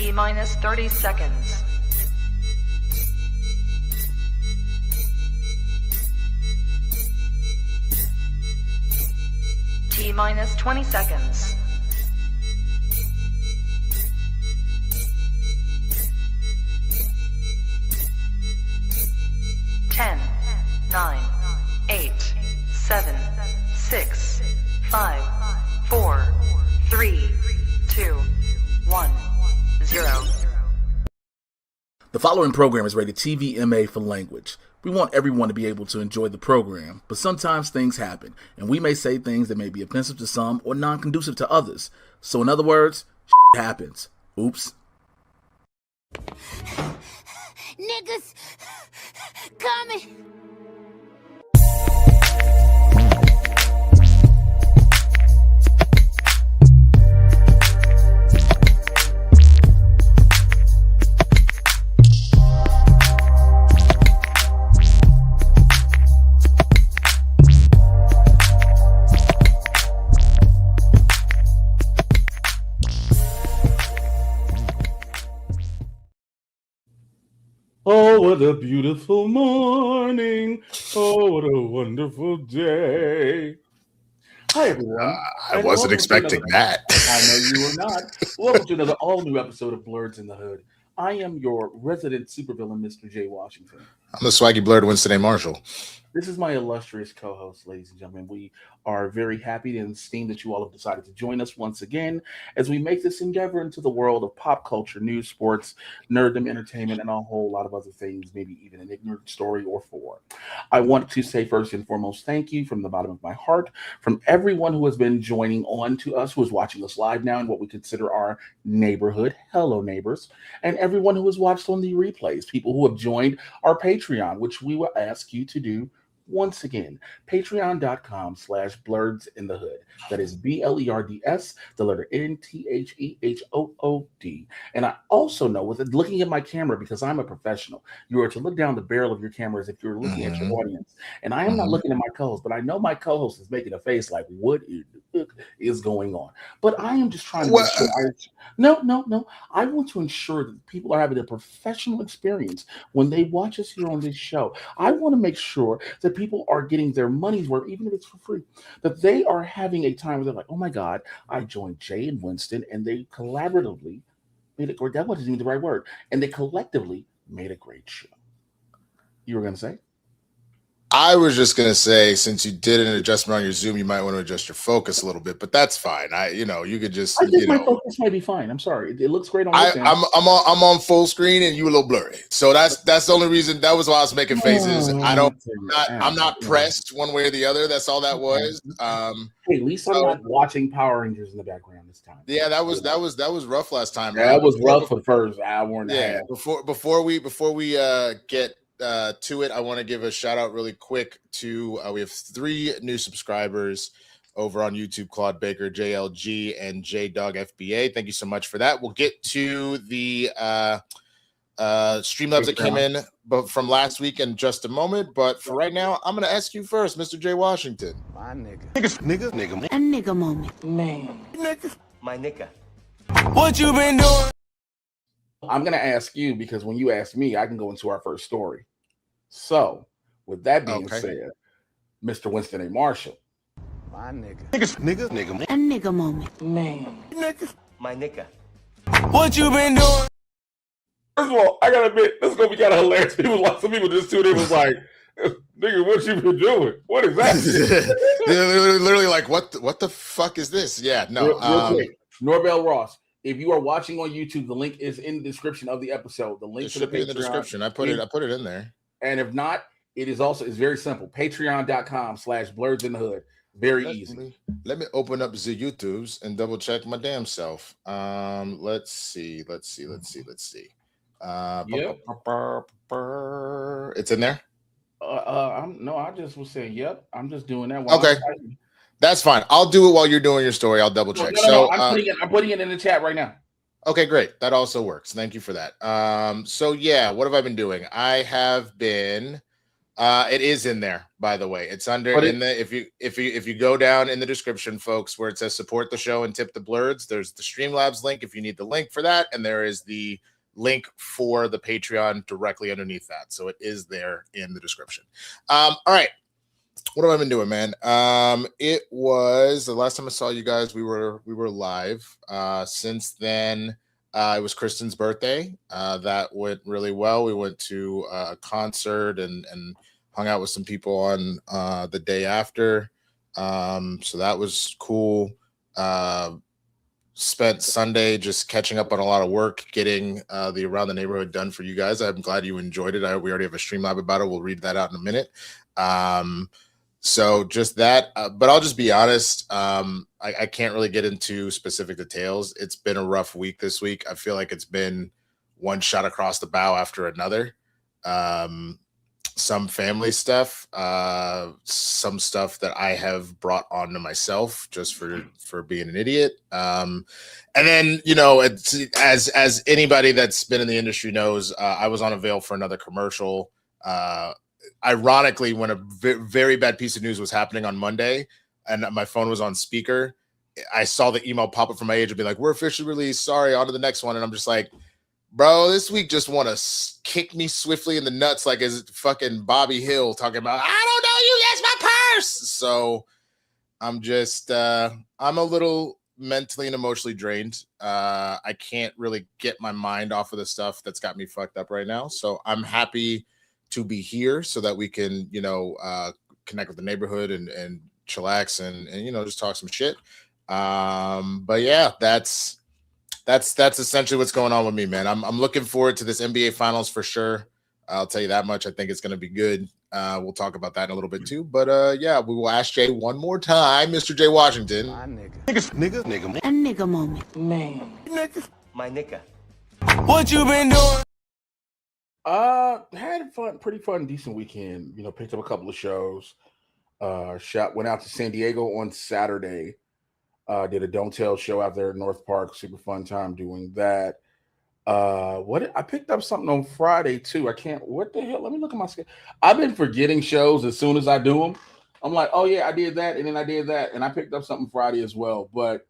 T minus 30 seconds. T minus 20 seconds. Ten, 9, 8, 7, 6, 5, 4, 3, 2, 1, 0. The following program is rated TVMA for language. We want everyone to be able to enjoy the program, but sometimes things happen, and we may say things that may be offensive to some or non-conducive to others. So in other words, happens. Oops. Niggas coming. Oh, what a beautiful morning. Oh, what a wonderful day. Hi, everyone. I wasn't expecting that. I know you were not. Welcome to another all-new episode of Blerds in the Hood. I am your resident supervillain, MrJayWashington. I'm the SwaggyBlerd, Winston A. Marshall. This is my illustrious co-host, ladies and gentlemen. We are very happy and esteemed that you all have decided to join us once again as we make this endeavor into the world of pop culture, news, sports, nerddom, entertainment, and a whole lot of other things, maybe even an ignorant story or four. I want to say first and foremost, thank you from the bottom of my heart from everyone who has been joining on to us, who is watching us live now in what we consider our neighborhood. Hello, neighbors. And everyone who has watched on the replays, people who have joined our Patreon, which we will ask you to do once again, patreon.com/blerdsndahood. That is BLERDS, the letter NTHEHOOD. And I also know, with looking at my camera, because I'm a professional, you are to look down the barrel of your camera as if you're looking at your audience. And I am not looking at my co-host, but I know my co-host is making a face like, what is going on? But I am just trying to make sure No. I want to ensure that people are having a professional experience when they watch us here on this show. I want to make sure that people are getting their money's worth, even if it's for free, that they are having a time where they're like, oh my God, I joined Jay and Winston, and they collaboratively made it, or that wasn't even the right word, and they collectively made a great show. You were going to say? I was just going to say, since you did an adjustment on your Zoom, you might want to adjust your focus a little bit, but that's fine. You could just, I think my focus might be fine. I'm sorry. It looks great on this end. I'm on full screen and you a little blurry. So that's the only reason. That was why I was making faces. I'm not pressed one way or the other. That's all that was. Hey, at least I'm not watching Power Rangers in the background this time. Yeah, that was rough last time. Yeah, that was rough for the first hour and a half. Before we get to it, I want to give a shout out really quick to we have 3 new subscribers over on YouTube: Claude Baker, JLG, and JDogFBA. Thank you so much for that. We'll get to the Streamlabs that came in from last week in just a moment, but for right now, I'm going to ask you first, MrJayWashington. My nigga. Nigga. A nigga moment. Man. Nigga. My nigga. What you been doing? I'm going to ask you because when you ask me, I can go into our first story. So, with that being said, Mr. Winston A. Marshall. My nigga. Nigga. A nigga moment. Man. Nigga. My nigga. What you been doing? First of all, I gotta admit, this is gonna be kind of hilarious. Some people just tuned in was like, nigga, what you been doing? What is that? They're literally like, what the fuck is this? Yeah, no. Real quick, Norbell Ross. If you are watching on YouTube, the link is in the description of the episode. The link it to should the be in the description. I put it in there. And if not, it's very simple. Patreon.com/blerdsndahood. Very easy. Let me open up the YouTubes and double check my damn self. Let's see. Yep. It's in there. I just was saying, yep. I'm just doing that. Okay, that's fine. I'll do it while you're doing your story. I'll double check. No, I'm putting it in the chat right now. Okay, great. That also works. Thank you for that. So yeah, what have I been doing? I have been It is in there, by the way. It's under if you go down in the description, folks, where it says support the show and tip the Blerds, there's the Streamlabs link if you need the link for that, and there is the link for the Patreon directly underneath that. So it is there in the description. All right. What have I been doing, man? It was the last time I saw you guys, we were live. Since then, it was Kristen's birthday. That went really well. We went to a concert and hung out with some people on the day after. So that was cool. Spent Sunday just catching up on a lot of work, getting the Around the Neighborhood done for you guys. I'm glad you enjoyed it. We already have a Streamlab about it. We'll read that out in a minute. So just that, but I'll just be honest. I can't really get into specific details. It's been a rough week this week. I feel like it's been one shot across the bow after another. Some family stuff, some stuff that I have brought on to myself just for being an idiot. And then, you know, it's, as anybody that's been in the industry knows, I was on a veil for another commercial. Ironically, when a very bad piece of news was happening on Monday and my phone was on speaker, I saw the email pop up from my agent be like, "We're officially released. Sorry, on to the next one." And I'm just like, bro, this week just want to kick me swiftly in the nuts like as fucking Bobby Hill talking about, "I don't know you, that's my purse." So I'm just, I'm a little mentally and emotionally drained. I can't really get my mind off of the stuff that's got me fucked up right now. So I'm happy to be here so that we can, you know, connect with the neighborhood and chillax and you know, just talk some shit. But yeah, that's essentially what's going on with me, man. I'm looking forward to this NBA Finals for sure. I'll tell you that much. I think it's going to be good. We'll talk about that in a little bit too. But yeah, we will ask Jay one more time, MrJayWashington. My nigga. A nigga moment. Man. My nigga. What you been doing? Had a pretty fun, decent weekend. You know, picked up a couple of shows. Went out to San Diego on Saturday. Did a Don't Tell show out there at North Park. Super fun time doing that. I picked up something on Friday too. What the hell? Let me look at my schedule. I've been forgetting shows as soon as I do them. I'm like, oh yeah, I did that, and then I did that, and I picked up something Friday as well. But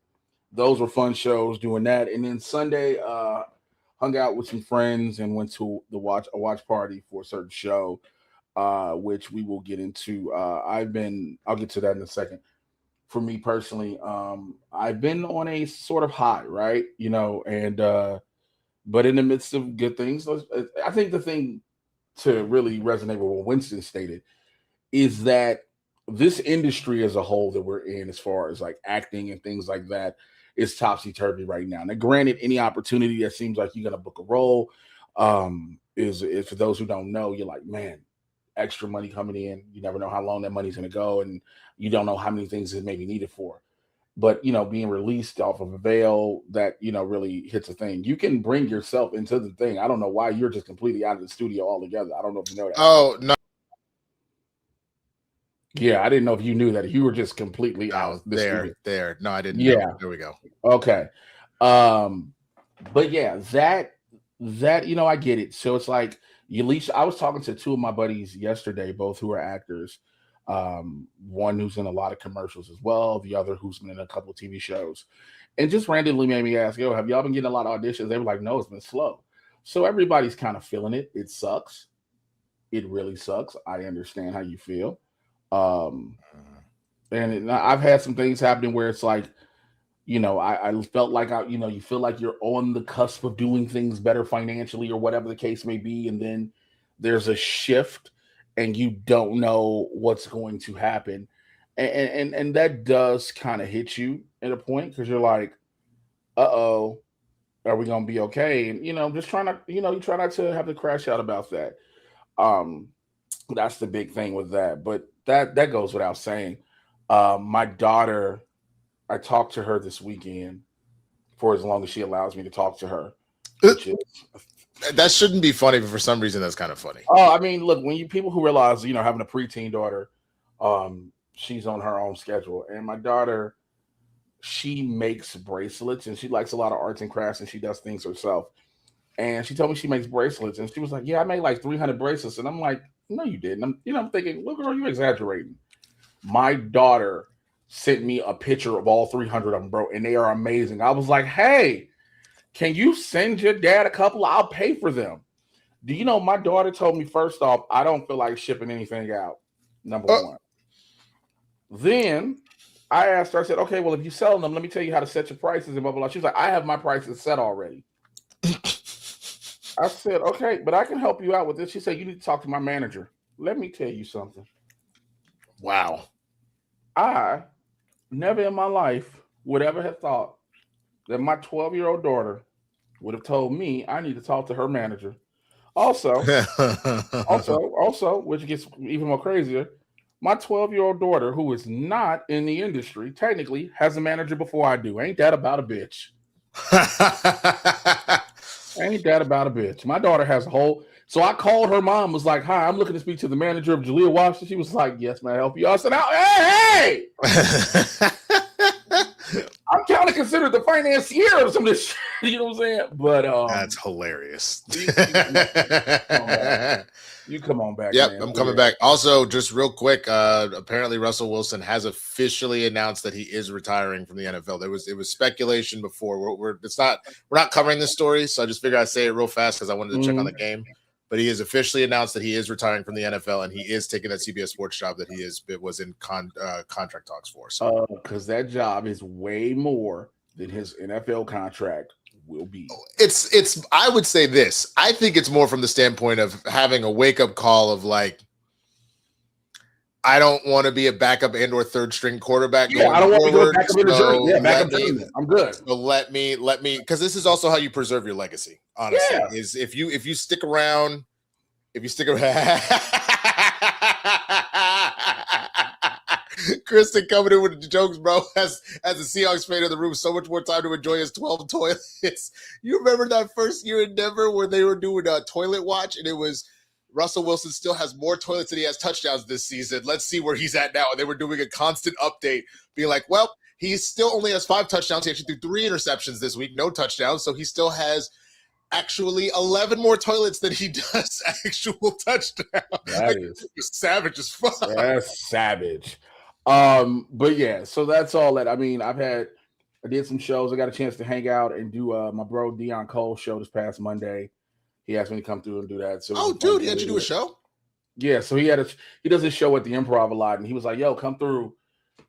those were fun shows doing that. And then Sunday, hung out with some friends and went to a watch party for a certain show, which we will get into. I'll get to that in a second. For me personally, I've been on a sort of high, right? You know, and but in the midst of good things, I think the thing to really resonate with what Winston stated is that this industry as a whole that we're in, as far as like acting and things like that, is topsy-turvy right now. Now, granted, any opportunity that seems like you're gonna book a role is for those who don't know, you're like, man, extra money coming in. You never know how long that money's gonna go, and you don't know how many things it may be needed for. But you know, being released off of a veil, that, you know, really hits a thing. You can bring yourself into the thing. I don't know why you're just completely out of the studio altogether. I don't know if you know that. Oh no. Yeah, I didn't know if you knew that you were just completely out. There. No, I didn't. Yeah, there we go. Okay. But yeah, that you know, I get it. So it's like, I was talking to two of my buddies yesterday, both who are actors. One who's in a lot of commercials as well, the other who's been in a couple of TV shows, and just randomly made me ask, "Yo, have y'all been getting a lot of auditions?" They were like, "No, it's been slow." So everybody's kind of feeling it. It sucks. It really sucks. I understand how you feel. I've had some things happening where it's like, you know, I felt like you feel like you're on the cusp of doing things better financially or whatever the case may be, and then there's a shift and you don't know what's going to happen, and that does kind of hit you at a point, because you're like, uh-oh, are we gonna be okay? And you know, just trying to, you know, you try not to have to crash out about that. That's the big thing with that, but that goes without saying. My daughter, I talked to her this weekend for as long as she allows me to talk to her. That shouldn't be funny, but for some reason that's kind of funny. Oh, I mean, look, when people who realize, you know, having a preteen daughter, she's on her own schedule. And my daughter, she makes bracelets and she likes a lot of arts and crafts and she does things herself. And she told me she makes bracelets, and she was like, "Yeah, I made like 300 bracelets." And I'm like, No, you didn't. I'm thinking, look, girl, you exaggerating. My daughter sent me a picture of all 300 of them, bro, and they are amazing. I was like, hey, can you send your dad a couple? I'll pay for them. Do you know my daughter told me, first off, I don't feel like shipping anything out, number one. Then I asked her, I said, okay, well, if you're selling them, let me tell you how to set your prices and blah, blah, blah. She was like, I have my prices set already. I said, okay, but I can help you out with this. She said, you need to talk to my manager. Let me tell you something. Wow. I never in my life would ever have thought that my 12-year-old daughter would have told me I need to talk to her manager. Also, which gets even more crazier, my 12-year-old daughter, who is not in the industry, technically has a manager before I do. Ain't that about a bitch? Ain't that about a bitch? My daughter has a whole. So I called her mom, was like, hi, I'm looking to speak to the manager of Jaleel Washington. She was like, yes, may I help you? I said, hey! I'm kind of considered the financier of some of this shit, you know what I'm saying? But that's hilarious. You come on back. Yep, man. I'm coming back. Also, just real quick, apparently Russell Wilson has officially announced that he is retiring from the NFL. It was speculation before. We're not covering this story, so I just figured I'd say it real fast because I wanted to check on the game. But he has officially announced that he is retiring from the NFL and he is taking that CBS Sports job that he was in contract talks for. So, because that job is way more than his NFL contract will be. It's. I would say this. I think it's more from the standpoint of having a wake up call of like, I don't want to be a backup and or third string quarterback. Yeah, I don't want to go back up in the jersey. Yeah, backup team. I'm good. So let me, because this is also how you preserve your legacy. Honestly, is if you stick around, Kristen coming in with the jokes, bro. As the Seahawks fan in the room, so much more time to enjoy his 12 toilets. You remember that first year in Denver where they were doing a toilet watch, and it was Russell Wilson still has more toilets than he has touchdowns this season. Let's see where he's at now. And they were doing a constant update, being like, well, he still only has 5 touchdowns. He actually threw 3 interceptions this week, no touchdowns. So he still has actually 11 more toilets than he does actual touchdowns. That is savage as fuck. That's savage. But yeah, so that's all that. I mean, I did some shows. I got a chance to hang out and do my bro Dion Cole's show this past Monday. He asked me to come through and do that. So dude, he had you do a show? Yeah, so he does his show at the Improv a lot, and he was like, "Yo, come through,"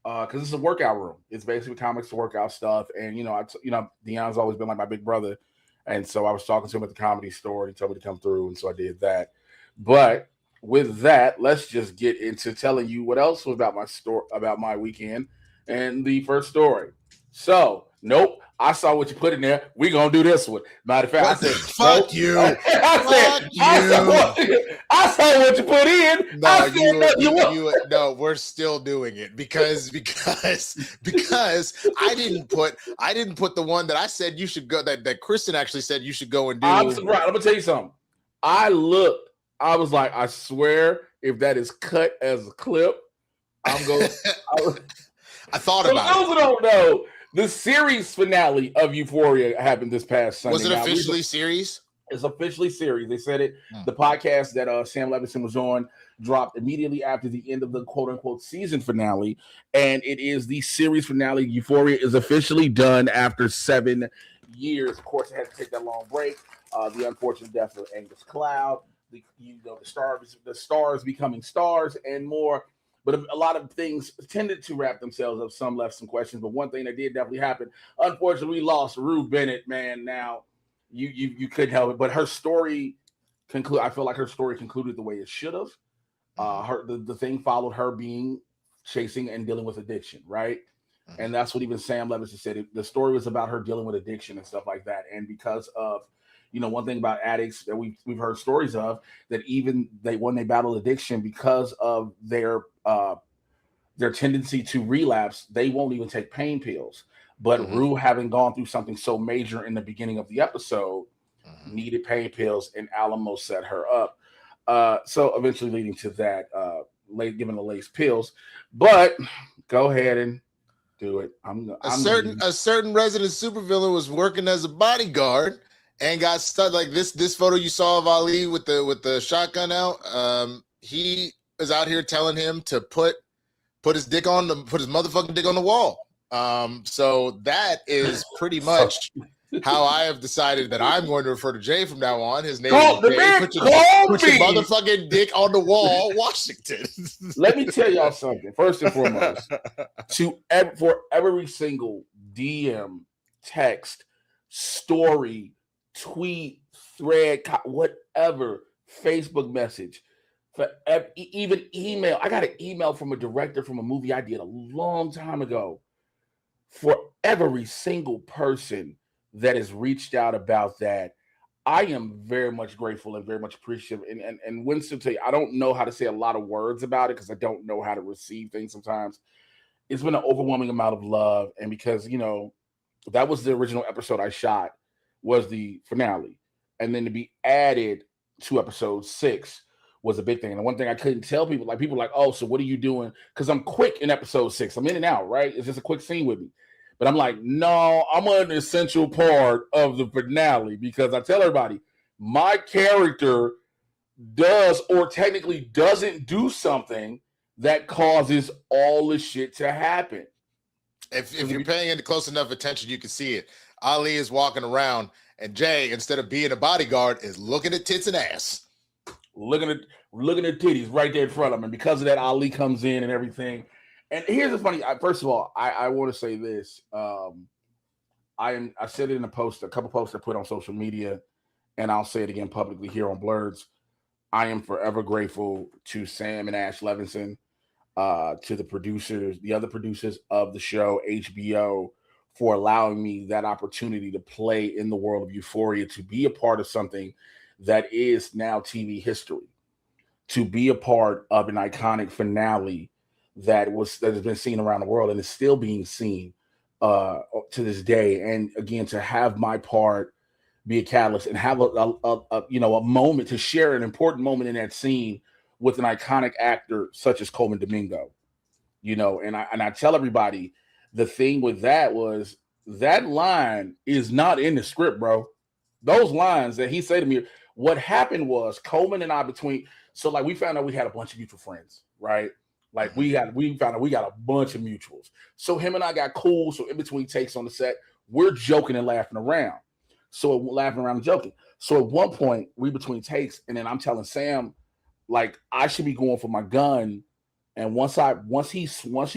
because it's a workout room. It's basically comics to workout stuff, and Dion's always been like my big brother, and so I was talking to him at the Comedy Store, and he told me to come through, and so I did that. But with that, let's just get into telling you what else was about my weekend, and the first story. So, nope. I saw what you put in there. We gonna do this one. Matter of fact, I said, "Fuck you." I saw what you put in. No, we're still doing it because I didn't put the one that I said you should go. That Kristen actually said you should go and do. I'm surprised. I'm gonna tell you something. I looked. I was like, I swear, if that is cut as a clip, I'm going. I thought about it. For those who don't know, the series finale of Euphoria happened this past Sunday. Was it officially series? It's officially series. They said it. The podcast that Sam Levinson was on dropped immediately after the end of the quote-unquote season finale, and it is the series finale. Euphoria is officially done after 7 years. Of course, it had to take that long break. The unfortunate death of Angus Cloud, the stars becoming stars, and more. But a lot of things tended to wrap themselves up. Some left some questions, but one thing that did definitely happen. Unfortunately, we lost Rue Bennett, man. Now, you couldn't help it. But her story I feel like her story concluded the way it should have. The thing followed her chasing and dealing with addiction, right? And that's what even Sam Levinson said. The story was about her dealing with addiction and stuff like that. And because of one thing about addicts that we've heard stories of, that even when they battle addiction, because of their tendency to relapse, they won't even take pain pills. But Rue, having gone through something so major in the beginning of the episode, needed pain pills, and Alamo set her up. So eventually leading to that, giving the lace pills. But go ahead and do it. A certain resident supervillain was working as a bodyguard and got stuck. Like this photo you saw of Ali with the shotgun out. he is out here telling him to put his motherfucking dick on the wall. So that is pretty much how I have decided that I'm going to refer to Jay from now on. His name is Jay. Put your motherfucking dick on the wall, Washington. Let me tell y'all something. First and foremost, for every single DM, text, story, tweet, thread, whatever, Facebook message, for even email. I got an email from a director from a movie I did a long time ago. For every single person that has reached out about that, I am very much grateful and very much appreciative. And Winston, tell you, I don't know how to say a lot of words about it because I don't know how to receive things sometimes. It's been an overwhelming amount of love. And because, that was the original episode I shot, was the finale. And then to be added to episode 6 was a big thing. And the one thing I couldn't tell people, like people were like, oh, so what are you doing? Because I'm quick in episode 6. I'm in and out, right? It's just a quick scene with me. But I'm like, no, I'm an essential part of the finale because I tell everybody, my character does or technically doesn't do something that causes all the shit to happen. If you're paying close enough attention, you can see it. Ali is walking around, and Jay, instead of being a bodyguard, is looking at tits and ass. Looking at titties right there in front of him. And because of that, Ali comes in and everything. And here's the funny. First of all, I want to say this. I said it in a couple posts I put on social media, and I'll say it again publicly here on Blerds. I am forever grateful to Sam and Ash Levinson, to the other producers of the show, HBO, for allowing me that opportunity to play in the world of Euphoria, to be a part of something that is now TV history, to be a part of an iconic finale that has been seen around the world and is still being seen to this day. And again, to have my part be a catalyst and have a moment to share an important moment in that scene with an iconic actor such as Coleman Domingo, and I tell everybody, the thing with that was that line is not in the script, bro. Those lines that he said to me, what happened was Coleman and I we found out we had a bunch of mutual friends, right? Like we found out we got a bunch of mutuals. So him and I got cool. So in between takes on the set, we're joking and laughing around. Laughing around and joking. So at one point, we between takes, and then I'm telling Sam, like, I should be going for my gun. And once he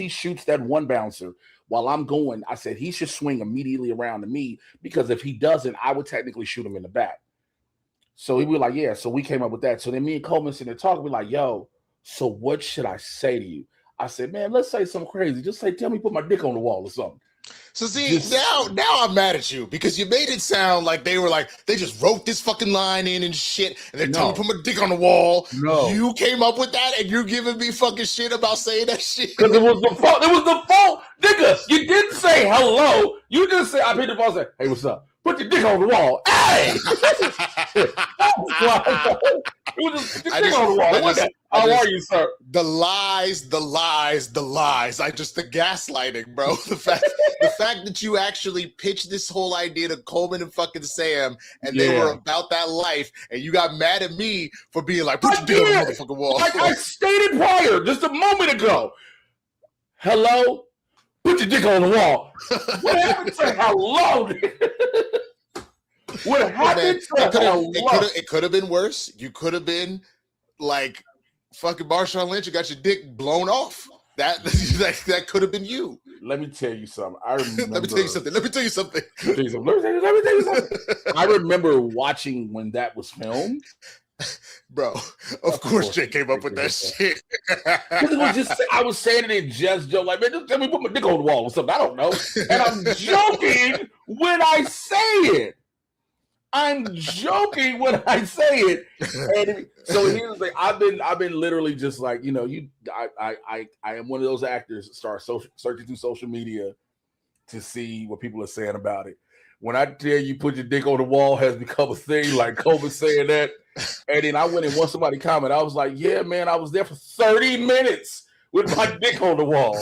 shoots that one bouncer while I'm going, I said he should swing immediately around to me, because if he doesn't, I would technically shoot him in the back. So he was like, yeah. So we came up with that. So then me and Coleman sitting there talking, we're like, yo, so what should I say to you? I said, man, let's say something crazy. Just say, tell me, put my dick on the wall or something. So see, now I'm mad at you because you made it sound like they just wrote this fucking line in and shit, and they're telling me to put my dick on the wall. No, you came up with that, and you're giving me fucking shit about saying that shit. Because it was the fault. It was the fault, nigga. You didn't say hello. You just said, I hit the phone and said, hey, what's up? Put your dick on the wall. Hey! It was just dick on the wall. How are you, sir? The lies. The gaslighting, bro. The fact that you actually pitched this whole idea to Coleman and fucking Sam, and they were about that life, and you got mad at me for being like, put your dick on the motherfucking wall. Like I stated prior, just a moment ago. Hello? Put your dick on the wall. What happened to hello? What happened to hello? It could have been worse. You could have been like fucking Marshawn Lynch. You got your dick blown off. That could have been you. Let me tell you something. I remember. Let me tell you something. I remember watching when that was filmed. Bro, of course Jay came up with that shit. It was just, I was saying it in just joke, like, man, just tell me put my dick on the wall or something. I don't know. And I'm joking when I say it. I'm joking when I say it. And so here's the thing. I've been literally just like, I am one of those actors start searching through social media to see what people are saying about it. When I tell you put your dick on the wall has become a thing, like Kobe saying that. And then I went and once somebody commented, I was like, yeah, man, I was there for 30 minutes with my dick on the wall.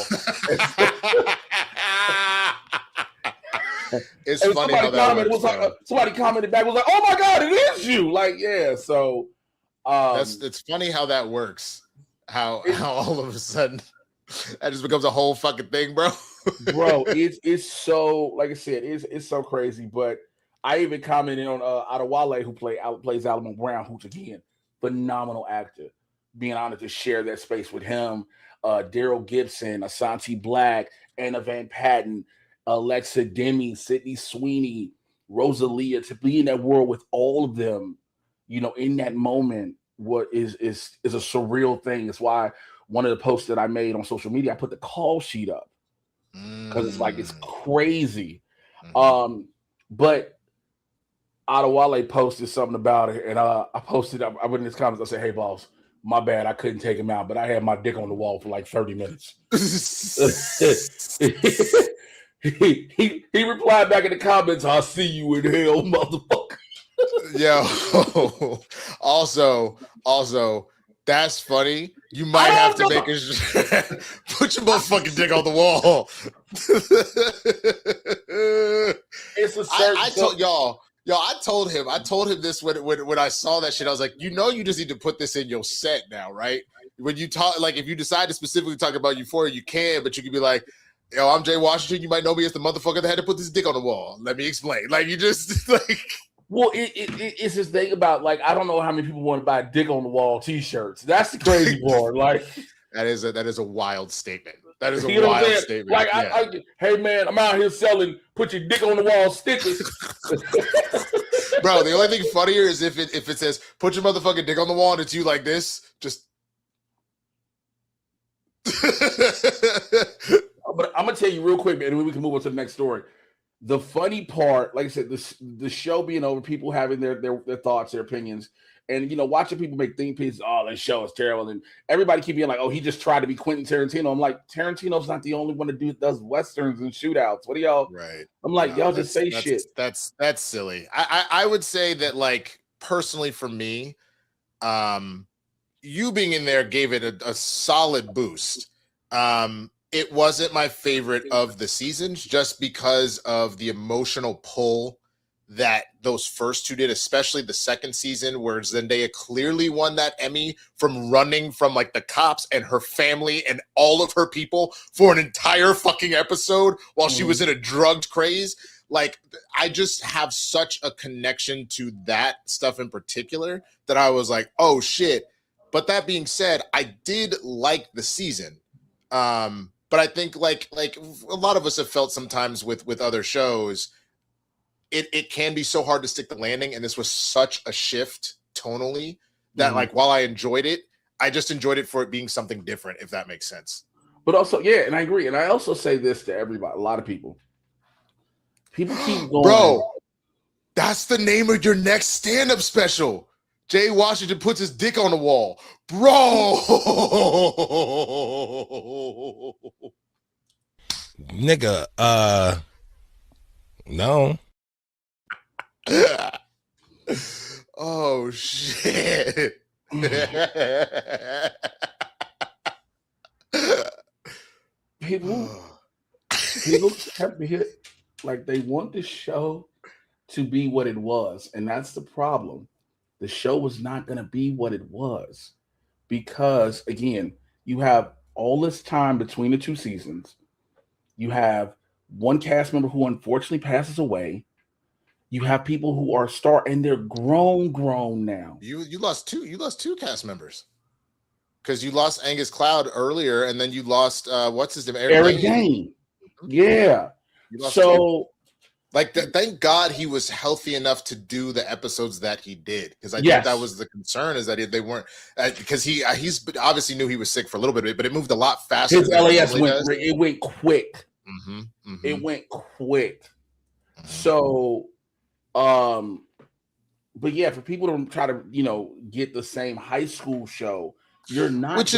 It's funny how that works, somebody commented back, was like, oh my God, it is you. Like, yeah. So It's funny how that works. How all of a sudden that just becomes a whole fucking thing, bro. Bro, it's so, like I said, it's so crazy. But I even commented on Adewale, who plays Alamo Brown, who's again phenomenal actor. Being honored to share that space with him, Daryl Gibson, Asante Black, Anna Van Patten, Alexa Demi, Sydney Sweeney, Rosalia, to be in that world with all of them, in that moment, what is a surreal thing. It's why one of the posts that I made on social media, I put the call sheet up because it's like, it's crazy. But Adewale posted something about it, and I posted, I put in his comments, I said, "Hey boss, my bad, I couldn't take him out, but I had my dick on the wall for like 30 minutes." he replied back in the comments, "I'll see you in hell, motherfucker." Yo, also, that's funny. You might have to make put your motherfucking dick on the wall. It's a I told y'all. Yo, I told him this when I saw that shit. I was like, you just need to put this in your set now, right? When you talk, like, if you decide to specifically talk about Euphoria, you can, but you can be like, yo, I'm Jay Washington. You might know me as the motherfucker that had to put this dick on the wall. Let me explain. Like, you just like. Well, it's this thing about, like, I don't know how many people want to buy dick on the wall T-shirts. That's the crazy part. Like, that is a wild statement. That is a you wild statement. Like, yeah. Hey man, I'm out here selling put your dick on the wall stickers. Bro, the only thing funnier is if it says put your motherfucking dick on the wall and it's you like this, just. But I'm gonna tell you real quick, man, and then we can move on to the next story. The funny part, like I said, the show being over, people having their thoughts, their opinions, and watching people make think pieces. Oh, that show is terrible, and everybody keep being like, "Oh, he just tried to be Quentin Tarantino." I'm like, Tarantino's not the only one that does westerns and shootouts. What do y'all? Right. I'm like, y'all just say shit. That's silly. I would say that, like, personally for me, you being in there gave it a solid boost. It wasn't my favorite of the seasons just because of the emotional pull that those first two did, especially the second season where Zendaya clearly won that Emmy from running from, like, the cops and her family and all of her people for an entire fucking episode while she was in a drugged craze. Like, I just have such a connection to that stuff in particular that I was like, oh shit. But that being said, I did like the season. But I think like a lot of us have felt sometimes with other shows, it can be so hard to stick the landing. And this was such a shift tonally that like, while I enjoyed it, I just enjoyed it for it being something different, if that makes sense. But also, yeah, and I agree. And I also say this to everybody, a lot of people. People keep going. Bro, that's the name of your next stand-up special. Jay Washington puts his dick on the wall. Bro. Nigga, no. Oh shit. People have to hit, like, they want the show to be what it was, and that's the problem. The show was not going to be what it was because, again, you have all this time between the two seasons. You have one cast member who unfortunately passes away. You have people who are and they're grown now. You lost two cast members because you lost Angus Cloud earlier, and then you lost what's his name, Eric Dane. Yeah. So. Like, thank God he was healthy enough to do the episodes that he did, because I think that was the concern, is that they weren't because he's obviously knew he was sick for a little bit, but it moved a lot faster. His LAS went quick. It went quick. So, but yeah, for people to try to get the same high school show, you're not which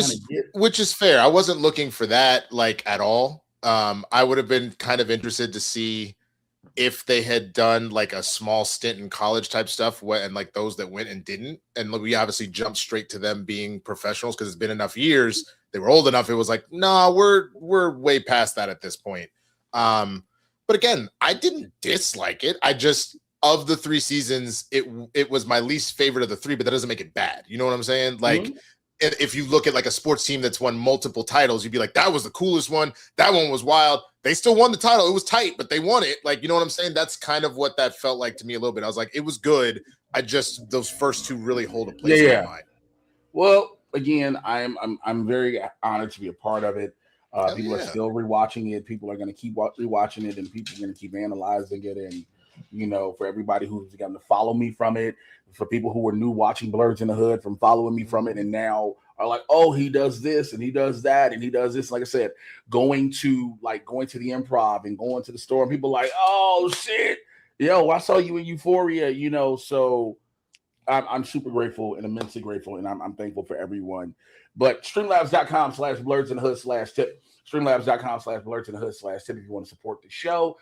is fair. I wasn't looking for that like at all. I would have been kind of interested to see if they had done like a small stint in college type stuff, and like those that went and didn't, and we obviously jumped straight to them being professionals because it's been enough years, they were old enough. It was like, no, we're way past that at this point. But again, I didn't dislike it. I just of the 3 seasons, it was my least favorite of the 3, but that doesn't make it bad. You know what I'm saying? Like, if you look at like a sports team that's won multiple titles, you'd be like, that was the coolest one. That one was wild. They still won the title. It was tight, but they won it. Like, you know what I'm saying? That's kind of what that felt like to me a little bit. I was like, it was good. Those first 2 really hold a place in my mind. Well, again, I'm very honored to be a part of it. People are still rewatching it. People are going to keep rewatching it, and people are going to keep analyzing it. And, you know, for everybody who's going to follow me from it, for people who were new watching Blerds in the Hood from following me from it, and now are like, oh, he does this and he does that and he does this. Like I said, going to the Improv and going to the store, and people are like, oh shit, yo, I saw you in Euphoria, you know. So I'm super grateful and immensely grateful, and I'm thankful for everyone. But streamlabs.com/blerdsndahood/tip. Streamlabs.com/blerdsndahood/tip if you want to support the show.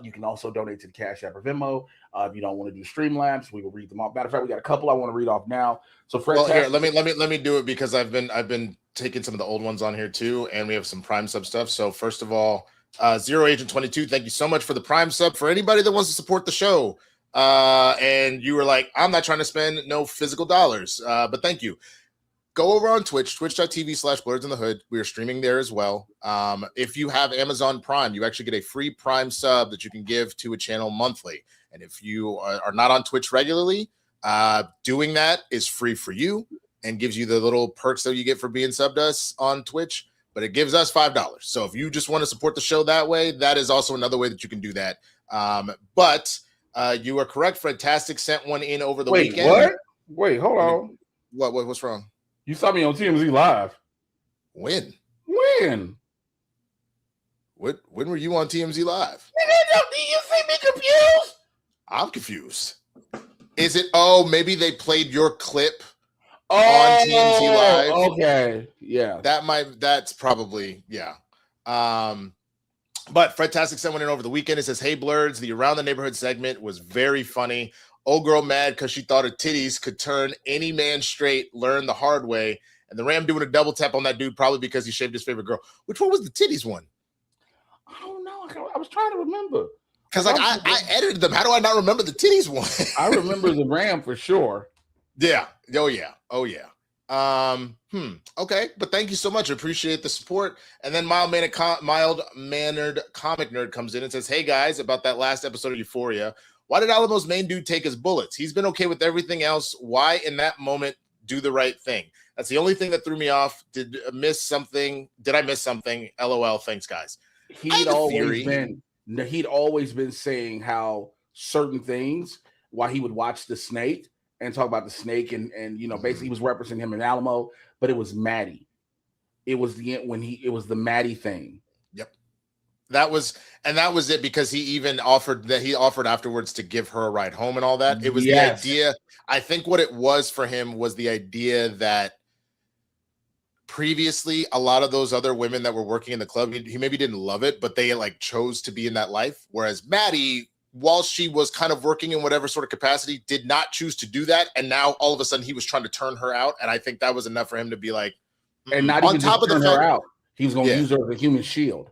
You can also donate to the CashApp or Venmo. If you don't want to do Streamlabs, we will read them off. Matter of fact, we got a couple I want to read off now. So, Fred, here, let me do it because I've been taking some of the old ones on here too, and we have some Prime sub stuff. So, first of all, Zero Agent 22, thank you so much for the Prime sub. For anybody that wants to support the show, and you were like, I'm not trying to spend no physical dollars, but thank you. Go over on Twitch, twitch.tv/blerdsndahood. We are streaming there as well. If you have Amazon Prime, you actually get a free Prime sub that you can give to a channel monthly. And if you are not on Twitch regularly, doing that is free for you and gives you the little perks that you get for being subbed us on Twitch. But it gives us $5. So if you just want to support the show that way, that is also another way that you can do that. But you are correct. Fantastic sent one in over the weekend. What? Wait, hold on. What's wrong? You saw me on TMZ Live. When? When were you on TMZ Live? Do you see me confused? I'm confused. Is it? Oh, maybe they played your clip on TMZ Live. Okay, yeah. That's probably, yeah. But Fantastic sent one in over the weekend. It says, "Hey Blerds, the Around the Neighborhood segment was very funny. Old girl mad because she thought her titties could turn any man straight, learn the hard way. And the Ram doing a double tap on that dude probably because he shaved his favorite girl." Which one was the titties one? I don't know. I was trying to remember. Because like I edited them. How do I not remember the titties one? I remember the Ram for sure. Yeah. Oh yeah. Okay, but thank you so much. I appreciate the support. And then mild-mannered comic nerd comes in and says, "Hey guys, about that last episode of Euphoria. Why did Alamo's main dude take his bullets? He's been okay with everything else. Why in that moment do the right thing? That's the only thing that threw me off. Did I miss something? LOL. Thanks, guys." He'd always been saying how certain things, why he would watch The Snake and talk about the snake, and you know, basically he was representing him in Alamo, but it was Maddie. It was the Maddie thing. Yep. That was it, because he offered afterwards to give her a ride home and all that. It was the idea. I think what it was for him was the idea that previously a lot of those other women that were working in the club, he maybe didn't love it, but they like chose to be in that life. Whereas Maddie, while she was kind of working in whatever sort of capacity, did not choose to do that. And now all of a sudden he was trying to turn her out. And I think that was enough for him to be like, and not on even top of turn her out. He was going to use her as a human shield.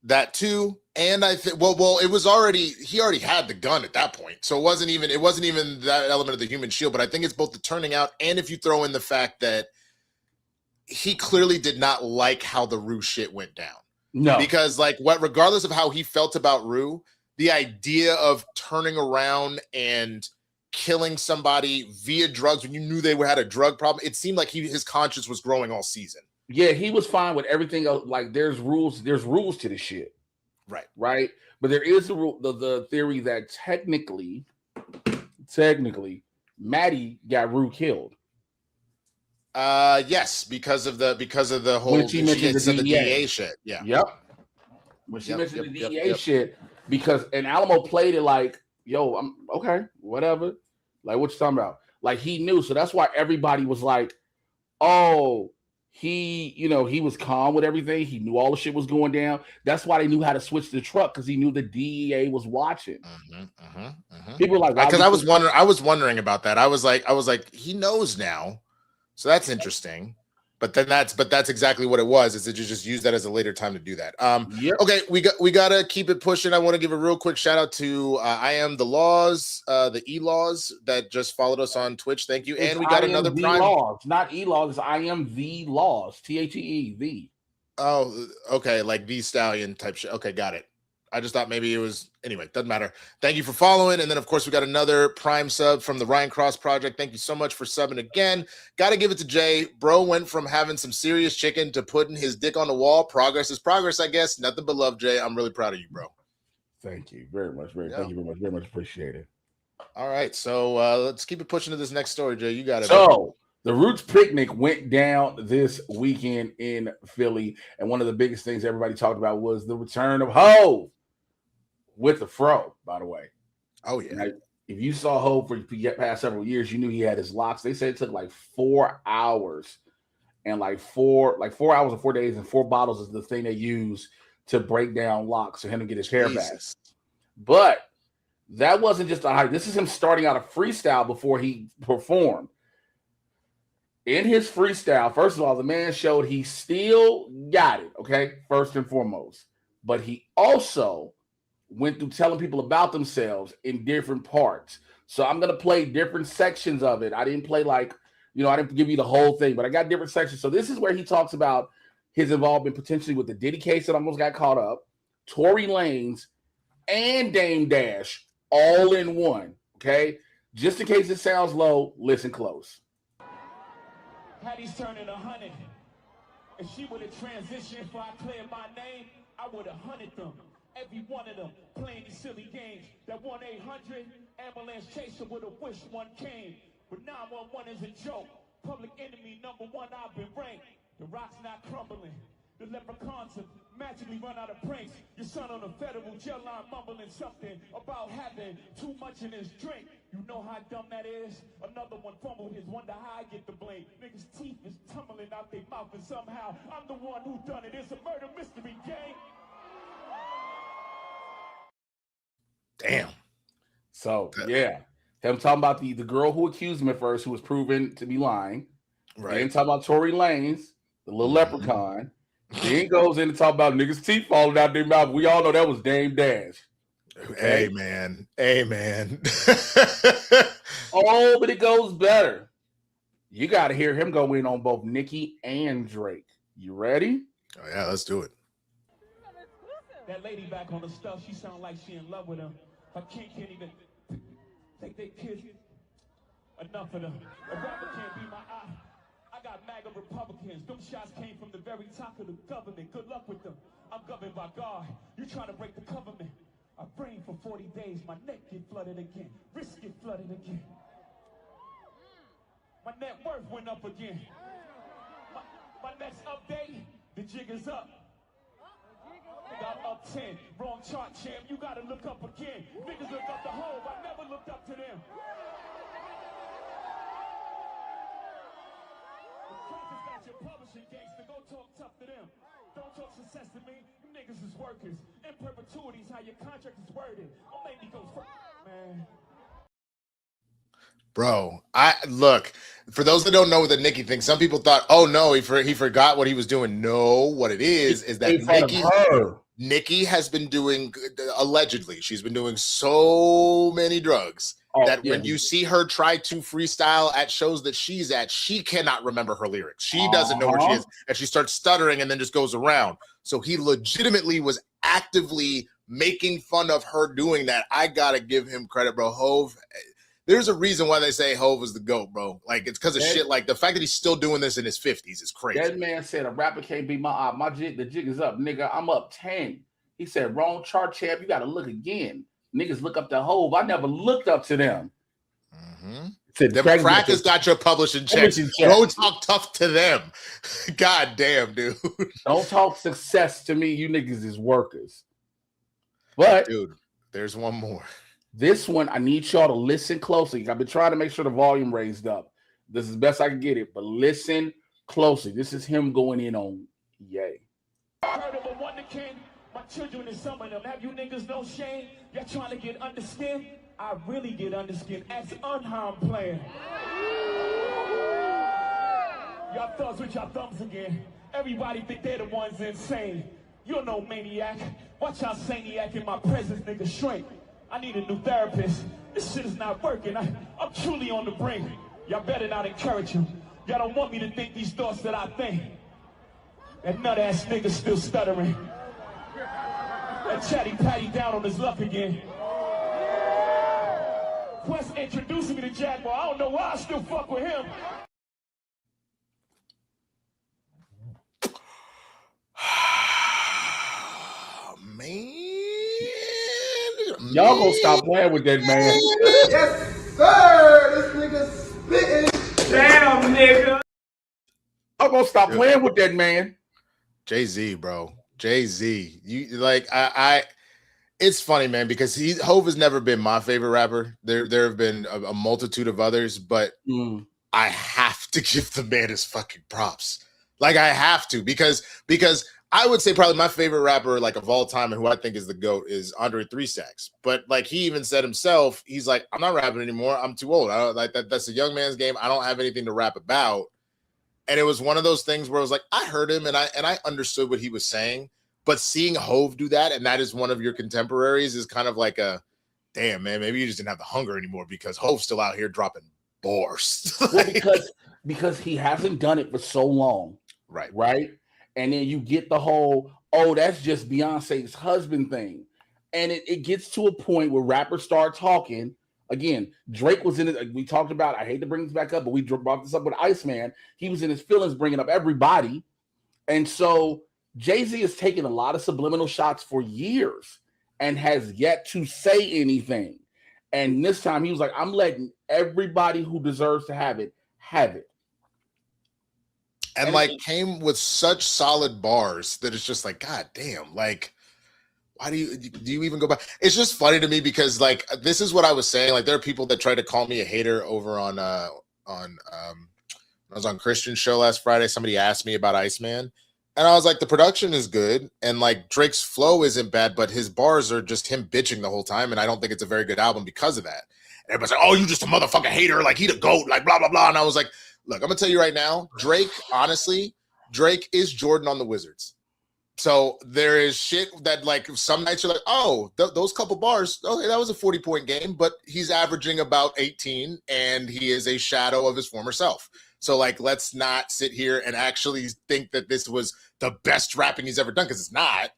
That too. And I think, well, he already had the gun at that point. So it wasn't even that element of the human shield, but I think it's both the turning out. And if you throw in the fact that he clearly did not like how the Rue shit went down. No, because regardless of how he felt about Rue, the idea of turning around and killing somebody via drugs when you knew they had a drug problem, it seemed like his conscience was growing all season. Yeah, he was fine with everything else. Like there's rules to this shit. Right. But there is the theory that technically, Maddie got Rue killed. Yes, because of the whole when she mentioned the DEA shit. Yeah. Yep. When she mentioned the DEA shit, because and Alamo played it like, yo, I'm okay, whatever. Like, what you talking about? Like, he knew, so that's why everybody was like, oh, he was calm with everything. He knew all the shit was going down. That's why they knew how to switch the truck, because he knew the DEA was watching. People were like, because I was wondering about that. I was like, he knows now. So that's interesting. But that's exactly what it was. Is that you just use that as a later time to do that? Yep. Okay, we gotta keep it pushing. I want to give a real quick shout out to I am the laws, the E-Laws that just followed us on Twitch. Thank you. It's And we got I am another the Prime. Laws, not E-Laws. It's I am the Laws. THEE. The. Oh, okay, like the Stallion type shit. Okay, got it. I just thought maybe it was anyway. Doesn't matter. Thank you for following, and then of course we got another Prime sub from the Ryan Cross Project. Thank you so much for subbing again. Got to give it to Jay. Bro went from having some serious chicken to putting his dick on the wall. Progress is progress, I guess. Nothing but love, Jay. I'm really proud of you, bro. Thank you very much. Thank you very much. Very much appreciated. All right, so let's keep it pushing to this next story, Jay. You got it. So the Roots picnic went down this weekend in Philly, and one of the biggest things everybody talked about was the return of Hov with the fro. By the way, oh yeah. Now, if you saw Hov for the past several years, you knew he had his locks. They said it took like 4 hours, and like 4 hours and 4 days, and 4 bottles is the thing they use to break down locks for him to get his hair back. But that wasn't just a hype. This is him starting out a freestyle before he performed. In his freestyle, first of all, the man showed he still got it, okay, first and foremost. But he also went through telling people about themselves in different parts. So I'm going to play different sections of it. I didn't play I didn't give you the whole thing, but I got different sections. So this is where he talks about his involvement potentially with the Diddy case that almost got caught up, Tory Lanez, and Dame Dash all in one, okay? Just in case it sounds low, listen close. Hattie's turning 100. If she would have transitioned before I cleared my name, I would have hunted them. Every one of them playing these silly games. That 1-800 ambulance chaser would have wished one came. But 911 is a joke. Public enemy #1, I've been ranked. The rock's not crumbling. The leprechauns have magically run out of pranks. Your son on a federal jail line mumbling something about having too much in his drink. You know how dumb that is? Another one fumbled his, wonder how I get the blame. Niggas' teeth is tumbling out their mouth, and somehow I'm the one who done it. It's a murder mystery game. Damn. So, yeah. Him talking about the girl who accused him at first, who was proven to be lying. Right. Then talking about Tory Lanez, the little leprechaun. Then goes in to talk about niggas' teeth falling out their mouth. We all know that was Dame Dash. Okay? Amen. Oh, but it goes better. You got to hear him go in on both Nicki and Drake. You ready? Oh, yeah, let's do it. That lady back on the stuff, she sound like she in love with him. Her king can't even take their kids. Enough of them. A rapper can't be my eye. I got MAGA Republicans. Them shots came from the very top of the government. Good luck with them. I'm governed by God. You trying to break the government. I brain for 40 days. My neck get flooded again. Wrist get flooded again. My net worth went up again. My next update, the jig is up. Got up 10. Wrong chart, champ. You gotta look up again. Niggas look up the Hov. I never looked up to them. Got your publishing gangster, go talk tough to them. Don't talk success to me, you niggas is workers. In perpetuity is how your contract is worded. Don't make me go man. Bro, I look, for those that don't know what the Nicki thing, some people thought, oh no, he forgot what he was doing. No, what it is that Nicki has been doing, allegedly, she's been doing so many drugs that when you see her try to freestyle at shows that she's at, she cannot remember her lyrics. She doesn't know where she is, and she starts stuttering and then just goes around. So he legitimately was actively making fun of her doing that. I gotta give him credit, bro. Hov, there's a reason why they say Hov is the GOAT, bro. Like, it's because of shit like the fact that he's still doing this in his 50s is crazy. That man said a rapper can't be my eye. The jig is up, nigga. I'm up 10. He said, wrong chart, champ. You got to look again. Niggas look up to Hov. I never looked up to them. Them crackers got your publishing checks. Go talk tough to them. God damn, dude. Don't talk success to me. You niggas is workers. But, dude, there's one more. This one, I need y'all to listen closely. I've been trying to make sure the volume raised up. This is best I can get it, but listen closely. This is him going in on Ye. Heard of a wonder king? My children is some of them. Have you niggas no shame? Y'all trying to get under skin? I really get under skin as unharmed player. Y'all thugs with y'all thumbs again. Everybody think they're the ones insane. You're no maniac. Watch y'all saniac in my presence, nigga, shrink. I need a new therapist. This shit is not working. I'm truly on the brink. Y'all better not encourage him. Y'all don't want me to think these thoughts that I think. That nut-ass nigga still stuttering. That chatty patty down on his luck again. Quest introducing me to Jaguar. I don't know why I still fuck with him. Man. Y'all gonna stop playing with that man. Yes, sir. This nigga spitting. Damn, nigga. I'm gonna stop playing with that man. Jay-Z, bro. Jay-Z. You like I it's funny, man, because Hov has never been my favorite rapper. There have been a multitude of others, but I have to give the man his fucking props. Like I have to, because I would say probably my favorite rapper like of all time and who I think is the GOAT is Andre 3 Stacks. But like he even said himself, he's like, I'm not rapping anymore. I'm too old. I don't like that. That's a young man's game. I don't have anything to rap about. And it was one of those things where I was like, I heard him and I understood what he was saying. But seeing Hov do that, and that is one of your contemporaries, is kind of like a damn, man, maybe you just didn't have the hunger anymore because Hov's still out here dropping bars. Well, because he hasn't done it for so long. Right. And then you get the whole, oh, that's just Beyonce's husband thing. And it gets to a point where rappers start talking. Again, Drake was in it. We talked about, I hate to bring this back up, but we brought this up with Iceman. He was in his feelings bringing up everybody. And so Jay-Z has taken a lot of subliminal shots for years and has yet to say anything. And this time he was like, I'm letting everybody who deserves to have it. And like came with such solid bars that it's just like, God damn, like, why do you even go back? It's just funny to me because like, this is what I was saying. Like there are people that try to call me a hater over on I was on Christian's show last Friday. Somebody asked me about Iceman. And I was like, the production is good. And like Drake's flow isn't bad, but his bars are just him bitching the whole time. And I don't think it's a very good album because of that. And everybody's like, oh, you just a motherfucking hater. Like he the GOAT, like blah, blah, blah. And I was like, look, I'm gonna tell you right now, Drake, honestly, Drake is Jordan on the Wizards. So there is shit that like some nights you're like, oh, those couple bars, okay, that was a 40-point game, but he's averaging about 18 and he is a shadow of his former self. So like, let's not sit here and actually think that this was the best rapping he's ever done, because it's not.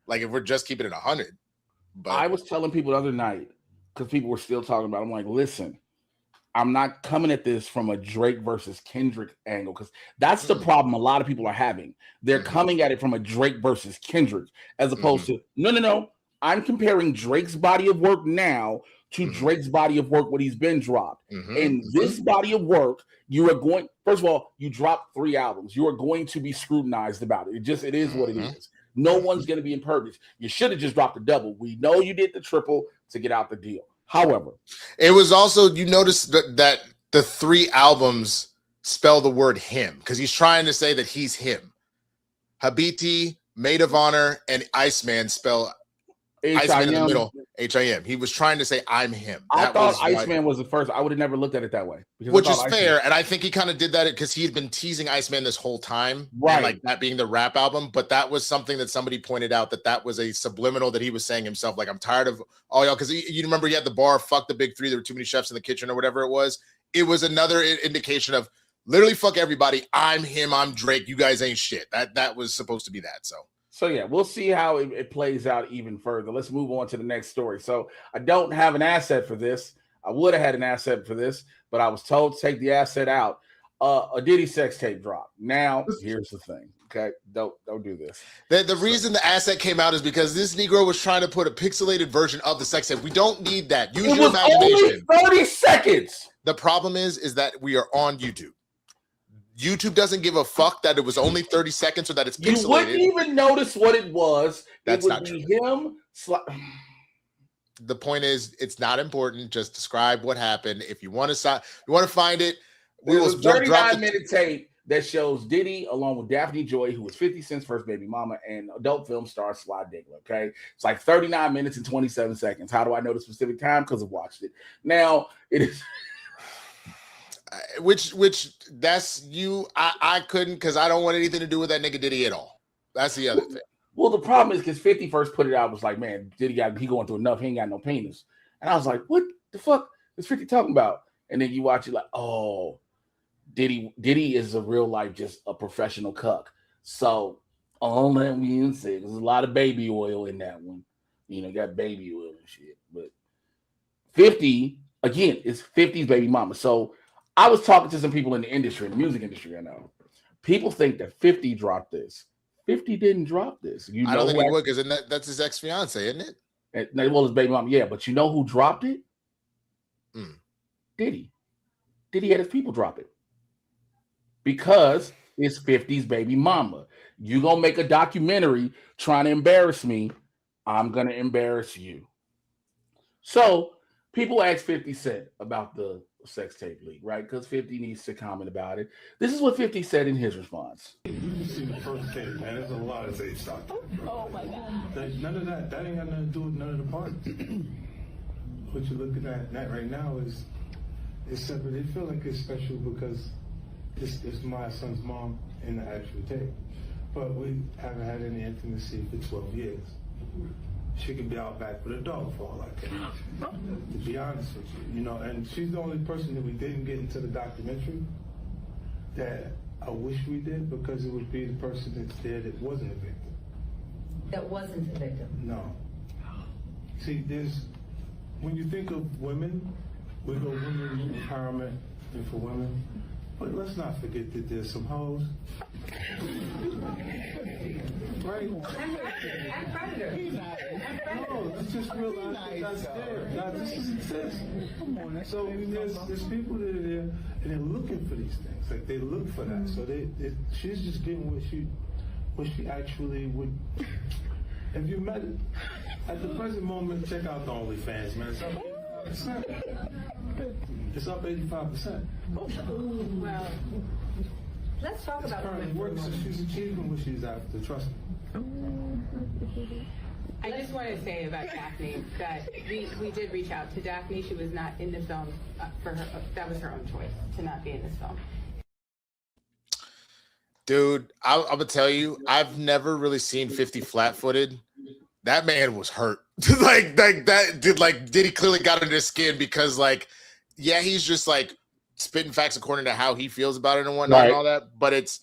Like if we're just keeping it 100. But I was telling people the other night, because people were still talking about it, I'm like, listen, I'm not coming at this from a Drake versus Kendrick angle, because that's the problem a lot of people are having. They're coming at it from a Drake versus Kendrick, as opposed to, no. I'm comparing Drake's body of work now to Drake's body of work when he's been dropped. In this body of work, you are going, first of all, you dropped 3 albums. You are going to be scrutinized about it. It is what it is. No one's going to be impervious. You should have just dropped the double. We know you did the triple to get out the deal. However, it was also, you notice that the 3 albums spell the word him, because he's trying to say that he's him. Habiti, Maid of Honor, and Iceman spell Iceman in the middle, H-I-M. He was trying to say I'm him. I thought Iceman was the first. I would have never looked at it that way. Which is fair, and I think he kind of did that because he had been teasing Iceman this whole time, right? And like that being the rap album, but that was something that somebody pointed out that was a subliminal that he was saying himself. Like, I'm tired of all y'all, because you remember he had the bar, fuck the big 3. There were too many chefs in the kitchen or whatever it was. It was another indication of literally fuck everybody. I'm him. I'm Drake. You guys ain't shit. That was supposed to be that. So yeah, we'll see how it plays out even further. Let's move on to the next story. So I don't have an asset for this. I would have had an asset for this, but I was told to take the asset out. A Diddy sex tape drop. Now, here's the thing. Okay, don't do this. The reason the asset came out is because this Negro was trying to put a pixelated version of the sex tape. We don't need that. Use your imagination. Only 30 seconds. The problem is that we are on YouTube. YouTube doesn't give a fuck that it was only 30 seconds or that it's pixelated. You wouldn't even notice what it was. That's not true. Him. The point is, it's not important. Just describe what happened. If you want to find it, we will. 39-minute tape that shows Diddy along with Daphne Joy, who was 50 Cent's first baby mama, and adult film star Sly Diggler. Okay, it's like 39 minutes and 27 seconds. How do I know the specific time? Because I watched it. Now it is. which that's you. I couldn't because I don't want anything to do with that nigga Diddy at all. That's the other thing. Well, the problem is because 50 first put it out was like, man, Diddy he going through enough. He ain't got no penis. And I was like, what the fuck is 50 talking about? And then you watch it like, oh, Diddy is a real life, just a professional cuck. So all that being said, there's a lot of baby oil in that one. You know, got baby oil and shit. But 50, again, is 50's baby mama. So I was talking to some people in the industry, the music industry, I know. People think that 50 dropped this. 50 didn't drop this. You know, I don't think he would, because that's his ex-fiance, isn't it? And, well, his baby mama, yeah. But you know who dropped it? Diddy. Diddy had his people drop it. Because it's 50's baby mama. You gonna make a documentary trying to embarrass me, I'm gonna embarrass you. So people ask 50 Cent about the sex tape leak, right? Because 50 needs to comment about it. This is what 50 said in his response. You see the first tape, man. There's a lot of tape stock. Oh my God. None of that. That ain't got nothing to do with none of the parties. What you're looking at that right now is separate. They feel like it's special because it's my son's mom in the actual tape. But we haven't had any intimacy for 12 years. She could be out back with a dog for all I care, to be honest with you. You know, and she's the only person that we didn't get into the documentary that I wish we did, because it would be the person that's there that wasn't a victim. That wasn't a victim? No. See, when you think of women, we go women empowerment and for women, but let's not forget that there's some hoes. Right? And predators. No, let's just realize that that's there. Now, this exists. So there's people that are there and they're looking for these things. Like, they look for that. So she's just getting what she actually would. If you met it at the present moment, check out the OnlyFans, man. It's up 85%. It's up 85%. Well, let's talk about currently works, so she's achieving what she's after. Trust me. I just want to say about Daphne that we did reach out to Daphne. She was not in the film for her. That was her own choice to not be in this film. Dude, I'm gonna tell you, I've never really seen 50 flat-footed. That man was hurt. like that did he clearly got under his skin, because yeah, he's just like spitting facts according to how he feels about it and whatnot, right, and all that. But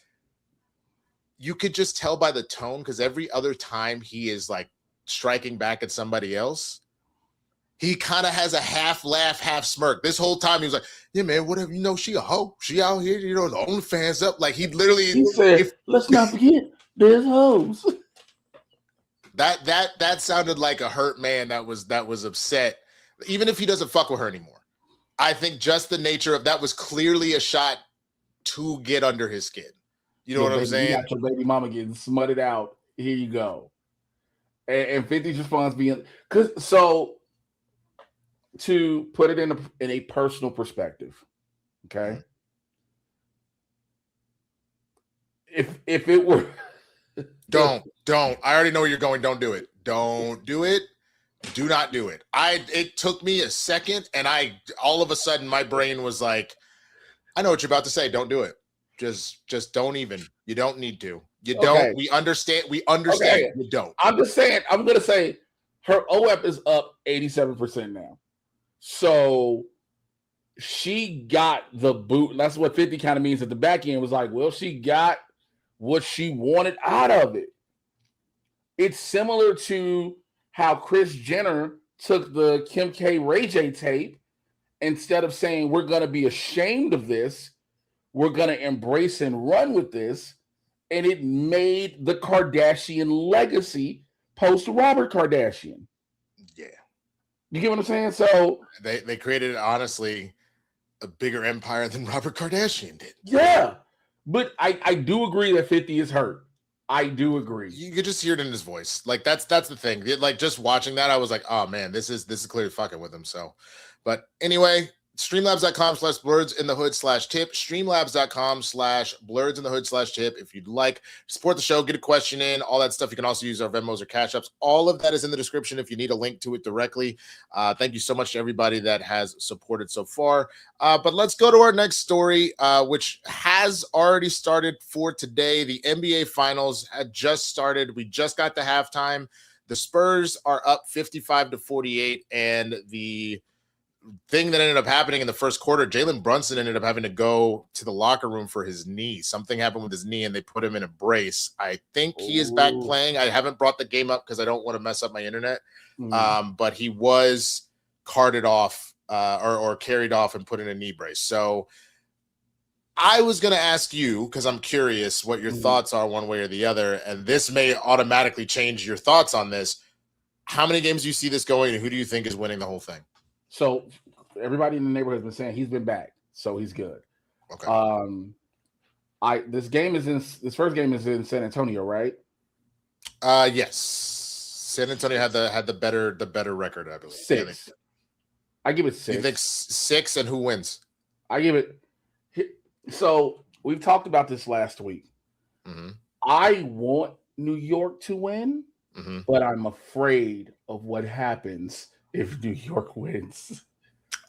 you could just tell by the tone, because every other time he is like striking back at somebody else, he kind of has a half laugh, half smirk. This whole time he was like, yeah, man, whatever, she a hoe. She out here, the OnlyFans up. Like, he said, let's not forget, there's hoes. That sounded like a hurt man that was upset, even if he doesn't fuck with her anymore. I think just the nature of that was clearly a shot to get under his skin. You know what I'm saying? You got your baby mama getting smutted out. Here you go. And 50's response being, so to put it in a personal perspective, okay? If it were Don't. I already know where you're going. Don't do it. Don't do it. Do not do it. It took me a second, and all of a sudden my brain was like, I know what you're about to say. Don't do it. Just don't even. You don't need to. You don't. Okay. We understand. Okay. You don't. I'm just saying. I'm gonna say her OEP is up 87% now. So she got the boot. That's what 50 kind of means at the back end. Was like, well, she got what she wanted out of it. It's similar to how Kris Jenner took the Kim K. Ray J tape. Instead of saying we're going to be ashamed of this, we're going to embrace and run with this. And it made the Kardashian legacy post Robert Kardashian. Yeah. You get what I'm saying? So they created, honestly, a bigger empire than Robert Kardashian did. Yeah. But I do agree that 50 is hurt. I do agree. You could just hear it in his voice. Like, that's the thing. Like, just watching that, I was like, oh man, this is clearly fucking with him. So, but anyway, Streamlabs.com/blerds-in-the-hood/tip. Streamlabs.com/blerds-in-the-hood/tip. If you'd like to support the show, get a question in, all that stuff. You can also use our Venmos or Cash Apps. All of that is in the description if you need a link to it directly. Thank you so much to everybody that has supported so far. But let's go to our next story, which has already started for today. The NBA Finals had just started. We just got to halftime. The Spurs are up 55-48, and the thing that ended up happening in the first quarter, Jalen Brunson ended up having to go to the locker room for his knee. Something happened with his knee, and they put him in a brace. I think he is back playing. I haven't brought the game up because I don't want to mess up my internet. But he was carted off or carried off and put in a knee brace. So I was going to ask you, because I'm curious what your thoughts are one way or the other, and this may automatically change your thoughts on this. How many games do you see this going, and who do you think is winning the whole thing? So everybody in the neighborhood has been saying he's been back, so he's good. Okay. This first game is in San Antonio, right? Yes. San Antonio had the better record, I believe. 6. I give it 6. You think 6, and who wins? I give it. So we've talked about this last week. I want New York to win, but I'm afraid of what happens if New York wins.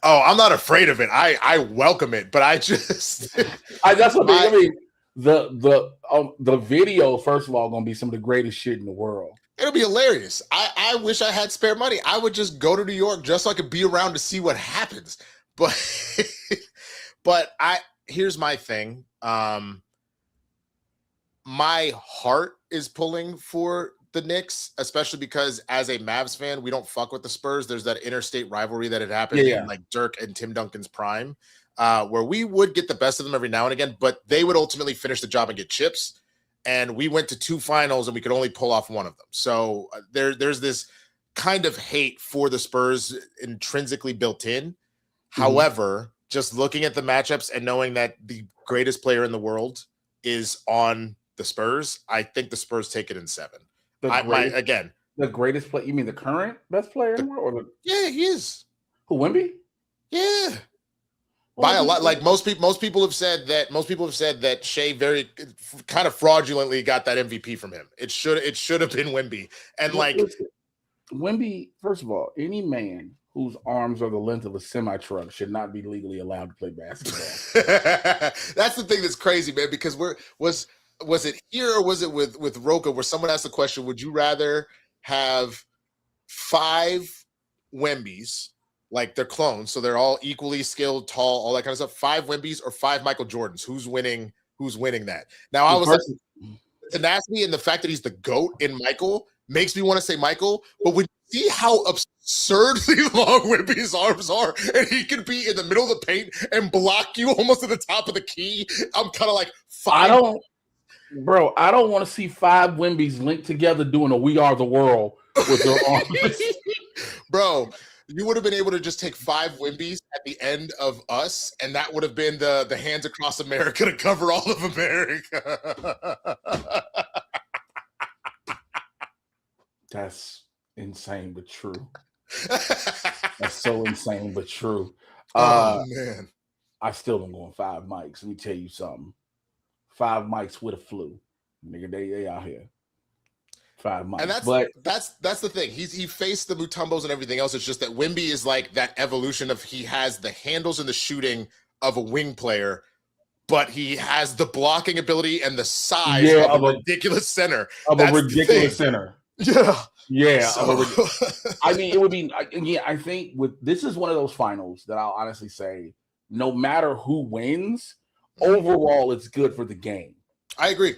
Oh, I'm not afraid of it. I welcome it, but I just that's what I mean. The video, first of all, gonna be some of the greatest shit in the world. It'll be hilarious. I wish I had spare money. I would just go to New York just so I could be around to see what happens. But here's my thing. My heart is pulling for the Knicks, especially because as a Mavs fan, we don't fuck with the Spurs. There's that interstate rivalry that had happened in like Dirk and Tim Duncan's prime, where we would get the best of them every now and again, but they would ultimately finish the job and get chips. And we went to 2 finals and we could only pull off one of them. So there's this kind of hate for the Spurs intrinsically built in. However, just looking at the matchups and knowing that the greatest player in the world is on the Spurs, I think the Spurs take it in 7. The greatest player. You mean the current best player in the world? Yeah, he is. Who, Wemby? Yeah. By a lot. Like most people have said that Shea very kind of fraudulently got that MVP from him. It should have been Wemby. And listen, Wemby, first of all, any man whose arms are the length of a semi-truck should not be legally allowed to play basketball. That's the thing that's crazy, man, because was it here or was it with Roka where someone asked the question, would you rather have 5 Wembys, like they're clones, so they're all equally skilled, tall, all that kind of stuff, 5 Wembys or 5 Michael Jordans? Who's winning that? Now I was like, tenacity and the fact that he's the GOAT in Michael makes me want to say Michael, but when you see how absurdly long Wemby's arms are, and he can be in the middle of the paint and block you almost at the top of the key, I'm kind of like, I don't want to see 5 Wembys linked together doing a We Are the World with their arms. Bro, you would have been able to just take 5 Wembys at the end of Us, and that would have been the Hands Across America to cover all of America. That's insane but true. That's so insane but true. Man. I still don't go on 5 mics. Let me tell you something. 5 mics with a flu. Nigga, they out here. 5 mics. And that's the thing. He faced the Mutombos and everything else. It's just that Wemby is like that evolution of he has the handles and the shooting of a wing player, but he has the blocking ability and the size of a ridiculous center. Yeah. So. I mean, it would be. I think this is one of those finals that I'll honestly say, no matter who wins, overall, it's good for the game. I agree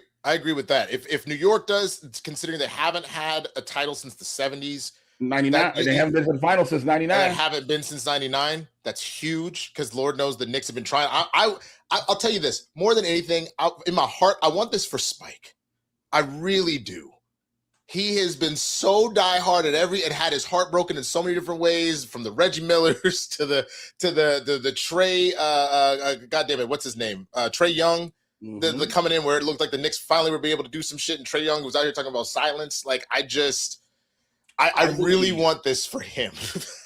with that. If New York does, considering they haven't had a title since the 70s, 99, they haven't been to the final since 99. They haven't been since 99. That's huge because Lord knows the Knicks have been trying. I'll tell you this more than anything. In my heart, I want this for Spike. I really do. He has been so diehard and had his heart broken in so many different ways, from the Reggie Millers to the Trey. God damn it, what's his name? Trey Young. The coming in where it looked like the Knicks finally would be able to do some shit, and Trey Young was out here talking about silence. Like, I really want this for him.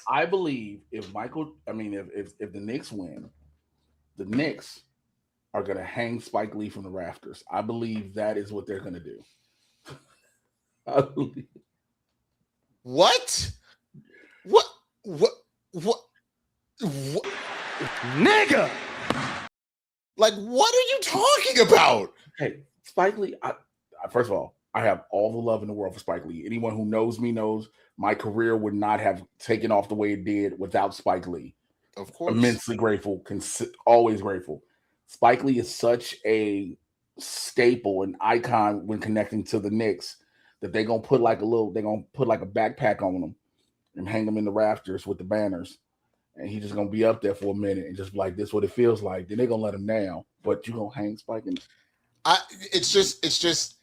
I believe if the Knicks win, the Knicks are going to hang Spike Lee from the rafters. I believe that is what they're going to do. I believe. What? Nigga! Like, what are you talking about? Hey, Spike Lee, first of all, I have all the love in the world for Spike Lee. Anyone who knows me knows my career would not have taken off the way it did without Spike Lee. Of course. Immensely grateful, always grateful. Spike Lee is such a staple and icon when connecting to the Knicks that they're gonna put like a backpack on him and hang him in the rafters with the banners. And he's just gonna be up there for a minute and just be like, this is what it feels like. Then they're gonna let him down. But you gonna hang Spike in. It's just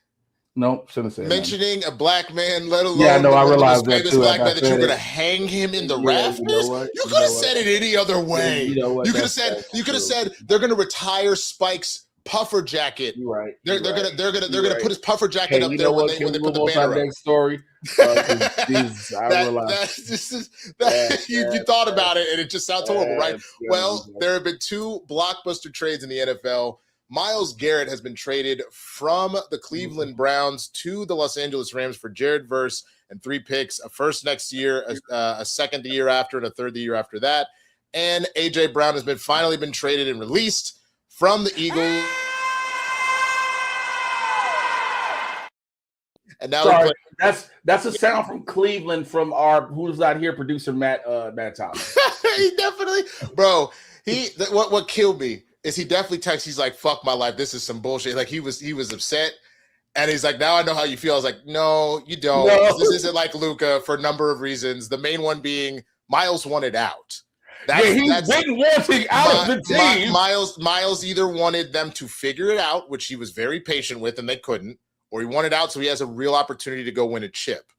no, shouldn't say mentioning a black man, let alone I realized that famous too. black man that you're gonna hang him in the rafters. You could have said it any other way. You could have said they're gonna retire Spike's puffer jacket. You're right. They're gonna put his puffer jacket up there when they put the banner up. Next story. You thought about it and it just sounds horrible, right? Well, there have been 2 blockbuster trades in the NFL. Myles Garrett has been traded from the Cleveland Browns to the Los Angeles Rams for Jared Verse and 3 picks, a first next year, a second the year after, and a third the year after that. And A.J. Brown has finally been traded and released from the Eagles. And now that's a sound from Cleveland from our who's out here producer Matt Thomas. He definitely, bro. What killed me is he definitely texts. He's like, "Fuck my life. This is some bullshit." Like he was upset, and he's like, "Now I know how you feel." I was like, "No, you don't. No. This isn't like Luka for a number of reasons. The main one being Myles wanted out. He's been wanting out of the team. Myles either wanted them to figure it out, which he was very patient with, and they couldn't, or he wanted out so he has a real opportunity to go win a chip.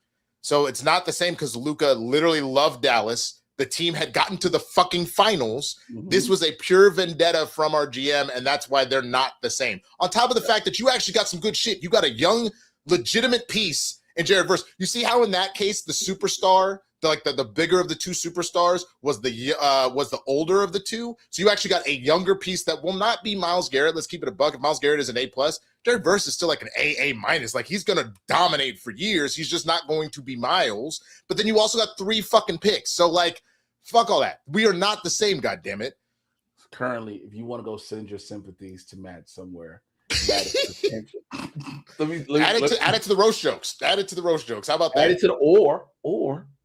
So it's not the same because Luka literally loved Dallas. The team had gotten to the fucking finals. Mm-hmm. This was a pure vendetta from our GM, and that's why they're not the same. On top of the fact that you actually got some good shit. You got a young, legitimate piece in Jared Verse. You see how in that case, the superstar, the bigger of the 2 superstars was the older of the 2. So you actually got a younger piece that will not be Myles Garrett. Let's keep it a buck. If Myles Garrett is an A+, Jared Verse is still like an A-. Like he's gonna dominate for years. He's just not going to be Myles. But then you also got 3 fucking picks. So like, fuck all that. We are not the same, goddammit. Currently, if you want to go send your sympathies to Matt somewhere, add it to the roast jokes. Add it to the roast jokes. How about that? Add it to the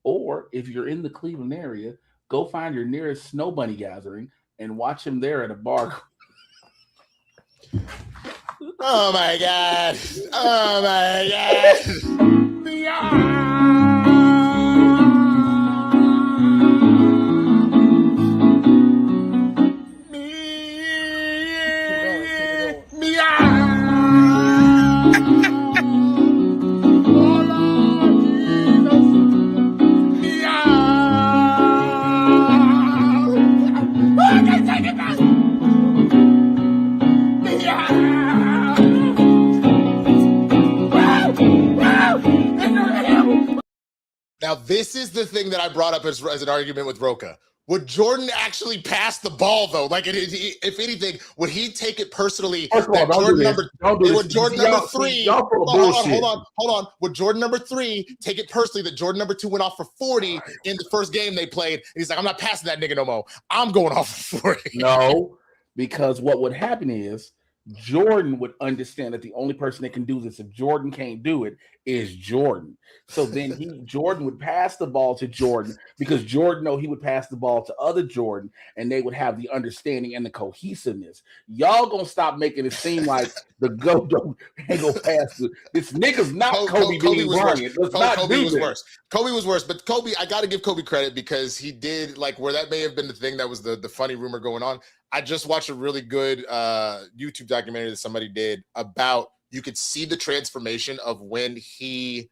or if you're in the Cleveland area, go find your nearest Snow Bunny gathering and watch him there at a bar. Oh my god! Oh my god! Now, this is the thing that I brought up as an argument with Roka. Would Jordan actually pass the ball, though? Like, if anything, would he take it personally? That Jordan number 3. Hold on. Would Jordan number 3 take it personally that Jordan number 2 went off for 40 in the first game they played? And he's like, I'm not passing that nigga no more. I'm going off for 40. No, because what would happen is Jordan would understand that the only person that can do this, if Jordan can't do it, is Jordan. So then Jordan would pass the ball to Jordan because Jordan know he would pass the ball to other Jordan, and they would have the understanding and the cohesiveness. Y'all gonna stop making it seem like the go ain't gonna pass this nigga's not Kobe being Bryant. Kobe was worse. Kobe was worse, but Kobe, I gotta give Kobe credit because he did like where that may have been the thing that was the funny rumor going on. I just watched a really good YouTube documentary that somebody did about you could see the transformation of when he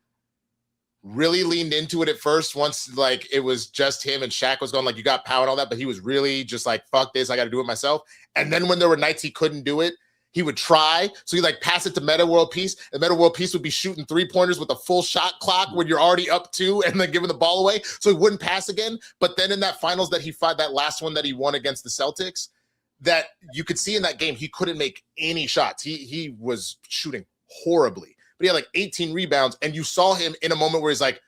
really leaned into it at first. Once like it was just him and Shaq was going like you got power and all that, but he was really just like fuck this, I got to do it myself. And then when there were nights he couldn't do it, he would try. So he like pass it to Meta World Peace, and Meta World Peace would be shooting 3-pointers with a full shot clock when you're already up 2 and then giving the ball away. So he wouldn't pass again. But then in that finals that he fought, that last one that he won against the Celtics, that you could see in that game, he couldn't make any shots. He was shooting horribly, but he had like 18 rebounds. And you saw him in a moment where he's like,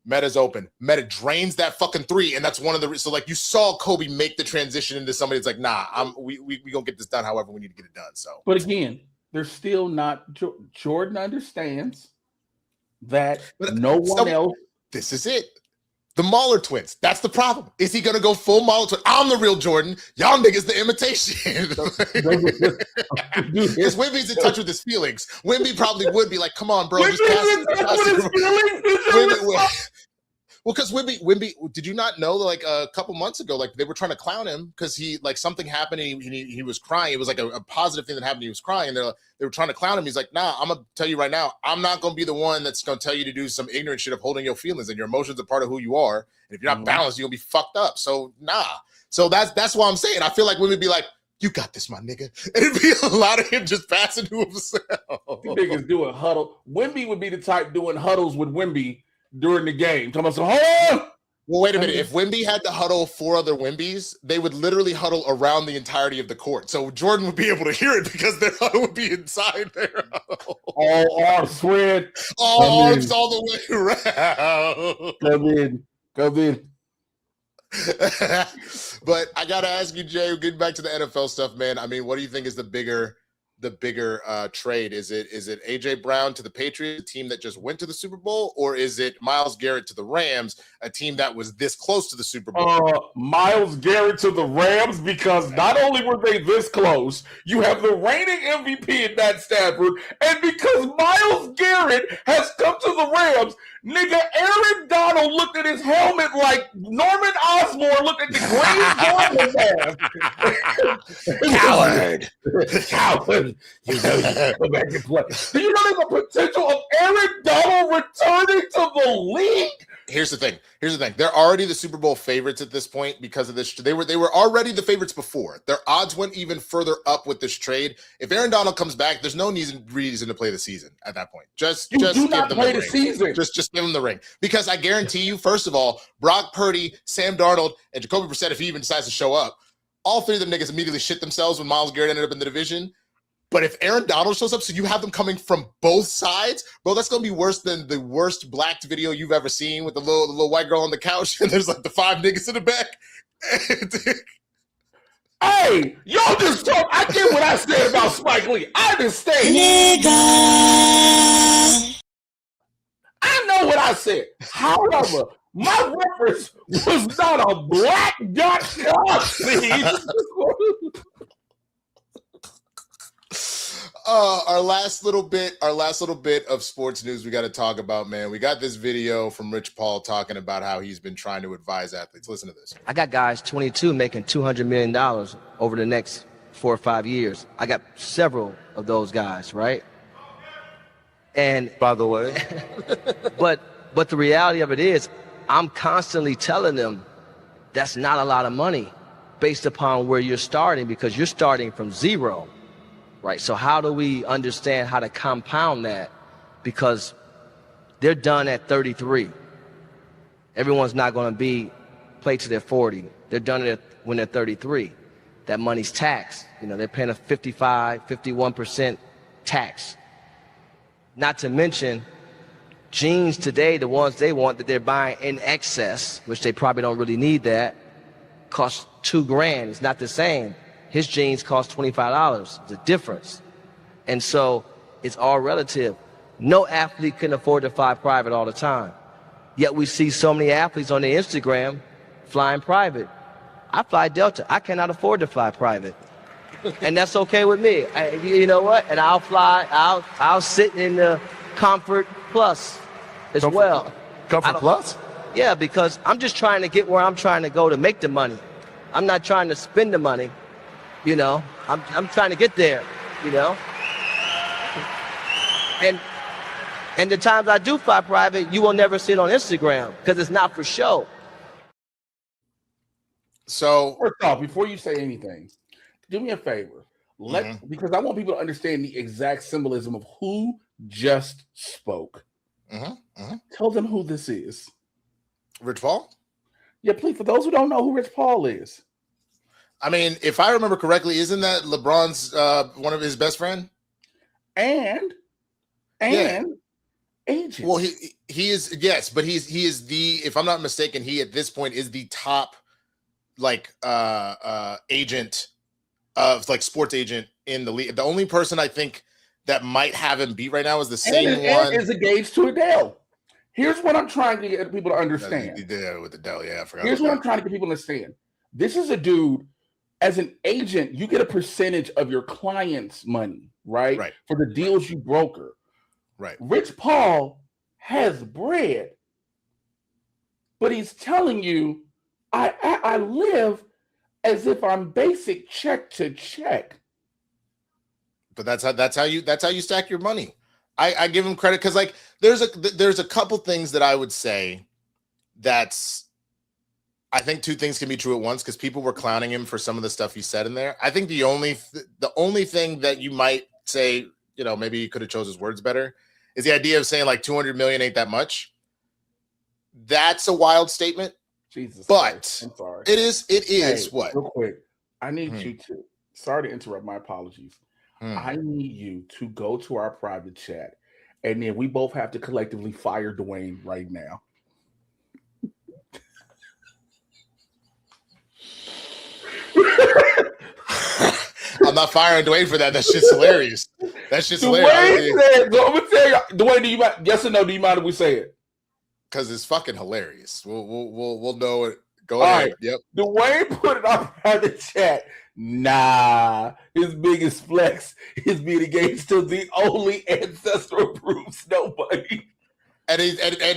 Meta's open. Meta drains that fucking 3, and that's one of the so like you saw Kobe make the transition into somebody that's like, nah, we gonna get this done. However, we need to get it done. So, but again, they're still not. Jordan understands that no one else. This is it. The Mahler twins. That's the problem. Is he gonna go full Mahler twin? I'm the real Jordan. Y'all niggas the imitation. Because Wimby's in touch with his feelings. Wimby probably would be like, "Come on, bro, just pass it." Well, because Wimby, did you not know? Like a couple months ago, like they were trying to clown him because he like something happened. And he was crying. It was like a positive thing that happened. He was crying, and they were trying to clown him. He's like, "Nah, I'm gonna tell you right now. I'm not gonna be the one that's gonna tell you to do some ignorant shit of holding your feelings, and your emotions are part of who you are. And if you're not balanced, you're gonna be fucked up. So nah. So that's why I'm saying I feel like Wimby be like, "You got this, my nigga," and it'd be a lot of him just passing to himself. You niggas doing huddle. Wimby would be the type doing huddles with Wimby during the game. Talking about some hold on. Well, wait a minute. If Wimby had to huddle 4 other Wimbys, they would literally huddle around the entirety of the court. So Jordan would be able to hear it because their huddle would be inside there. All arms spread. All arms all the way around. Come in. But I got to ask you, Jay, getting back to the NFL stuff, man. I mean, what do you think is the bigger trade? Is it AJ Brown to the Patriots, a team that just went to the Super Bowl, or is it Myles Garrett to the Rams, a team that was this close to the Super Bowl? Myles Garrett to the Rams, because not only were they this close, you have the reigning MVP in Matt Stafford, and because Myles Garrett has come to the Rams, nigga, Aaron Donald looked at his helmet like Norman Osborn looked at the green Coward. Coward. You know you can go back and play. Do you know there's a potential of Aaron Donald returning to the league? Here's the thing. They're already the Super Bowl favorites at this point because of this. They were already the favorites before. Their odds went even further up with this trade. If Aaron Donald comes back, there's no reason to play the season at that point. Just give them the ring. Just give them the ring. Because I guarantee you, first of all, Brock Purdy, Sam Darnold, and Jacoby Brissett, if he even decides to show up, all 3 of them niggas immediately shit themselves when Myles Garrett ended up in the division. But if Aaron Donald shows up, so you have them coming from both sides, bro, that's going to be worse than the worst blacked video you've ever seen with the little white girl on the couch, and there's like the 5 niggas in the back. Hey, y'all just talk. I get what I said about Spike Lee. I understand. Nigga. I know what I said. However, my reference was not a black dot com, please. Our last little bit of sports news we got to talk about, man. We got this video from Rich Paul talking about how he's been trying to advise athletes. Listen to this. I got guys 22 making $200 million over the next 4 or 5 years. I got several of those guys, right? And by the way, but the reality of it is, I'm constantly telling them that's not a lot of money based upon where you're starting, because you're starting from zero. Right, so how do we understand how to compound that? Because they're done at 33. Everyone's not going to play to their 40. They're done when they're 33. That money's taxed. You know, they're paying a 55, 51% tax. Not to mention, jeans today, the ones they want that they're buying in excess, which they probably don't really need that, cost $2,000. It's not the same. His jeans cost $25. It's a difference. And so it's all relative. No athlete can afford to fly private all the time. Yet we see so many athletes on their Instagram flying private. I fly Delta. I cannot afford to fly private. And that's okay with me. You know what? And I'll sit in the Comfort Plus as well. Comfort Plus? Yeah, because I'm just trying to get where I'm trying to go to make the money. I'm not trying to spend the money. You know, I'm trying to get there, you know. And the times I do fly private, you will never see it on Instagram because it's not for show. So first off, before you say anything, do me a favor. Because I want people to understand the exact symbolism of who just spoke. Tell them who this is. Rich Paul? Yeah, please. For those who don't know who Rich Paul is. I mean, if I remember correctly, isn't that LeBron's one of his best friend? And agent. Well, he is, yes, but he is the, if I'm not mistaken, he at this point is the top agent of sports agent in the league. The only person I think that might have him beat right now is the same one. Is engaged to Adele. Here's what I'm trying to get people to understand. Yeah, with Adele, yeah, I forgot. Here's what I'm trying to get people to understand. This is a dude, as an agent, you get a percentage of your client's money, right? Right. For the deals you broker. Right. Rich Paul has bread, but he's telling you, I live as if I'm basic check to check. But that's how you stack your money. I give him credit because there's a couple things that I would say that's, I think two things can be true at once because people were clowning him for some of the stuff he said in there. I think the only thing that you might say, maybe he could have chose his words better, is the idea of saying 200 million ain't that much. That's a wild statement. Jesus, but Christ. I'm sorry. It is Hey, what? Real quick, I need you to. Sorry to interrupt. My apologies. I need you to go to our private chat, and then we both have to collectively fire Dwayne right now. I'm not firing Dwayne for that. That shit's hilarious. That shit's hilarious. I'm gonna tell you, Dwayne, do you mind? Yes or no? Do you mind if we say it? Because it's fucking hilarious. We'll know it. Go All ahead. right. Yep. Dwayne put it on private chat. Nah, his biggest flex is being engaged to the only ancestor who proves nobody. And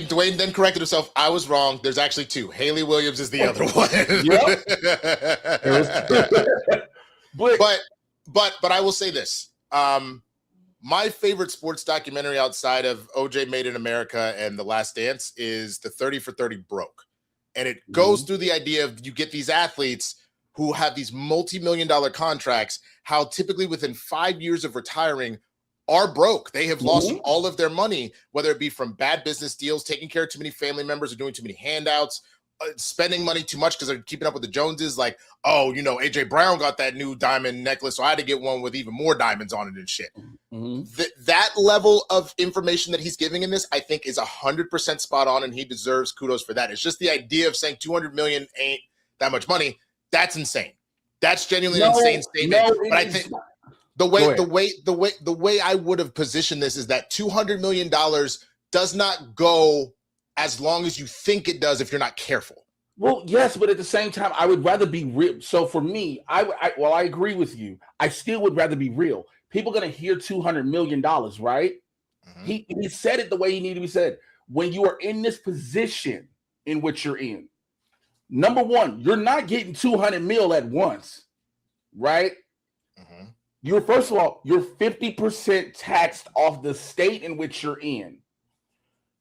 Dwayne then corrected himself. I was wrong. There's actually two. Haley Williams is the other one. Yep. But I will say this. My favorite sports documentary outside of OJ Made in America and The Last Dance is the 30 for 30 Broke. And it goes through the idea of you get these athletes who have these multi-million-dollar contracts, how typically within 5 years of retiring are broke. They have lost all of their money, whether it be from bad business deals, taking care of too many family members, or doing too many handouts, spending money too much because they're keeping up with the Joneses. Like, AJ Brown got that new diamond necklace, so I had to get one with even more diamonds on it and shit. That level of information that he's giving in this, I think, is 100% spot on, and he deserves kudos for that. It's just the idea of saying 200 million ain't that much money. That's insane. That's genuinely an insane statement. But I think the way I would have positioned this is that $200 million does not go as long as you think it does if you're not careful. Well, yes, but at the same time, I would rather be real. So for me, I agree with you. I still would rather be real. People are going to hear $200 million, right? He said it the way he needed to be said. When you are in this position in which you're in, number one, you're not getting 200 mil at once, right? You're, first of all, you're 50% taxed off the state in which you're in.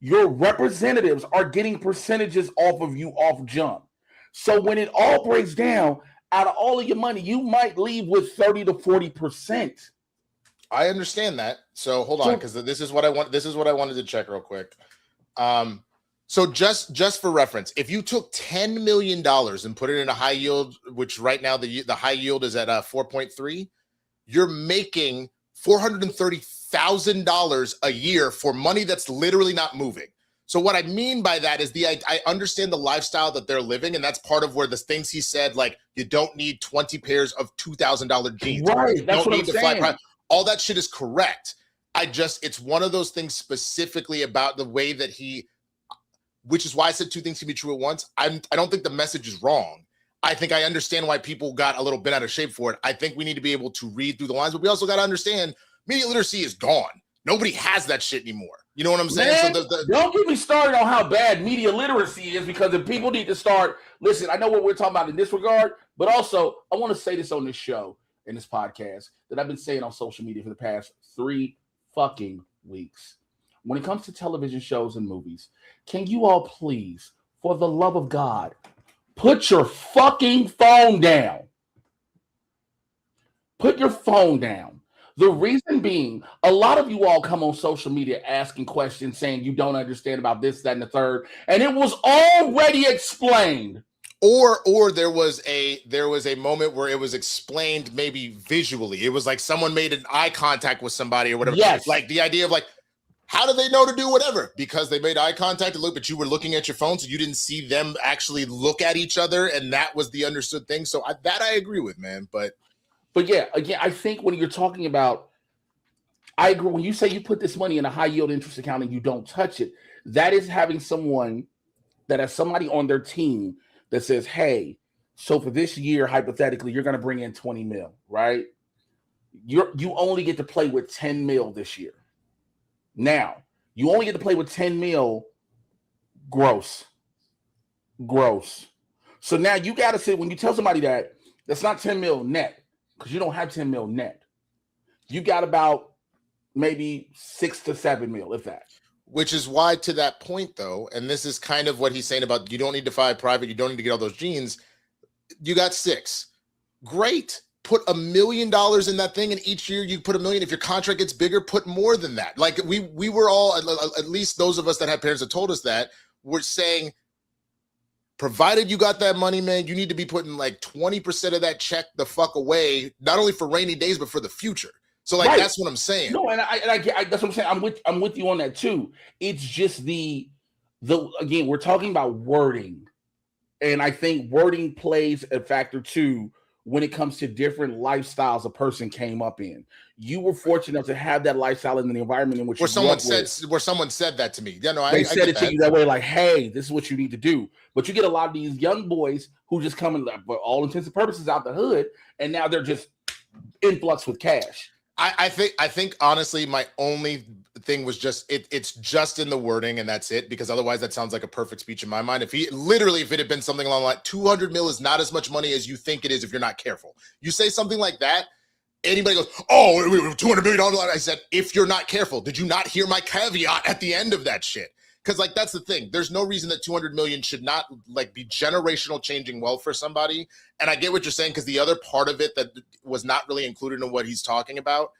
Your representatives are getting percentages off of you off jump. So when it all breaks down, out of all of your money, you might leave with 30 to 40%. I understand that. So hold on, because this is what I want. This is what I wanted to check real quick. So just for reference, if you took $10 million and put it in a high yield, which right now the high yield is at 4.3, you're making $430,000 a year for money that's literally not moving. So what I mean by that is I understand the lifestyle that they're living, and that's part of where the things he said, like you don't need 20 pairs of $2,000 jeans. Right, that's what I'm saying. All that shit is correct. It's one of those things specifically about the way that which is why I said two things can be true at once. I don't think the message is wrong. I think I understand why people got a little bit out of shape for it. I think we need to be able to read through the lines, but we also got to understand media literacy is gone. Nobody has that shit anymore. You know what I'm saying? Man, don't get me started on how bad media literacy is, because if people need to start, listen, I know what we're talking about in this regard, but also I want to say this on this show, in this podcast, that I've been saying on social media for the past 3 fucking weeks. When it comes to television shows and movies, can you all please, for the love of God, put your fucking phone down? Put your phone down. The reason being, a lot of you all come on social media asking questions saying you don't understand about this, that, and the third, and it was already explained. Or there was a moment where it was explained maybe visually. It was like someone made an eye contact with somebody or whatever. Yes. Like the idea of like, how do they know to do whatever? Because they made eye contact and look, but you were looking at your phone, so you didn't see them actually look at each other, and that was the understood thing. So I agree with, man. But yeah, again, I think when you're talking about, I agree. When you say you put this money in a high yield interest account and you don't touch it, that is having someone that has somebody on their team that says, hey, so for this year, hypothetically, you're going to bring in 20 mil, right? You only get to play with 10 mil this year. Now, you only get to play with 10 mil gross. So now you got to say, when you tell somebody that, that's not 10 mil net, because you don't have 10 mil net. You got about maybe 6 to 7 mil, if that. Which is why, to that point, though, and this is kind of what he's saying about you don't need to fly private, you don't need to get all those genes. You got 6. Great. Put $1 million in that thing, and each year you put $1 million. If your contract gets bigger, put more than that. Like we were all, at least those of us that had parents that told us that, were saying, provided you got that money, man, you need to be putting like 20% of that check the fuck away, not only for rainy days, but for the future. So like, that's what I'm saying. No, and I that's what I'm saying. I'm with you on that too. It's just the again, we're talking about wording, and I think wording plays a factor too when it comes to different lifestyles a person came up in. You were fortunate enough to have that lifestyle in the environment in which someone said that to me. Yeah, no, they said it to you that way, like, hey, this is what you need to do. But you get a lot of these young boys who just come in, for all intents and purposes, out the hood, and now they're just influx with cash. I think honestly, my only thing was just it's just in the wording, and that's it, because otherwise that sounds like a perfect speech in my mind. If it had been something along like 200 mil is not as much money as you think it is if you're not careful. You say something like that, anybody goes, oh, $200 million. I said, if you're not careful. Did you not hear my caveat at the end of that shit? Because like that's the thing. There's no reason that 200 million should not like be generational changing wealth for somebody. And I get what you're saying, because the other part of it that was not really included in what he's talking about,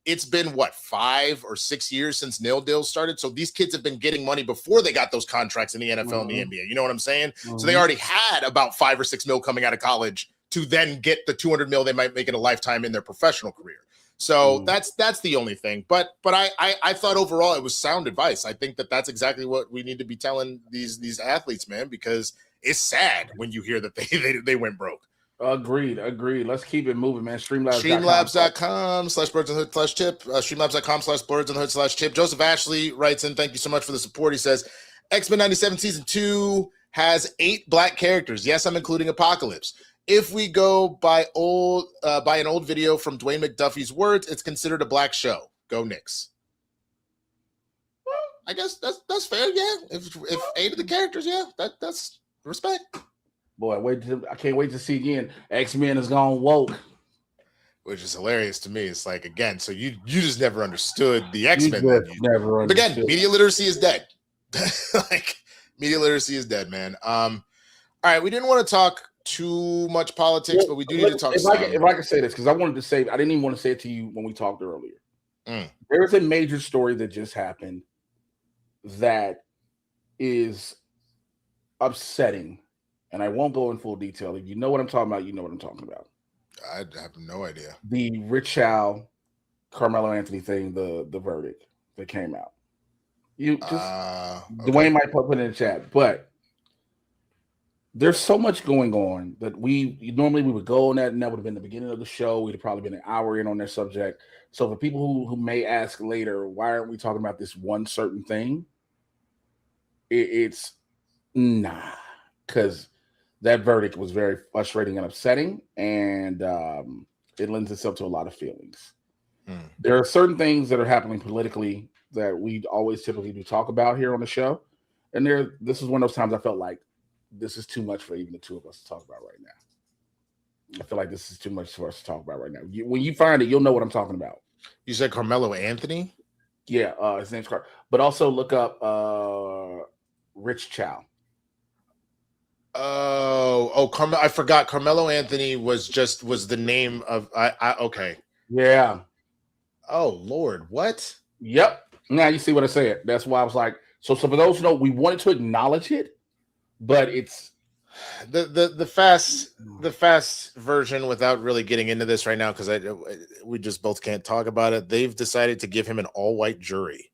it's been what, 5 or 6 years since nil deals started. So these kids have been getting money before they got those contracts in the NFL and the NBA. You know what I'm saying? So they already had about 5 or 6 mil coming out of college to then get the 200 mil they might make in a lifetime in their professional career. So that's the only thing. But I thought overall it was sound advice. I think that's exactly what we need to be telling these athletes, man, because it's sad when you hear that they went broke. Agreed. Let's keep it moving, man. Streamlabs.com/blerdsndahood/tip. Streamlabs.com/blerdsndahood/tip. Joseph Ashley writes in, thank you so much for the support. He says, X-Men 97 Season 2 has 8 black characters. Yes, I'm including Apocalypse. If we go by an old video from Dwayne McDuffie's words, it's considered a black show. Go Knicks. Well, I guess that's fair. Yeah, if 8 of the characters, yeah, that's respect. Boy, I can't wait to see again. X-Men is gone woke, which is hilarious to me. It's like, again, so you just never understood the X-Men. Never understood. But again, media literacy is dead. Like, media literacy is dead, man. All right, we didn't want to talk too much politics, but we do need to talk. If I can say this, because I wanted to say, I didn't even want to say it to you when we talked earlier. There's a major story that just happened that is upsetting, and I won't go in full detail. If you know what I'm talking about, you know what I'm talking about. I have no idea. The Rich Chow, Carmelo Anthony thing, the verdict that came out. You just Dwayne might put it in the chat, but there's so much going on that normally we would go on that, and that would have been the beginning of the show. We'd have probably been an hour in on their subject. So for people who may ask later, why aren't we talking about this one certain thing? It's because that verdict was very frustrating and upsetting, and it lends itself to a lot of feelings. There are certain things that are happening politically that we always typically do talk about here on the show, and this is one of those times I felt like this is too much for even the two of us to talk about right now. I feel like this is too much for us to talk about right now. When you find it, you'll know what I'm talking about. You said Carmelo Anthony? Yeah, his name's Car. But also look up Rich Chow. I forgot. Carmelo Anthony was the name of. Okay. Yeah. Oh Lord, what? Yep. Now you see what I said. That's why I was like, so for those who know, we wanted to acknowledge it, but it's the fast version without really getting into this right now because we just both can't talk about it. They've decided to give him an all-white jury.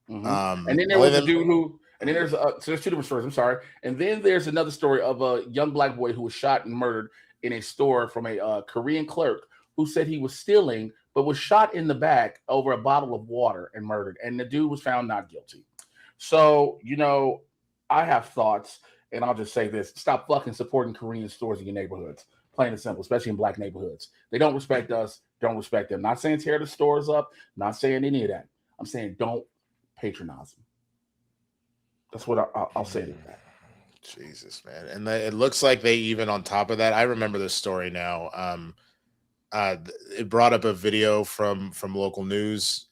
And then there was a dude who, and then so there's two different stories. I'm sorry. And then there's another story of a young black boy who was shot and murdered in a store from a Korean clerk who said he was stealing, but was shot in the back over a bottle of water and murdered. And the dude was found not guilty. So, I have thoughts, and I'll just say this: stop fucking supporting Korean stores in your neighborhoods. Plain and simple, especially in black neighborhoods. They don't respect us. Don't respect them. Not saying tear the stores up. Not saying any of that. I'm saying don't patronize them. That's what I'll say to that. Jesus, man. And it looks like they even on top of that, I remember this story now. It brought up a video from local news.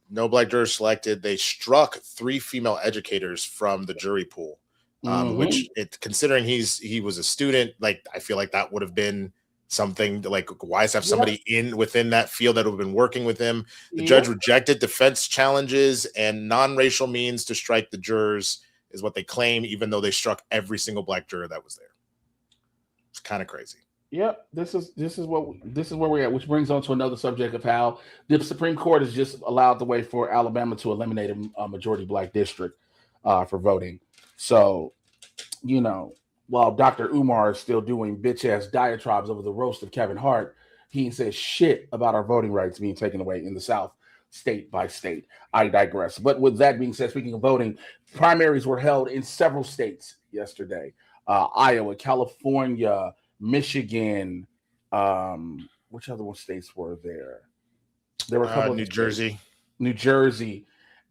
No black jurors selected. They struck 3 female educators from the jury pool, which considering he was a student, like I feel like that would have been something like why have somebody within that field that would have been working with him. The judge rejected defense challenges and non-racial means to strike the jurors is what they claim, even though they struck every single black juror that was there. It's kind of crazy. Yep, this is where we're at, which brings on to another subject of how the Supreme Court has just allowed the way for Alabama to eliminate a majority black district for voting. So, while Dr. Umar is still doing bitch ass diatribes over the roast of Kevin Hart, he ain't said shit about our voting rights being taken away in the South, state by state. I digress. But with that being said, speaking of voting, primaries were held in several states yesterday: Iowa, California, Michigan. Which other states were there? There were a couple of New Jersey,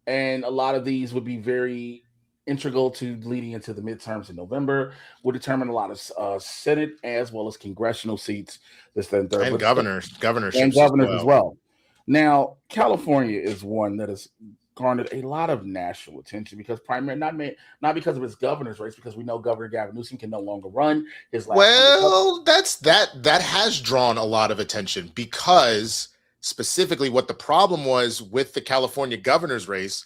and a lot of these would be very integral to leading into the midterms in November. Will determine a lot of Senate as well as congressional seats. And governors as well. Now, California is one that has garnered a lot of national attention because primarily not because of its governor's race, because we know Governor Gavin Newsom can no longer run his last. Well, that has drawn a lot of attention because specifically what the problem was with the California governor's race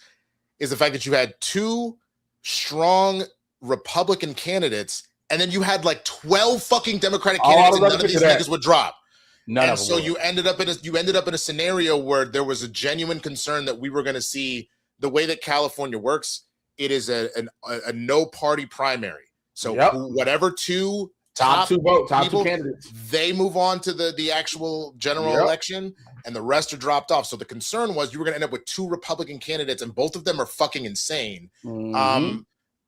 is the fact that you had 2 strong Republican candidates, and then you had like 12 fucking Democratic candidates, and none of these niggas would drop. So you ended up in a scenario where there was a genuine concern that we were going to see the way that California works. It is a no party primary. So whatever top two candidates, they move on to the actual general election, and the rest are dropped off. So the concern was you were going to end up with 2 Republican candidates, and both of them are fucking insane.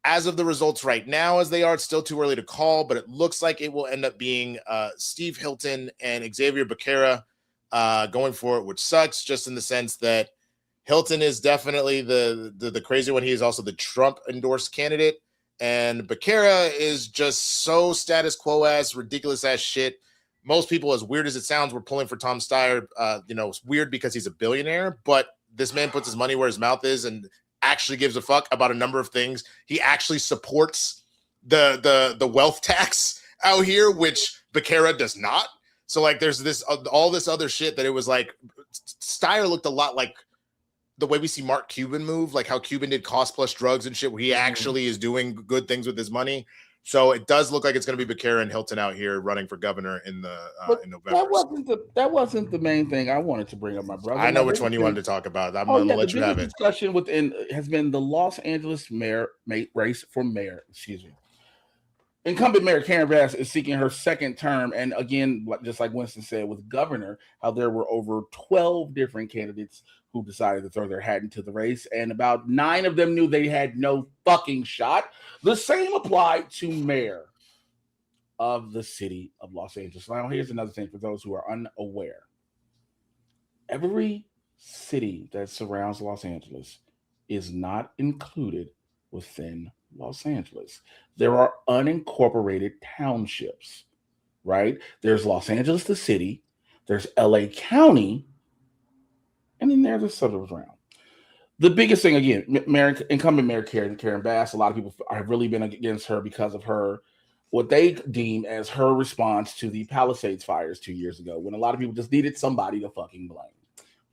As of the results right now, as they are, it's still too early to call, but it looks like it will end up being Steve Hilton and Xavier Becerra going for it, which sucks just in the sense that Hilton is definitely the crazy one. He is also the Trump endorsed candidate, and Becerra is just so status quo ass, ridiculous ass shit. Most people, as weird as it sounds, were pulling for Tom Steyer. It's weird because he's a billionaire, but this man puts his money where his mouth is and actually gives a fuck about a number of things. He actually supports the wealth tax out here, which Becerra does not. So like there's this all this other shit that it was like Steyer looked a lot like the way we see Mark Cuban move, like how Cuban did cost plus drugs and shit, where he actually is doing good things with his money. So it does look like it's going to be Becerra and Hilton out here running for governor in November. That wasn't the main thing I wanted to bring up, my brother. I know which one you wanted to talk about. I'm going to let you have it. Discussion has been the Los Angeles race for mayor. Excuse me. Incumbent Mayor Karen Bass is seeking her second term, and again, just like Winston said with governor, how there were over 12 different candidates who decided to throw their hat into the race, and about 9 of them knew they had no fucking shot. The same applied to mayor of the city of Los Angeles. Now, here's another thing for those who are unaware. Every city that surrounds Los Angeles is not included within Los Angeles. There are unincorporated townships, right? There's Los Angeles, the city. There's LA County. And then there's the suburbs around. The biggest thing, again, incumbent Mayor Karen Bass, a lot of people have really been against her because of her, what they deem as her response to the Palisades fires 2 years ago, when a lot of people just needed somebody to fucking blame.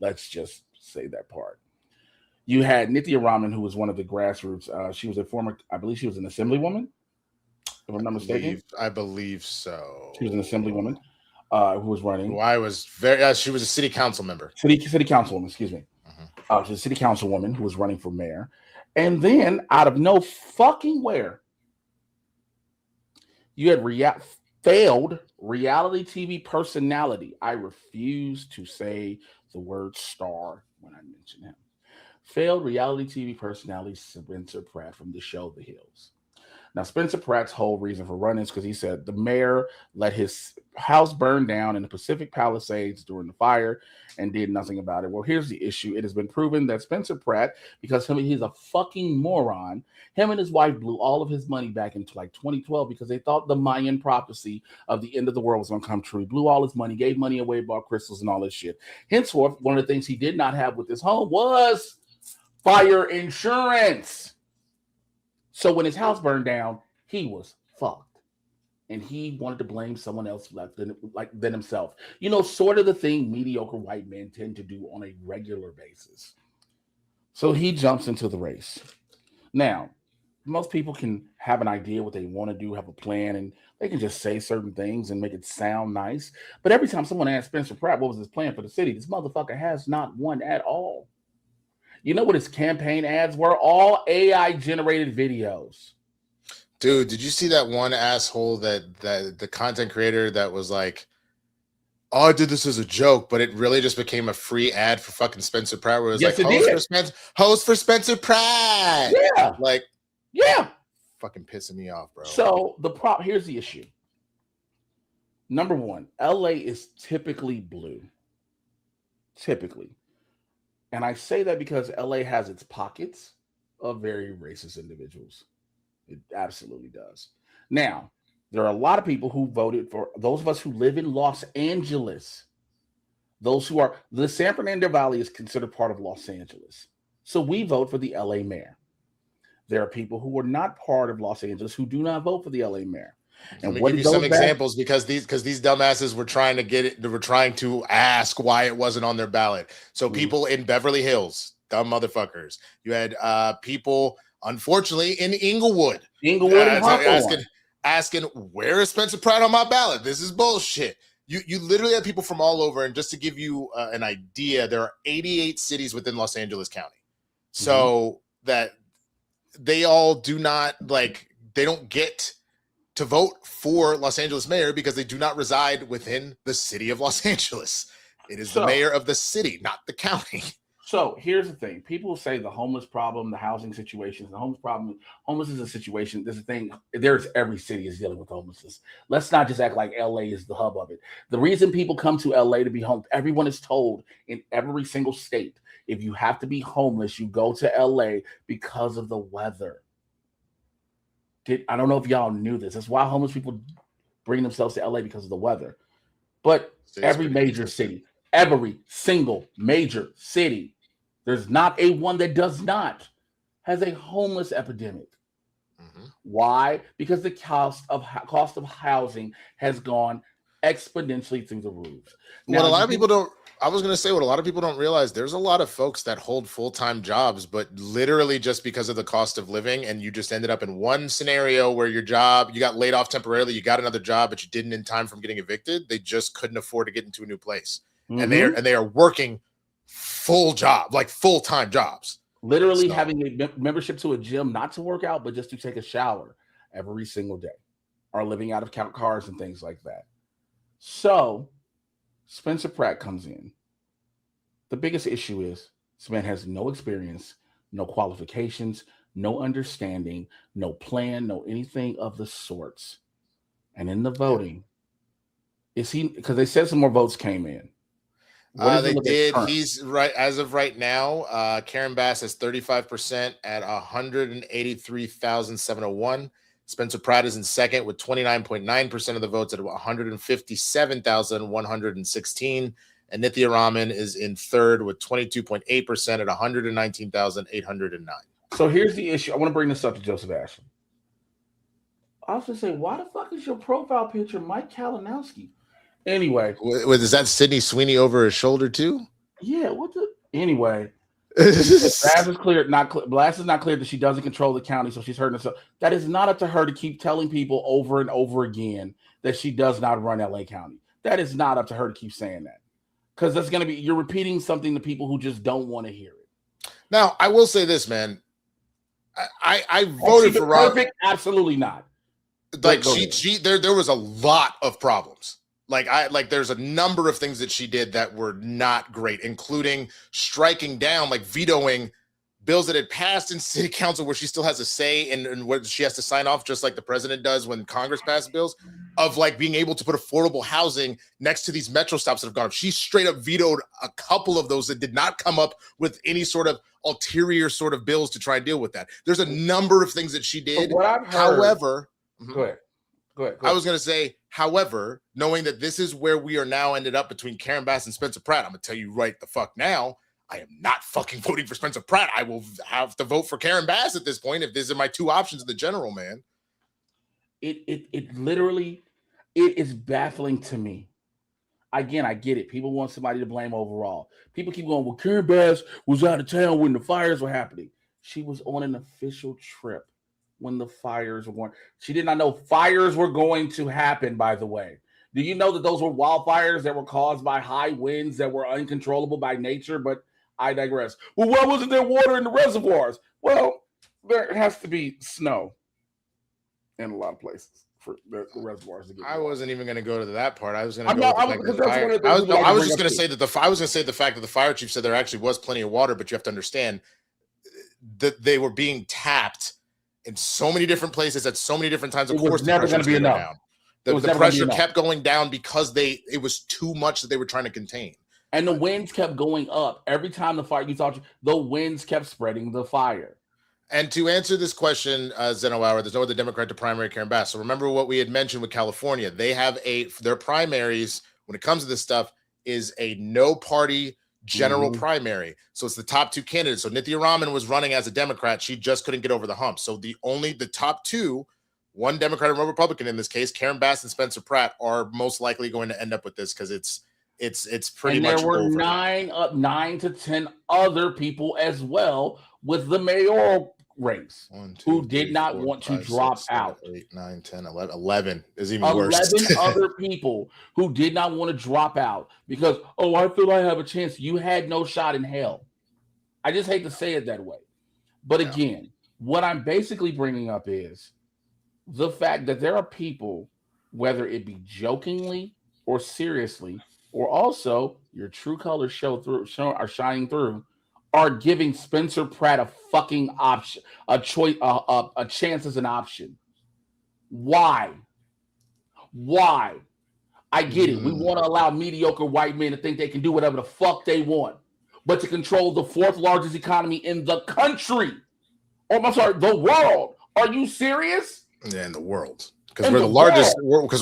Let's just say that part. You had Nithya Raman, who was one of the grassroots. She was a former, I believe she was an assemblywoman, if I'm not mistaken. I believe so. She was an assemblywoman who was running. Who I was she was a city council member. City councilwoman, excuse me. She was a city councilwoman who was running for mayor. And then out of no fucking where, you had failed reality TV personality. I refuse to say the word star when I mention him. Failed reality TV personality Spencer Pratt from the show The Hills. Now, Spencer Pratt's whole reason for running is because he said the mayor let his house burn down in the Pacific Palisades during the fire and did nothing about it. Well, here's the issue. It has been proven that Spencer Pratt, because he's a fucking moron, him and his wife blew all of his money back into like 2012 because they thought the Mayan prophecy of the end of the world was going to come true. He blew all his money, gave money away, bought crystals and all this shit. Henceforth, one of the things he did not have with his home was fire insurance. So when his house burned down, he was fucked. And he wanted to blame someone else than himself. You know, sort of the thing mediocre white men tend to do on a regular basis. So he jumps into the race. Now, most people can have an idea what they want to do, have a plan, and they can just say certain things and make it sound nice. But every time someone asks Spencer Pratt what was his plan for the city, this motherfucker has not one at all. You know what his campaign ads were? All AI-generated videos. Dude, did you see that one asshole that the content creator that was like, oh, I did this as a joke, but it really just became a free ad for fucking Spencer Pratt, where it was yes, like, host for Spencer Pratt. Yeah. Like, yeah. Fucking pissing me off, bro. So here's the issue. Number one, LA is typically blue. Typically. And I say that because LA has its pockets of very racist individuals. It absolutely does. Now, there are a lot of people who voted for those of us who live in Los Angeles. Those who are, the San Fernando Valley is considered part of Los Angeles. So we vote for the LA mayor. There are people who are not part of Los Angeles who do not vote for the LA mayor. And let me give you some examples because these dumbasses were trying to get it. They were trying to ask why it wasn't on their ballot. So people in Beverly Hills, dumb motherfuckers. You had people, unfortunately, in Inglewood asking where is Spencer Pratt on my ballot? This is bullshit. You literally have people from all over. And just to give you an idea, there are 88 cities within Los Angeles County. So that they all do not they don't get to vote for Los Angeles mayor because they do not reside within the city of Los Angeles. It is the mayor of the city, not the county. So here's the thing. People say the homeless problem, the housing situations, the homeless problem. Homeless is a situation. There's a thing. Every city is dealing with homelessness. Let's not just act like LA is the hub of it. The reason people come to LA to be homeless, everyone is told in every single state, if you have to be homeless, you go to LA because of the weather. I don't know if y'all knew this. That's why homeless people bring themselves to LA, because of the weather. But every major city, every single major city, there's not a one that does not, has a homeless epidemic. Why? Because the cost of housing has gone exponentially through the roof. Now, what a lot of people don't. I was going to say what a lot of people don't realize, there's a lot of folks that hold full-time jobs, but literally just because of the cost of living, and you just ended up in one scenario where you got laid off temporarily, you got another job, but you didn't in time from getting evicted. They just couldn't afford to get into a new place. And they are working full-time jobs. Literally having a membership to a gym, not to work out, but just to take a shower every single day, or living out of cars and things like that. So Spencer Pratt comes in. The biggest issue is this man has no experience, no qualifications, no understanding, no plan, no anything of the sorts. And in the voting, because they said some more votes came in. They did. He's right as of right now. Karen Bass has 35% at 183,701. Spencer Pratt is in second with 29.9% of the votes at 157,116. And Nithya Raman is in third with 22.8% at 119,809. So here's the issue. I want to bring this up to Joseph Ashley. I was going to say, why the fuck is your profile picture Mike Kalinowski? Anyway. Is that Sydney Sweeney over his shoulder too? Yeah, what the... Anyway. Blast is clear. Blast is not clear that she doesn't control the county, so she's hurting herself. That is not up to her to keep telling people over and over again that she does not run LA County. That is not up to her to keep saying that. Because that's going to be... You're repeating something to people who just don't want to hear it. Now, I will say this, man. I voted for Rob. Perfect? Absolutely not. Like there was a lot of problems. Like there's a number of things that she did that were not great, including striking down, like vetoing bills that had passed in city council where she still has a say in what she has to sign off, just like the president does when Congress passes bills, of like being able to put affordable housing next to these metro stops that have gone up. She straight up vetoed a couple of those that did not come up with any sort of ulterior sort of bills to try and deal with that. There's a number of things that she did. However, Go ahead. I was going to say, however, knowing that this is where we are now ended up between Karen Bass and Spencer Pratt, I'm going to tell you right the fuck now, I am not fucking voting for Spencer Pratt. I will have to vote for Karen Bass at this point if these are my two options in the general, man. It literally, it is baffling to me. Again, I get it. People want somebody to blame overall. People keep going, well, Karen Bass was out of town when the fires were happening. She was on an official trip when the fires were going. She did not know fires were going to happen, by the way. Do you know that those were wildfires that were caused by high winds that were uncontrollable by nature? But I digress. Well, why wasn't there water in the reservoirs? Well, there has to be snow in a lot of places for the reservoirs to get water. I wasn't even going to go to that part. I was going to go I was just going to say that the fact that the fire chief said there actually was plenty of water, but you have to understand that they were being tapped in so many different places at so many different times. Of course, never going to be enough. The pressure kept going down because it was too much that they were trying to contain. And the winds kept going up. Every time the fire, you thought the winds kept spreading the fire. And to answer this question, Zeno Lauer, there's no other Democrat to primary Karen Bass. So remember what we had mentioned with California. They have their primaries, when it comes to this stuff, is a no party general primary. So it's the top two candidates. So Nithya Raman was running as a Democrat. She just couldn't get over the hump. So the top two, one Democrat and one Republican in this case, Karen Bass and Spencer Pratt, are most likely going to end up with this because it's pretty much over. And there were 9 to 10 other people as well with the mayoral race who did not want to drop out. 8, 9, 10, 11 is even worse. 11 other people who did not want to drop out because, I feel I have a chance. You had no shot in hell. I just hate to say it that way. But again, what I'm basically bringing up is the fact that there are people, whether it be jokingly or seriously, or also your true colors are shining through, are giving Spencer Pratt a fucking option, a choice, a chance as an option. Why? I get it. We want to allow mediocre white men to think they can do whatever the fuck they want, but to control the fourth largest economy in the country. The world. Are you serious? Yeah, in the world. Because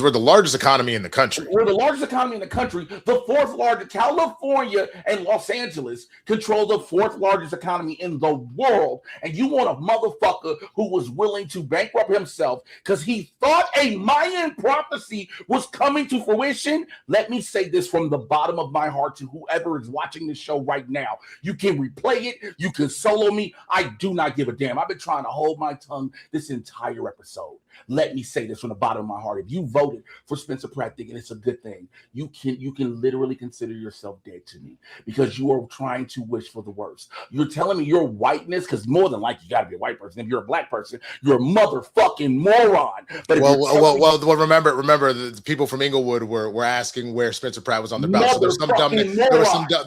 we're the largest economy in the country. We're the largest economy in the country. The fourth largest. California and Los Angeles control the fourth largest economy in the world. And you want a motherfucker who was willing to bankrupt himself because he thought a Mayan prophecy was coming to fruition? Let me say this from the bottom of my heart to whoever is watching this show right now. You can replay it. You can solo me. I do not give a damn. I've been trying to hold my tongue this entire episode. Let me say this from the bottom of my heart. If you voted for Spencer Pratt thinking it's a good thing, you can literally consider yourself dead to me because you are trying to wish for the worst. You're telling me your whiteness, because more than likely you got to be a white person. If you're a black person, you're a motherfucking moron. But remember the people from Inglewood were asking where Spencer Pratt was on the ballot. So there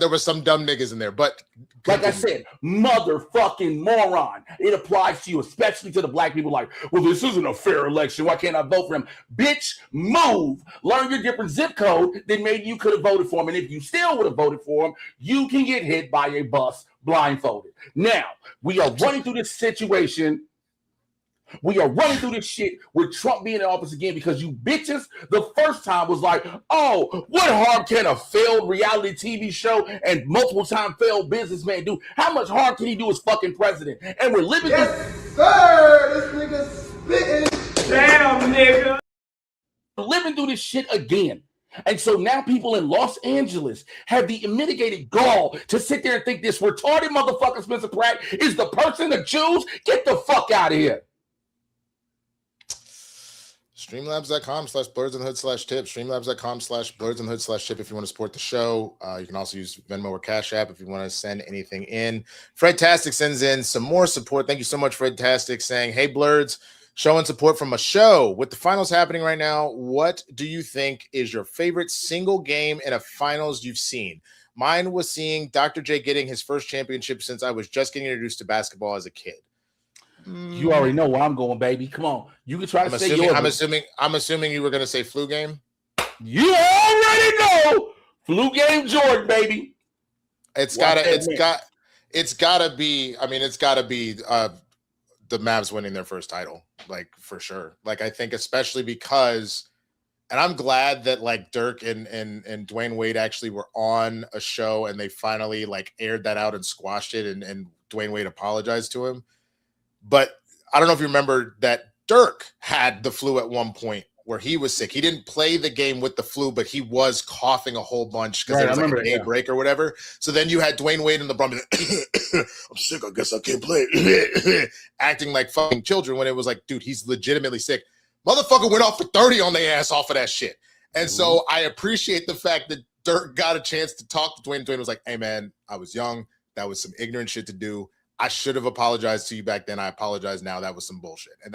was some dumb niggas in there. But like I said, motherfucking moron. It applies to you, especially to the black people. Like, well, this isn't a fair election. Why can't I vote for him? Bitch, move. Learn your different zip code. Then maybe you could have voted for him. And if you still would have voted for him, you can get hit by a bus blindfolded. Now, we are running through this situation We are running through this shit with Trump being in office again because you bitches the first time was like, oh, what harm can a failed reality TV show and multiple time failed businessman do? How much harm can he do as fucking president? And we're living Sir, this nigga spitting. Damn, nigga. living through this shit again. And so now people in Los Angeles have the mitigated gall to sit there and think this retarded motherfucker Spencer Pratt is the person to choose. Get the fuck out of here. Streamlabs.com/blerdsndahood/tip. Streamlabs.com/blerdsndahood/tip if you want to support the show. You can also use Venmo or Cash App if you want to send anything in. Fredtastic sends in some more support. Thank you so much, Fredtastic, saying, hey, Blerds, showing support from a show. With the finals happening right now, what do you think is your favorite single game in a finals you've seen? Mine was seeing Dr. J getting his first championship since I was just getting introduced to basketball as a kid. You already know where I'm going, baby. Come on. You can try to say yours. I'm assuming you were going to say flu game. You already know. Flu game Jordan, baby. It's gotta be the Mavs winning their first title, like, for sure. Like, I think especially because, and I'm glad that like Dirk and Dwayne Wade actually were on a show and they finally like aired that out and squashed it, and Dwayne Wade apologized to him. But I don't know if you remember that Dirk had the flu at one point where he was sick. He didn't play the game with the flu, but he was coughing a whole bunch because there was like a day break or whatever. So then you had Dwayne Wade and LeBron like, I'm sick, I guess I can't play. Acting like fucking children when it was like, dude, he's legitimately sick. Motherfucker went off for 30 on their ass off of that shit. And so I appreciate the fact that Dirk got a chance to talk to Dwayne. Dwayne was like, hey, man, I was young. That was some ignorant shit to do. I should have apologized to you back then. I apologize now. That was some bullshit. And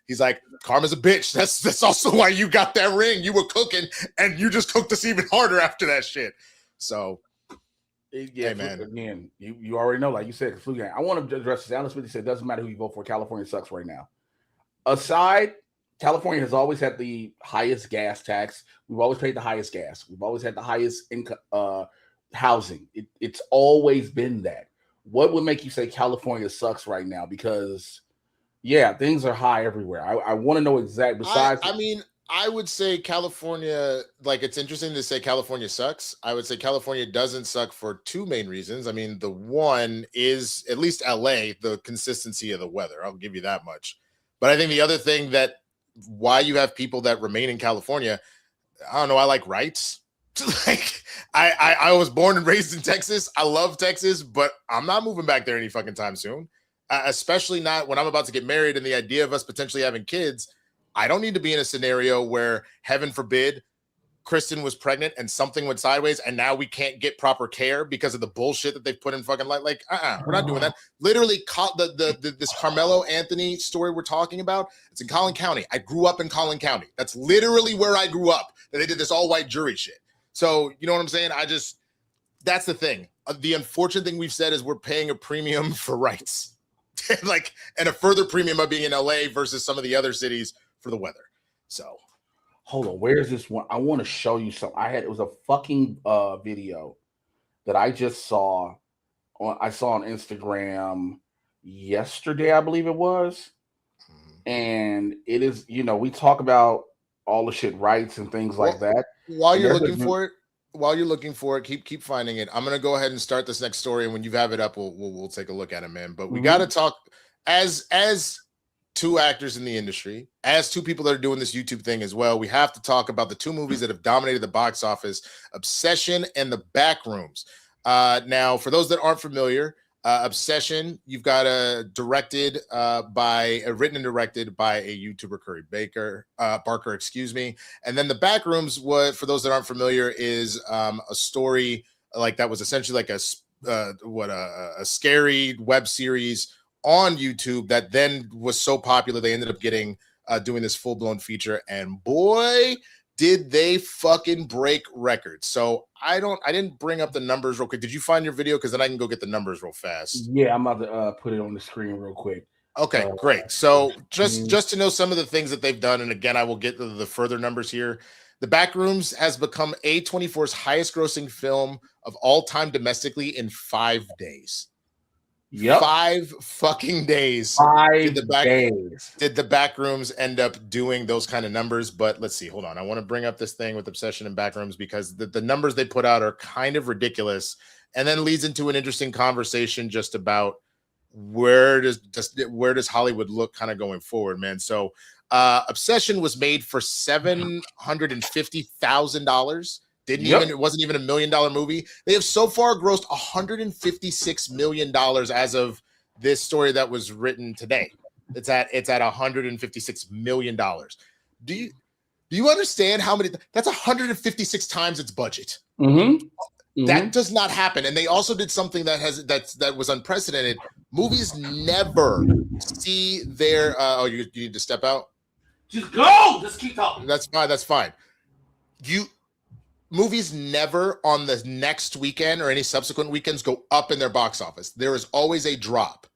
he's like, karma's a bitch. That's also why you got that ring. You were cooking and you just cooked us even harder after that shit. So, yeah, hey, man. Again, you already know, like you said, the flu game. I want to address this. Alan Smith said, it doesn't matter who you vote for. California sucks right now. California has always had the highest gas tax. We've always paid the highest gas. We've always had the highest income, housing. It's always been that. What would make you say California sucks right now? Because, yeah, things are high everywhere. I want to know exactly. Besides, I would say California, like, it's interesting to say California sucks. I would say California doesn't suck for two main reasons. I mean, the one is, at least LA, the consistency of the weather. I'll give you that much. But I think the other thing that why you have people that remain in California, I don't know, I like rights. Like, I was born and raised in Texas. I love Texas, but I'm not moving back there any fucking time soon. Especially not when I'm about to get married and the idea of us potentially having kids. I don't need to be in a scenario where, heaven forbid, Kristen was pregnant and something went sideways and now we can't get proper care because of the bullshit that they've put in fucking life. Like, we're not doing that. Literally, this Carmelo Anthony story we're talking about, it's in Collin County. I grew up in Collin County. That's literally where I grew up. That they did this all-white jury shit. So, you know what I'm saying? That's the thing. The unfortunate thing we've said is we're paying a premium for rights. Like, and a further premium by being in LA versus some of the other cities for the weather. So, hold on. Where's this one? I want to show you something. It was a fucking video that I just saw. I saw on Instagram yesterday, I believe it was. And it is, we talk about all the shit rights and things like that. While you're looking for it, keep finding it. I'm gonna go ahead and start this next story, and when you have it up, we'll take a look at it, man. But we got to talk as two actors in the industry, as two people that are doing this YouTube thing as well. We have to talk about the two movies that have dominated the box office: Obsession and The Backrooms. Now, for those that aren't familiar, Obsession, you've got written and directed by a YouTuber, Curry Barker, excuse me. And then The Backrooms, for those that aren't familiar, is a story like that was essentially like a scary web series on YouTube that then was so popular they ended up doing this full-blown feature. And boy, did they fucking break records. So I didn't bring up the numbers real quick. Did you find your video? Because then I can go get the numbers real fast. Yeah, I'm about to put it on the screen real quick. Okay, great. So just to know some of the things that they've done, and again, I will get to the further numbers here. The Backrooms has become A24's highest grossing film of all time domestically in 5 days. Yep. 5 fucking days. 5 days. Did the Backrooms end up doing those kind of numbers? But let's see. Hold on. I want to bring up this thing with Obsession and Backrooms because the numbers they put out are kind of ridiculous, and then leads into an interesting conversation just about where does Hollywood look kind of going forward, man. So Obsession was made for $750,000. It wasn't even $1 million movie. They have so far grossed $156 million as of this story that was written today. It's at $156 million. Do you understand how many? That's 156 times its budget. That does not happen. And they also did something that was unprecedented. Movies never see their. You need to step out. Just go. Just keep talking. That's fine. That's fine. Movies never on the next weekend or any subsequent weekends go up in their box office. There is always a drop.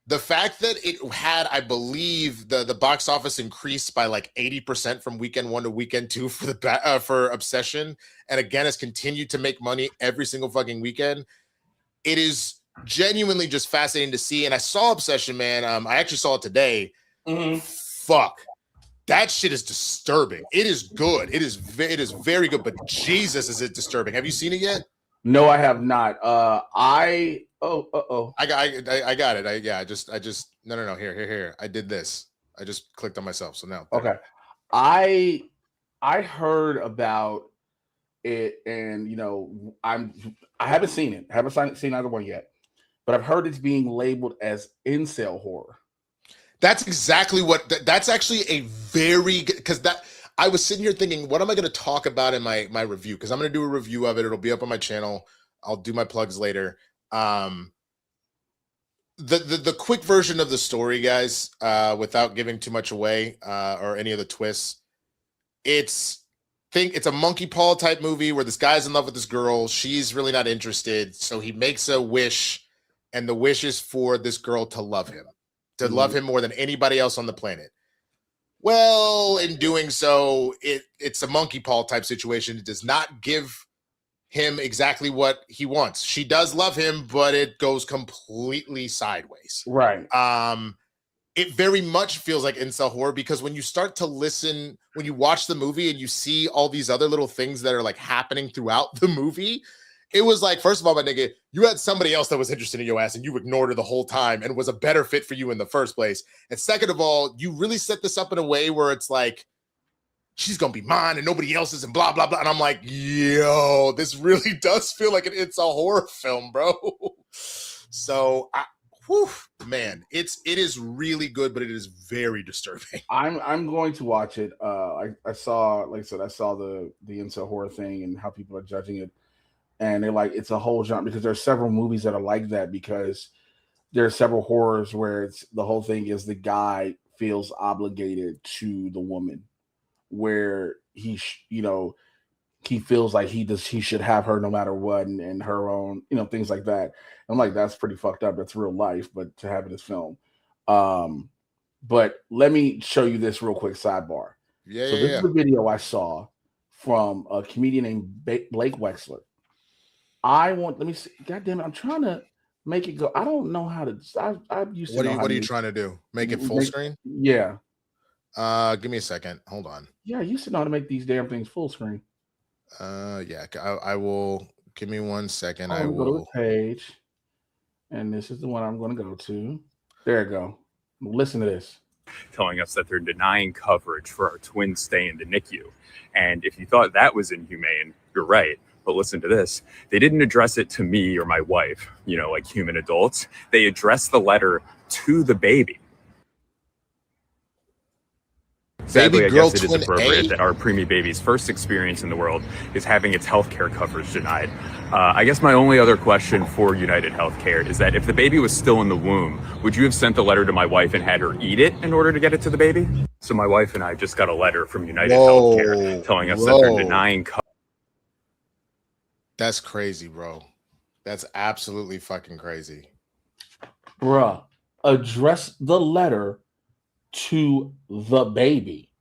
The fact that it had, I believe, the box office increased by like 80% from weekend 1 to weekend 2 for Obsession, and again has continued to make money every single fucking weekend. It is genuinely just fascinating to see. And I saw Obsession, man. I actually saw it today. Fuck. That shit is disturbing. It is good. It is very good, but Jesus, is it disturbing? Have you seen it yet? No, I have not. I got it. I just no. Here. I did this. I just clicked on myself. So now. Okay. I heard about it, and I haven't seen it. I haven't seen either one yet, but I've heard it's being labeled as incel horror. That's exactly what. That's actually a very good, because I was sitting here thinking, what am I going to talk about in my review? Because I'm going to do a review of it. It'll be up on my channel. I'll do my plugs later. The quick version of the story, guys, without giving too much away or any of the twists. It's a monkey paw type movie where this guy's in love with this girl. She's really not interested, so he makes a wish, and the wish is for this girl to love him. Love him more than anybody else on the planet. Well, in doing so, it's a monkey paw type situation. It does not give him exactly what he wants. She does love him, but it goes completely sideways. Right. It very much feels like incel horror, because when you start to listen, when you watch the movie and you see all these other little things that are like happening throughout the movie, it was like, first of all, my nigga, you had somebody else that was interested in your ass and you ignored her the whole time and was a better fit for you in the first place. And second of all, you really set this up in a way where it's like, she's going to be mine and nobody else's and blah, blah, blah. And I'm like, yo, this really does feel like it's a horror film, bro. So, man, it is really good, but it is very disturbing. I'm going to watch it. I saw, like I said, I saw the incel horror thing and how people are judging it. And they're like, it's a whole genre, because there's several movies that are like that, because there are several horrors where it's the whole thing is the guy feels obligated to the woman, where he feels like he should have her no matter what, and her own, things like that. I'm like, that's pretty fucked up. That's real life, but to have it as film. But let me show you this real quick sidebar. This is a video I saw from a comedian named Blake Wexler. Let me see. God damn it. I'm trying to make it go. I don't know how to. I'm used to. What are you trying to do? Make it full screen? Yeah. Give me a second. Hold on. Yeah, I used to know how to make these damn things full screen. Yeah. I will. Give me 1 second. I will go to a page, and this is the one I'm going to go to. There you go. Listen to this. Telling us that they're denying coverage for our twins staying in the NICU, and if you thought that was inhumane, you're right. But listen to this. They didn't address it to me or my wife, like human adults. They addressed the letter to the baby. Sadly, I guess it is appropriate that our preemie baby's first experience in the world is having its healthcare coverage denied. I guess my only other question for United Healthcare is that if the baby was still in the womb, would you have sent the letter to my wife and had her eat it in order to get it to the baby? So my wife and I just got a letter from United Healthcare telling us that they're denying coverage. That's crazy, bro. That's absolutely fucking crazy. Bruh, address the letter to the baby.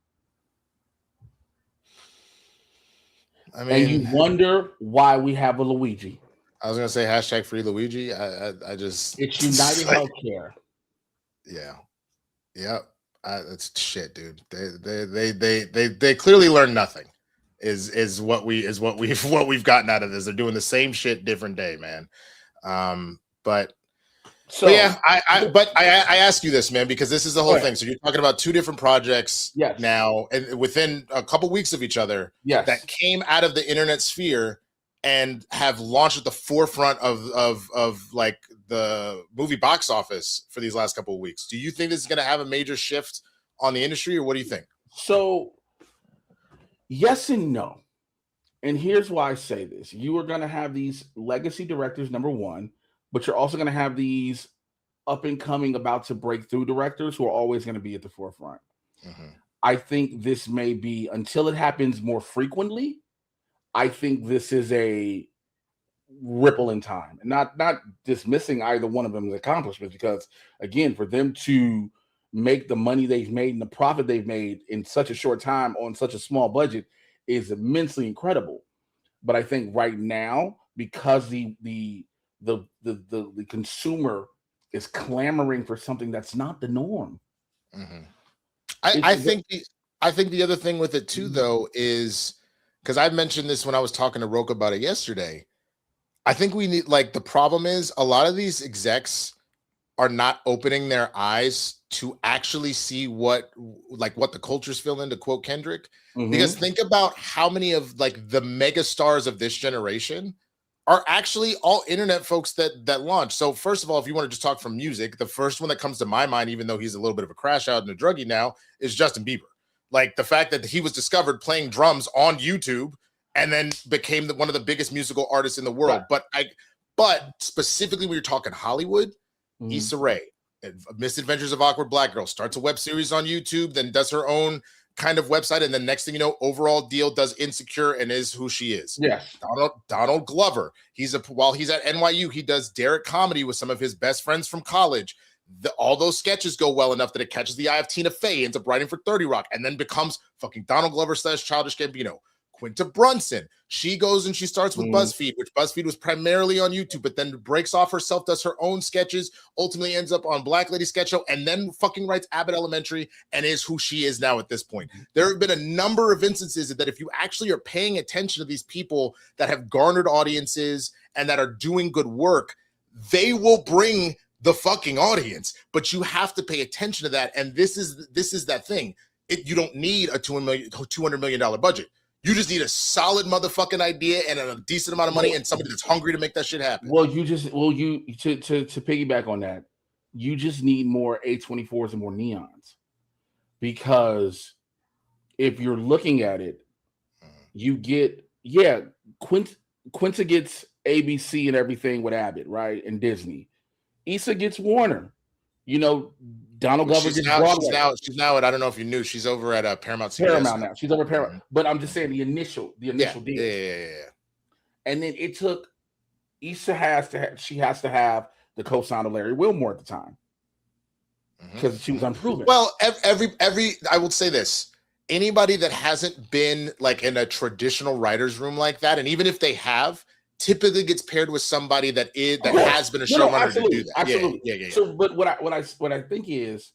I mean, and you wonder why we have a Luigi. I was gonna say hashtag free Luigi. I just it's United Healthcare. Yeah. Yep. That's shit, dude. They clearly learned nothing. Is what we've gotten out of this. They're doing the same shit, different day, man. But yeah, I ask you this, man, because this is the whole thing. So you're talking about two different projects now, and within a couple weeks of each other, that came out of the internet sphere and have launched at the forefront of like the movie box office for these last couple of weeks. Do you think this is going to have a major shift on the industry, or what do you think? So, yes and no. And here's why I say this. You are going to have these legacy directors, number one, but you're also going to have these up and coming, about to break through directors who are always going to be at the forefront. I think this may be, until it happens more frequently, I think this is a ripple in time. And not dismissing either one of them's accomplishments, because, again, for them to make the money they've made and the profit they've made in such a short time on such a small budget is immensely incredible. But I think right now, because the consumer is clamoring for something that's not the norm. I think the other thing with it too, though, is, because I mentioned this when I was talking to Roke about it yesterday. I think we need, like, the problem is a lot of these execs are not opening their eyes to actually see what the culture's feeling, to quote Kendrick. Because think about how many of, like, the mega stars of this generation are actually all internet folks that launch. So first of all, if you want to just talk from music, the first one that comes to my mind, even though he's a little bit of a crash out and a druggie now, is Justin Bieber. Like, the fact that he was discovered playing drums on YouTube and then became one of the biggest musical artists in the world. Right. But specifically when you're talking Hollywood, Issa Rae, Misadventures of Awkward Black Girl, starts a web series on YouTube, then does her own kind of website, and then next thing you know, Overall Deal does Insecure and is who she is. Yes. Donald Glover, while he's at NYU, he does Derek comedy with some of his best friends from college. All those sketches go well enough that it catches the eye of Tina Fey, ends up writing for 30 Rock, and then becomes fucking Donald Glover / Childish Gambino. Quinta Brunson, she goes and she starts with BuzzFeed, which BuzzFeed was primarily on YouTube, but then breaks off herself, does her own sketches, ultimately ends up on Black Lady Sketch Show, and then fucking writes Abbott Elementary and is who she is now at this point. There have been a number of instances that if you actually are paying attention to these people that have garnered audiences and that are doing good work, they will bring the fucking audience, but you have to pay attention to that. And this is that thing. You don't need a $200 million budget. You just need a solid motherfucking idea and a decent amount of money and somebody that's hungry to make that shit happen. To piggyback on that, you just need more A24s and more neons. Because if you're looking at it, you get, Quinta gets ABC and everything with Abbott, right? And Disney. Issa gets Warner. Donald Glover gets Broadway. She's now at, I don't know if you knew, she's over at Paramount. Paramount now. She's over at Paramount. But I'm just saying the initial deal. Yeah. And then it took, Issa has to have the co-sign of Larry Wilmore at the time. Because she was unproven. Well, I will say this. Anybody that hasn't been like in a traditional writer's room like that, and even if they have, typically gets paired with somebody that has been a showrunner to do that. Absolutely. Yeah. So, but what I think is,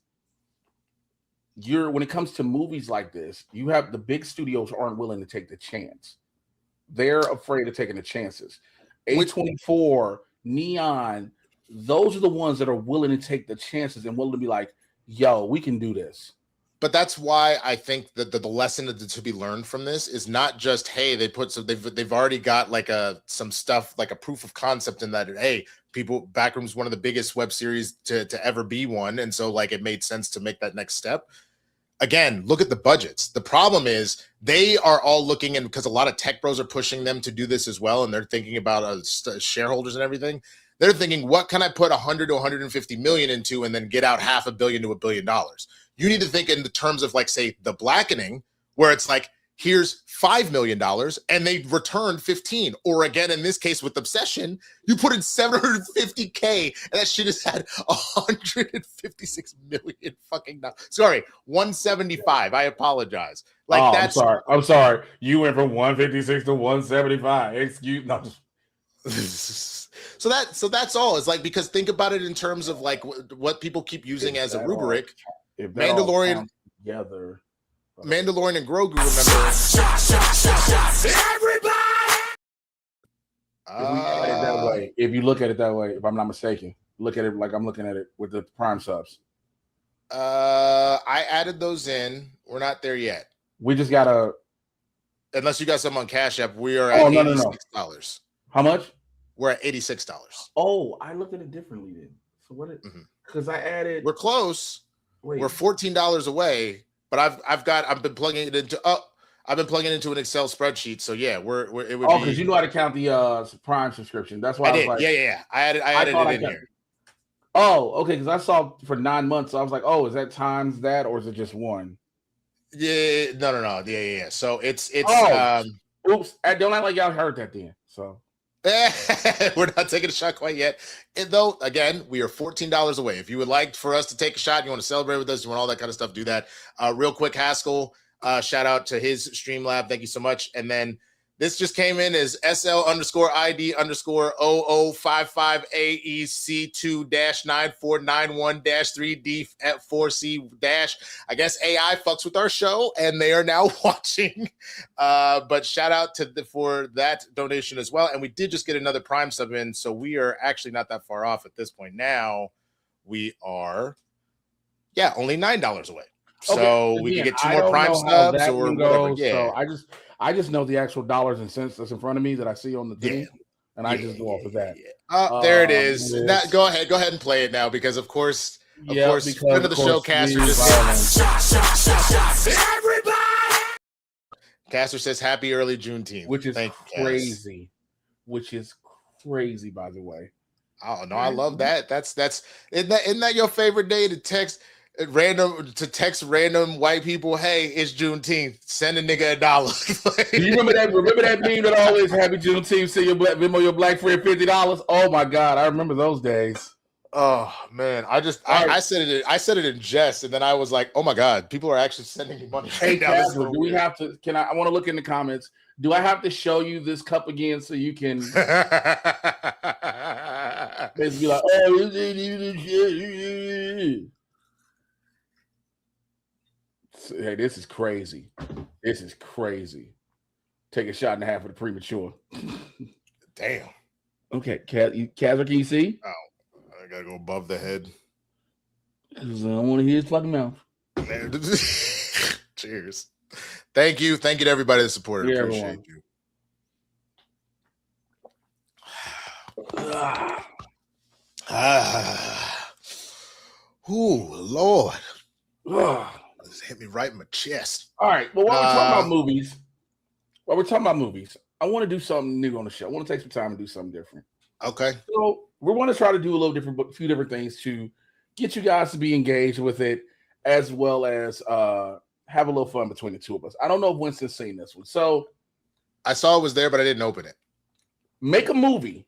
when it comes to movies like this, you have the big studios aren't willing to take the chance. They're afraid of taking the chances. A24, Neon, those are the ones that are willing to take the chances and willing to be like, yo, we can do this. But that's why I think that the lesson to be learned from this is not just, hey, they've already got like some stuff, like a proof of concept in that, hey, Backrooms, one of the biggest web series to ever be one. And so like it made sense to make that next step. Again, look at the budgets. The problem is they are all looking in, because a lot of tech bros are pushing them to do this as well. And they're thinking about shareholders and everything. They're thinking, what can I put 100 to 150 million into and then get out $500 million to $1 billion? You need to think in the terms of, like, say, The Blackening, where it's like, here's $5 million and they return 15. Or again, in this case with Obsession, you put in $750K and that shit has had 156 million fucking dollars. Sorry, 175. I apologize. Like, I'm sorry. You went from 156 to 175. Excuse me. So that's all. It's like, because think about it in terms of like what people keep using as a rubric. Mandalorian together. Mandalorian and Grogu, remember? Everybody! If you look at it that way, if I'm not mistaken, look at it like I'm looking at it with the Prime subs. I added those in. We're not there yet. We just gotta. Unless you got some on Cash App, we are at $86. How much? We're at $86. Oh, I looked at it differently then. So what? Because I added. We're close. Wait. We're $14 away. But I've been plugging it into an Excel spreadsheet. So yeah, it would because you know how to count the Prime subscription. That's why I did. was like, yeah. I added it in here. Oh, okay. Because I saw for 9 months, so I was like, oh, is that times that or is it just one? Yeah, no. Yeah. So it's oops. Don't act like y'all heard that then. So we're not taking a shot quite yet. Though, again, we are $14 away. If you would like for us to take a shot, you want to celebrate with us, you want all that kind of stuff, do that. Real quick, Haskell, shout out to his Streamlab. Thank you so much. And then this just came in as SL_ID_0055AEC2-9491-3D4C-. I guess AI fucks with our show and they are now watching. But shout out for that donation as well. And we did just get another Prime sub in, so we are actually not that far off at this point. Now we are, only $9 away. So we can get 2 more Prime subs or whatever. Yeah. So I just know the actual dollars and cents that's in front of me that I see on the thing, and I just go off of that. There it is. Go ahead and play it now, because of course, friend of the show, Caster everybody. Caster says happy early Juneteenth, which is crazy. Which is crazy, by the way. Oh no, I love that. Isn't that your favorite day to text random white people? Hey, it's Juneteenth. Send a nigga $1. Do you remember that meme that always happy Juneteenth? Send your black friend $50. Oh my god, I remember those days. Oh man, I said it in jest, and then I was like, oh my god, people are actually sending me money. Hey, Casper, do we have to? I want to look in the comments. Do I have to show you this cup again so you can? Basically, like, oh, hey, this is crazy. This is crazy. Take a shot and a half of the premature. Damn. Okay, Kazzer, can you see? Oh, I gotta go above the head. Because I don't want to hear his fucking mouth. Cheers. Thank you to everybody that supported. Appreciate you. Ooh, Lord. This hit me right in my chest. All right. Well, while we're talking about movies, I want to do something new on the show. I want to take some time and do something different. Okay. So we're going to try to do a few different things to get you guys to be engaged with it, as well as have a little fun between the two of us. I don't know if Winston's seen this one. So I saw it was there, but I didn't open it. Make a movie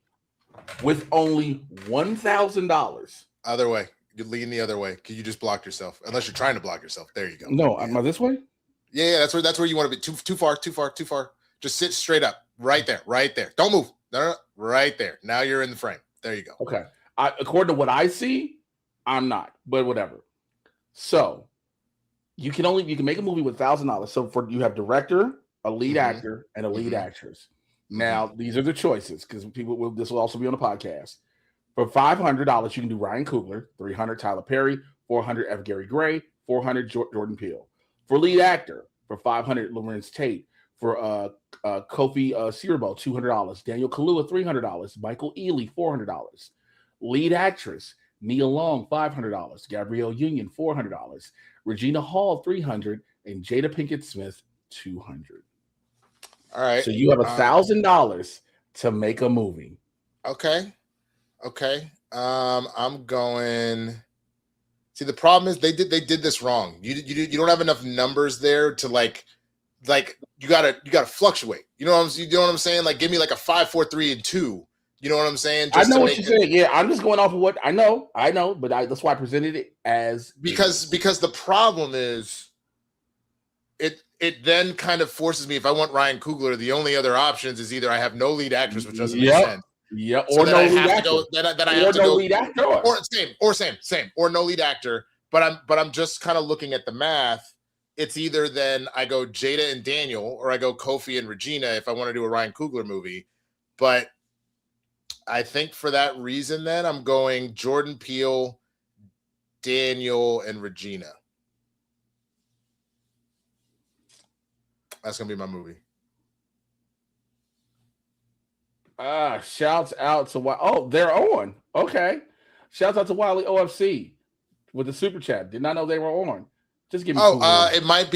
with only $1,000. Other way. You're leaning the other way. You just blocked yourself. Unless you're trying to block yourself. There you go. No, am I this way? Yeah, that's where you want to be. Too far. Just sit straight up. Right there. Don't move. No. Right there. Now you're in the frame. There you go. Okay. According to what I see, I'm not, but whatever. So you can make a movie with $1,000. So you have director, a lead actor, and a lead actress. Now these are the choices, because this will also be on the podcast. For $500, you can do Ryan Coogler, $300 Tyler Perry, $400 F. Gary Gray, $400 Jordan Peele. For lead actor, for $500 Lorenz Tate. For Kofi Siriboe, $200. Daniel Kaluuya, $300. Michael Ealy, $400. Lead actress, Nia Long, $500. Gabrielle Union, $400. Regina Hall, $300. And Jada Pinkett Smith, $200. All right. So you have $1,000 to make a movie. Okay. I'm going. See, the problem is they did this wrong. You don't have enough numbers there to like you gotta fluctuate. You know what I'm saying? Like, give me like a 5, 4, 3, and 2. You know what I'm saying? I know what you're saying. Yeah, I'm just going off of what I know, but that's why I presented it as because the problem is it then kind of forces me, if I want Ryan Coogler, the only other options is either I have no lead actress, which doesn't make sense. Yeah, or so no that I lead have actor. to go. That I Or have to no go. lead actor. Or no lead actor. But I'm just kind of looking at the math. It's either then I go Jada and Daniel, or I go Kofi and Regina if I want to do a Ryan Coogler movie. But I think for that reason, then I'm going Jordan Peele, Daniel, and Regina. That's gonna be my movie. Shouts out to they're on. Okay. Shouts out to Wiley OFC with the super chat. Did not know they were on. Just give me. It might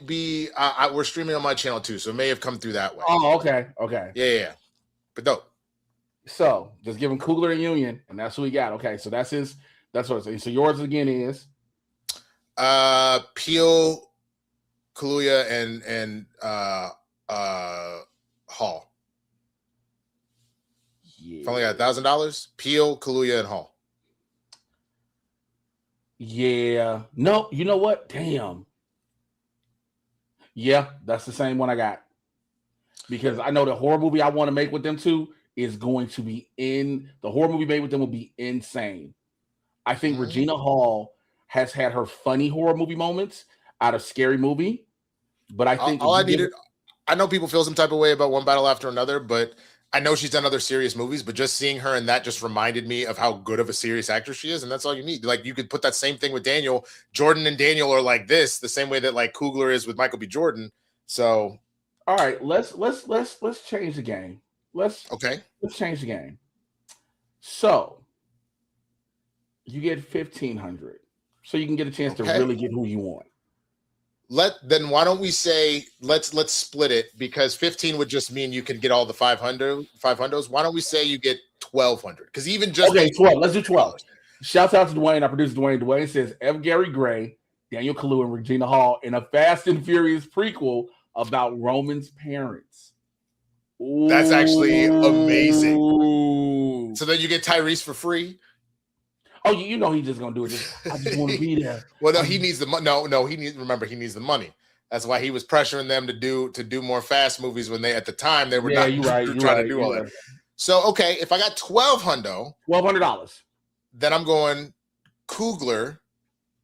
be. We're streaming on my channel too, so it may have come through that way. Oh, okay. Yeah. But dope. So just give him Coogler and Union, and that's who we got. Okay, so that's his. That's what I'm saying. So yours again is Peele, Kaluuya, and Hall. Yeah. If I only got $1,000, Peele, Kaluuya, and Hall. Yeah. No, you know what? Damn. Yeah, that's the same one I got. Because I know the horror movie I want to make with them two is going to be the horror movie made with them will be insane. I think Regina Hall has had her funny horror movie moments out of Scary Movie, but I think I know people feel some type of way about One Battle After Another, but I know she's done other serious movies, but just seeing her in that just reminded me of how good of a serious actress she is, and that's all you need. Like, you could put that same thing with Daniel. Jordan and Daniel are like this, the same way that like Coogler is with Michael B. Jordan. So, all right, let's change the game. Let's change the game. So you get 1,500, so you can get a chance to really get who you want. Then why don't we say let's split it, because 15 would just mean you can get all the 500s. Why don't we say you get 1,200? Because even just 12. Let's do 12. Shout out to Dwayne, our producer Dwayne. Dwayne says F. Gary Gray, Daniel Kaluuya, and Regina Hall in a Fast and Furious prequel about Roman's parents. Ooh. That's actually amazing. So then you get Tyrese for free. Oh, you know he's just gonna do it. I just want to be there. Well, no, he needs the money. No, he needs the money. That's why he was pressuring them to do more Fast movies when at the time they were trying to do all that. So okay, if I got $1,200, then I'm going Coogler,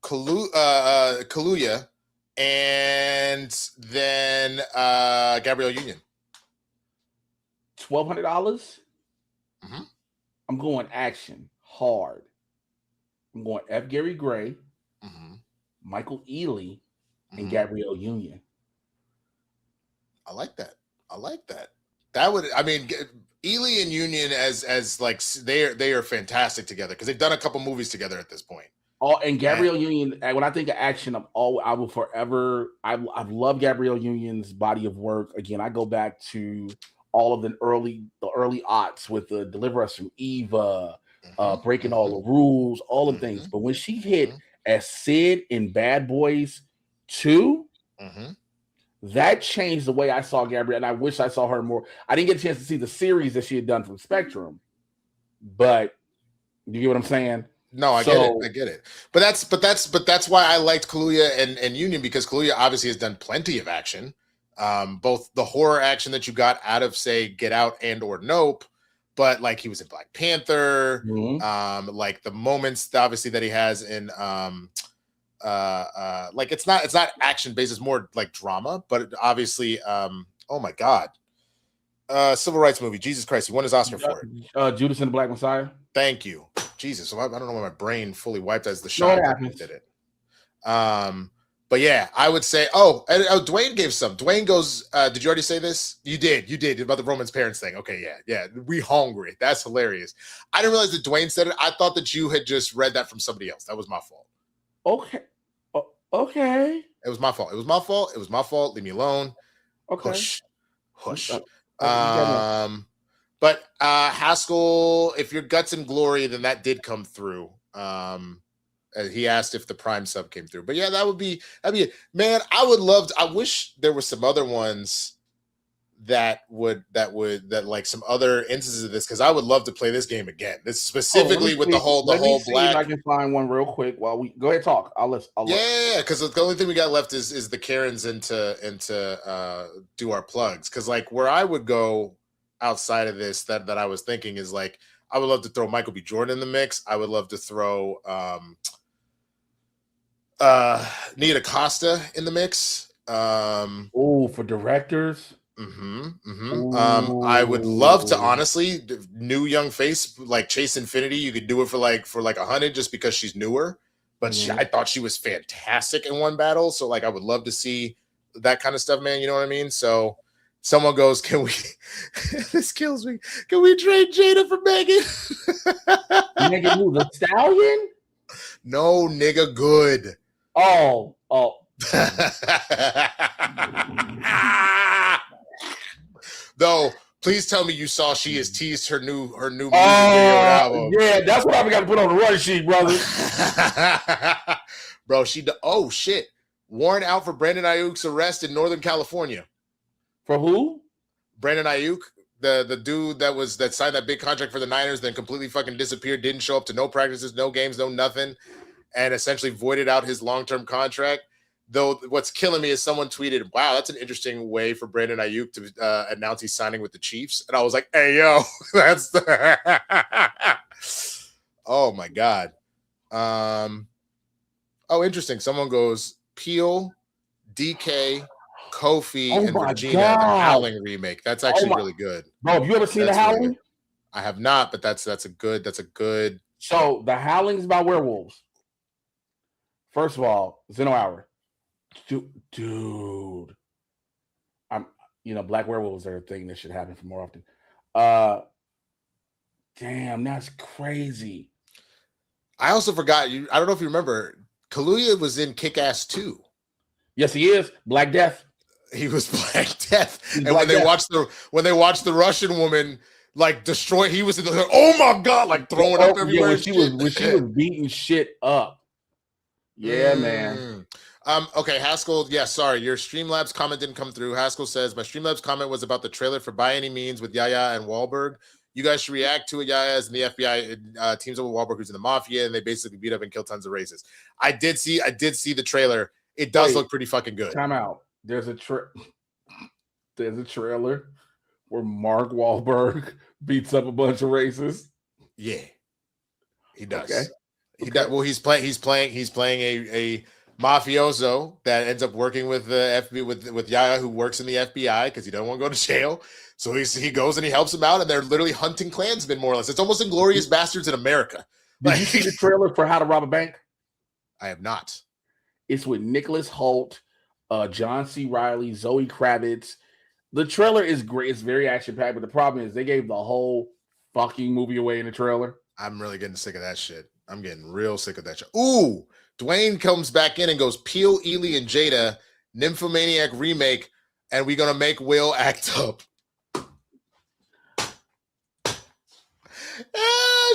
Kaluuya, and then Gabrielle Union. $1,200. I'm going action hard. I'm going F. Gary Gray, Michael Ealy, and Gabrielle Union. I like that. That would, I mean, Ealy and Union as like they are fantastic together because they've done a couple movies together at this point. Oh, and Gabrielle Union. When I think of action, I've loved Gabrielle Union's body of work. Again, I go back to all of the early aughts with the Deliver Us from Eva. Breaking all the rules, all the things. But when she hit as Sid in Bad Boys 2, that changed the way I saw Gabrielle, and I wish I saw her more. I didn't get a chance to see the series that she had done from Spectrum, but you get what I'm saying? No, I get it. But that's why I liked Kaluuya and Union, because Kaluuya obviously has done plenty of action, both the horror action that you got out of, say, Get Out and or Nope. But like he was in Black Panther, like the moments obviously that he has in like it's not action based, it's more like drama, but obviously oh my god. Civil rights movie, Jesus Christ, he won his Oscar for it. Judas and the Black Messiah. Thank you. Jesus. So I don't know why my brain fully wiped as the shot did it. But yeah, I would say, Dwayne gave some. Dwayne goes, did you already say this? You did about the Roman's parents thing. Okay, yeah. We hungry. That's hilarious. I didn't realize that Dwayne said it. I thought that you had just read that from somebody else. That was my fault. Okay. Okay. It was my fault. Leave me alone. Okay. Hush. But Haskell, if your guts and glory, then that did come through. He asked if the Prime sub came through, but yeah, that'd be it. Man, I wish there were some other ones that like some other instances of this, because I would love to play this game again. This specifically with the whole black. If I can find one real quick while we go ahead and talk. I'll yeah, because the only thing we got left is the Karens into do our plugs. Because like where I would go outside of this that I was thinking is like, I would love to throw Michael B. Jordan in the mix. I would love to throw Nia Costa in the mix. For directors. I would love to honestly new young face like Chase Infinity. You could do it for like 100 just because she's newer. But I thought she was fantastic in one battle. So like I would love to see that kind of stuff, man. You know what I mean? So someone goes, can we this kills me. Can we trade Jada for Megan? Megan who, the Stallion? No, nigga, good. Oh. Though, please tell me you saw she has teased her new music video album. Yeah, that's what I got to put on the run sheet, brother. Bro, oh shit. Warrant out for Brandon Ayuk's arrest in Northern California. For who? Brandon Ayuk, the dude that signed that big contract for the Niners, then completely fucking disappeared, didn't show up to no practices, no games, no nothing, and essentially voided out his long-term contract. Though what's killing me is someone tweeted, wow, that's an interesting way for Brandon Ayuk to announce he's signing with the Chiefs. And I was like, hey, yo, that's the oh, my God. Interesting. Someone goes, Peel, DK, Kofi, and Regina, the Howling remake. That's actually really good. Bro, have you ever seen The Howling? Really, I have not, but that's a good. So The Howling is about werewolves. First of all, Zeno Hour. Dude, black werewolves are a thing that should happen for more often. Damn, that's crazy. I also forgot you. I don't know if you remember, Kaluuya was in Kick-Ass 2. Yes, he is. Black Death. He was Black Death. And when they watched the Russian woman like destroy, he was in the oh my God, like throwing up everywhere. When she was beating shit up. Yeah, man. Okay, Haskell. Yeah, sorry, your Streamlabs comment didn't come through. Haskell says my Streamlabs comment was about the trailer for By Any Means with Yaya and Wahlberg. You guys should react to it. Yaya's in the FBI teams up with Wahlberg, who's in the mafia, and they basically beat up and kill tons of racists. I did see the trailer. It does look pretty fucking good. Time out. There's a trailer where Mark Wahlberg beats up a bunch of racists. Yeah, he does. Okay. He does. Well, he's playing a mafioso that ends up working with the FBI with Yaya, who works in the FBI because he doesn't want to go to jail. So he goes and he helps him out, and they're literally hunting Klansmen more or less. It's almost Inglourious Bastards in America. Did you see the trailer for How to Rob a Bank? I have not. It's with Nicholas Hoult, John C. Reilly, Zoe Kravitz. The trailer is great. It's very action-packed, but the problem is they gave the whole fucking movie away in the trailer. I'm really getting sick of that shit. I'm getting real sick of that shit. Ooh, Dwayne comes back in and goes, Peel, Ely, and Jada, Nymphomaniac remake, and we're going to make Will act up.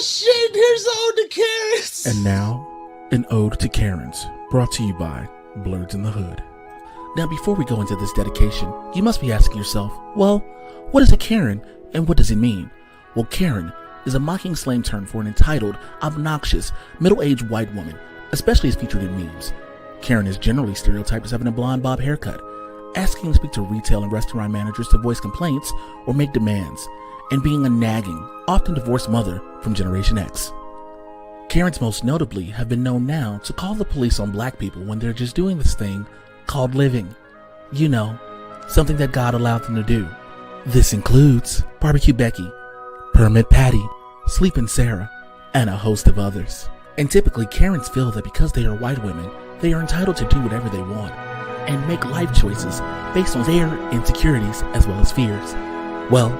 Shit, here's the ode to Karens. And now, an ode to Karens, brought to you by Blerds N The Hood. Now, before we go into this dedication, you must be asking yourself, well, what is a Karen and what does it mean? Well, Karen is a mocking slang term for an entitled, obnoxious, middle-aged white woman, especially as featured in memes. Karen is generally stereotyped as having a blonde bob haircut, asking to speak to retail and restaurant managers to voice complaints or make demands, and being a nagging, often divorced mother from Generation X. Karens most notably have been known now to call the police on black people when they're just doing this thing called living. You know, something that God allowed them to do. This includes Barbecue Becky, Permit Patty, Sleepin' Sarah, and a host of others. And typically Karens feel that because they are white women, they are entitled to do whatever they want and make life choices based on their insecurities as well as fears. Well,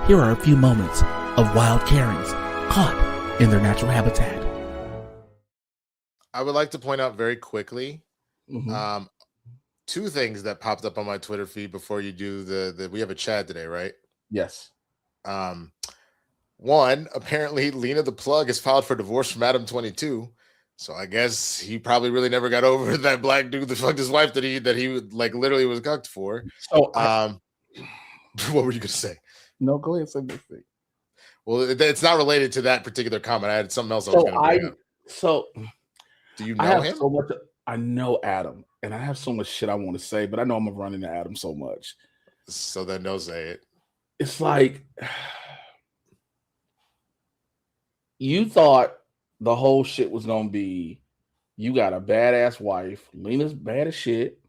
here are a few moments of wild Karens caught in their natural habitat. I would like to point out very quickly two things that popped up on my Twitter feed before you do the we have a chat today, right? Yes. One, apparently Lena the Plug is filed for divorce from Adam 22. So I guess he probably really never got over that black dude that fucked his wife that he like literally was cucked for. So what were you gonna say? No, go ahead, say this thing. Well, it's not related to that particular comment. I had something else I was gonna bring up. So do you know him? So much, I know Adam, and I have so much shit I want to say, but I know I'm gonna run into Adam so much. So then don't say it. it's like you thought the whole shit was gonna be you got a badass wife, Lena's bad as shit.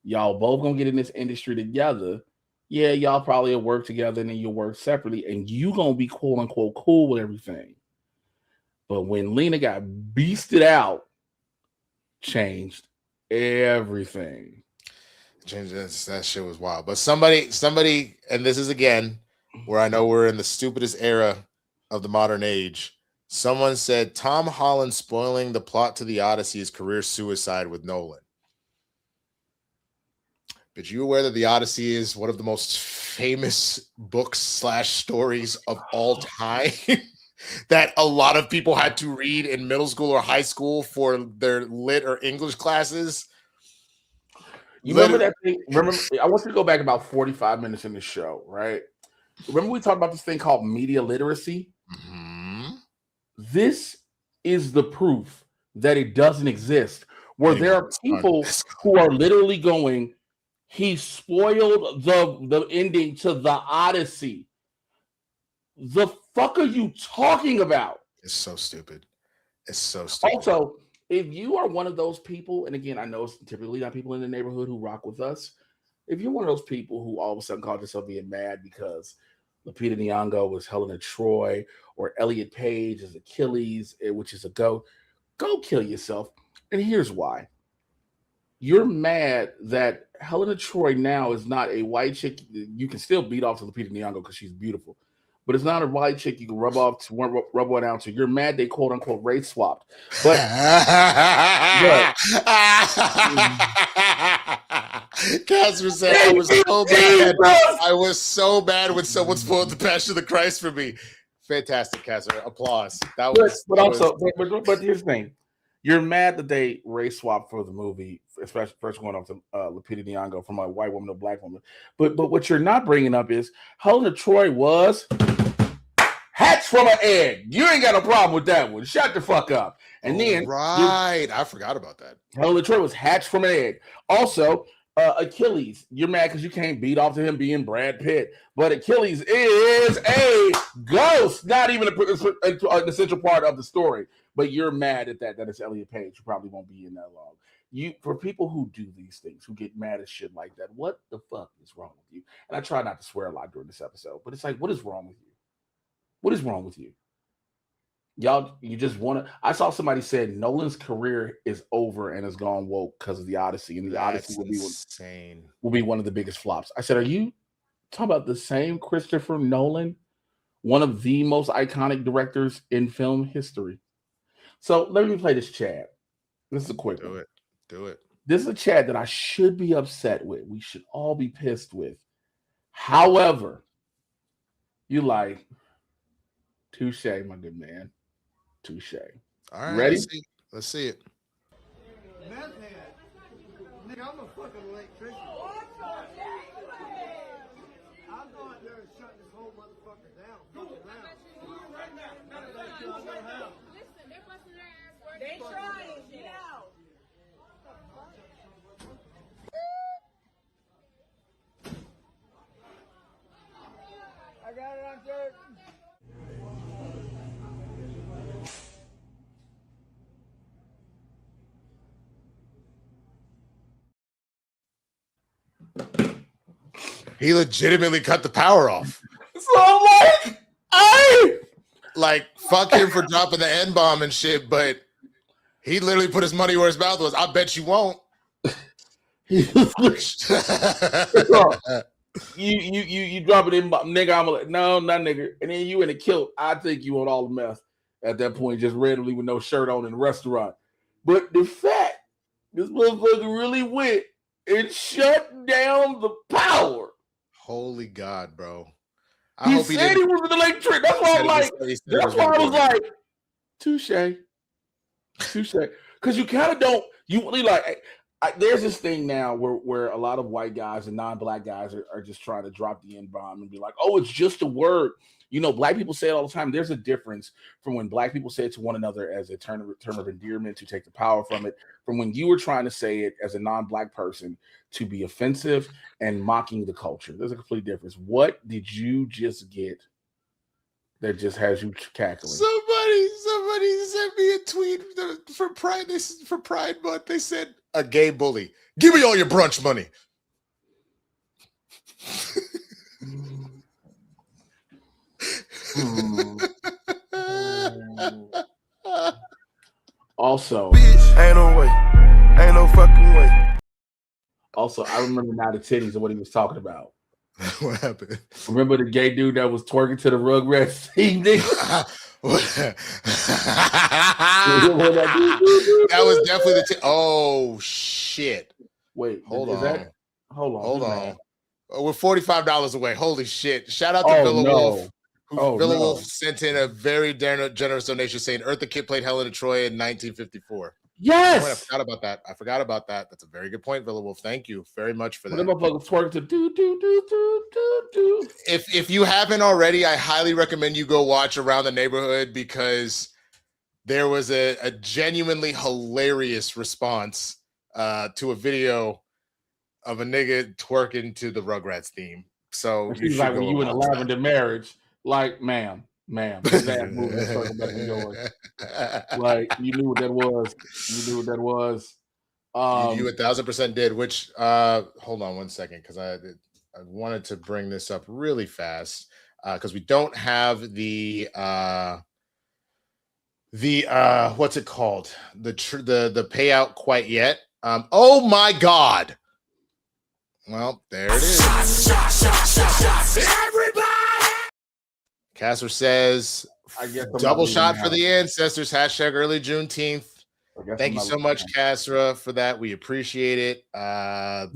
Y'all both gonna get in this industry together. Yeah, y'all probably will work together and then you'll work separately, and you gonna be quote unquote cool with everything. But when Lena got beasted out, changed everything. That shit was wild. But somebody, and this is again where I know we're in the stupidest era of the modern age. Someone said Tom Holland spoiling the plot to the Odyssey is career suicide with Nolan. But you aware that the Odyssey is one of the most famous books / stories of all time that a lot of people had to read in middle school or high school for their lit or English classes? You remember that thing? Remember, I want you to go back about 45 minutes in the show, right? Remember we talked about this thing called media literacy? Mm-hmm. This is the proof that it doesn't exist, where there are people who are literally going, he spoiled the ending to the Odyssey. The fuck are you talking about? It's so stupid. It's so stupid. Also, if you are one of those people, and again, I know it's typically not people in the neighborhood who rock with us. If you're one of those people who all of a sudden called yourself being mad because Lupita Nyong'o was Helena Troy or Elliot Page is Achilles, which is a go kill yourself. And here's why. You're mad that Helena Troy now is not a white chick. You can still beat off to Lupita Nyong'o because she's beautiful, but it's not a white chick you can rub one out to. You're mad they quote unquote race swapped. But Casper said I was so bad. I was so bad when someone spoiled the Passion of the Christ for me. Fantastic, Casper. Applause. But here's the thing. You're mad that they race swapped for the movie, especially first going off to Lupita Nyong'o from a white woman to a black woman. But what you're not bringing up is Helena Troy was hatched from an egg. You ain't got a problem with that one. Shut the fuck up. And right, I forgot about that. Helena Troy was hatched from an egg. Also, Achilles, you're mad because you can't beat off to him being Brad Pitt. But Achilles is a ghost, not even an essential part of the story. But you're mad at that it's Elliot Page. You probably won't be in that long. For people who do these things, who get mad at shit like that, what the fuck is wrong with you? And I try not to swear a lot during this episode, but it's like, what is wrong with you? What is wrong with you? Y'all, you just want to. I saw somebody said Nolan's career is over and has gone woke because of the Odyssey, and the Odyssey will be one of the biggest flops. I said, are you talking about the same Christopher Nolan, one of the most iconic directors in film history? So let me play this chat. This is a quick one. Do it. This is a chat that I should be upset with. We should all be pissed with. However, you like, touche, my good man. Touche. All right. Ready? Let's see it. Meth head. Nigga, I'm a fucking electrician. I'm going there and shut this whole motherfucker down. Right now. Listen, they're busting their ass working. They trying. Get out. I got it on dirt. He legitimately cut the power off. So I'm like, fuck him for dropping the N-bomb and shit, but he literally put his money where his mouth was. I bet you won't. You drop it in, nigga. I'm like, no, not nigga. And then you in a kilt. I think you on all the meth at that point, just randomly with no shirt on in the restaurant. But the fact this motherfucker really went and shut down the power. Holy God, bro. He said he was an electric. That's why I'm like, that's why I was like, touche. Because you kind of don't, you really like, There's this thing now where a lot of white guys and non-black guys are just trying to drop the N-bomb and be like, oh, it's just a word. You know, black people say it all the time. There's a difference from when black people say it to one another as a term of endearment to take the power from it, from when you were trying to say it as a non-black person to be offensive and mocking the culture. There's a complete difference. What did you just get that just has you cackling? Somebody sent me a tweet for Pride Month. They said, a gay bully. Give me all your brunch money. Also, ain't no way. Ain't no fucking way. Also, I remember now the titties and what he was talking about. What happened? Remember the gay dude that was twerking to the Rugrats theme? That was definitely the oh shit. Wait, hold on. Hold on. Oh, we're $45 away. Holy shit. Shout out to Villa Wolf. Villa Wolf sent in a very generous donation saying Eartha Kitt played Helen of Troy in 1954. Yes. I forgot about that. That's a very good point, Villa Wolf. Thank you very much for that. Twerk to do. If you haven't already, I highly recommend you go watch Around the Neighborhood because there was a genuinely hilarious response to a video of a nigga twerking to the Rugrats theme. So it seems like when you in a lavender marriage, like, ma'am, that moving circle back to yours. Like, you knew what that was. You 1,000% did. Which hold on one second, because I wanted to bring this up really fast because we don't have the what's it called, the payout quite yet. Oh my god. Well, there it is. Everybody! Casper says, double shot for the ancestors. # early Juneteenth. Thank you so much, Casra, for that. We appreciate it. I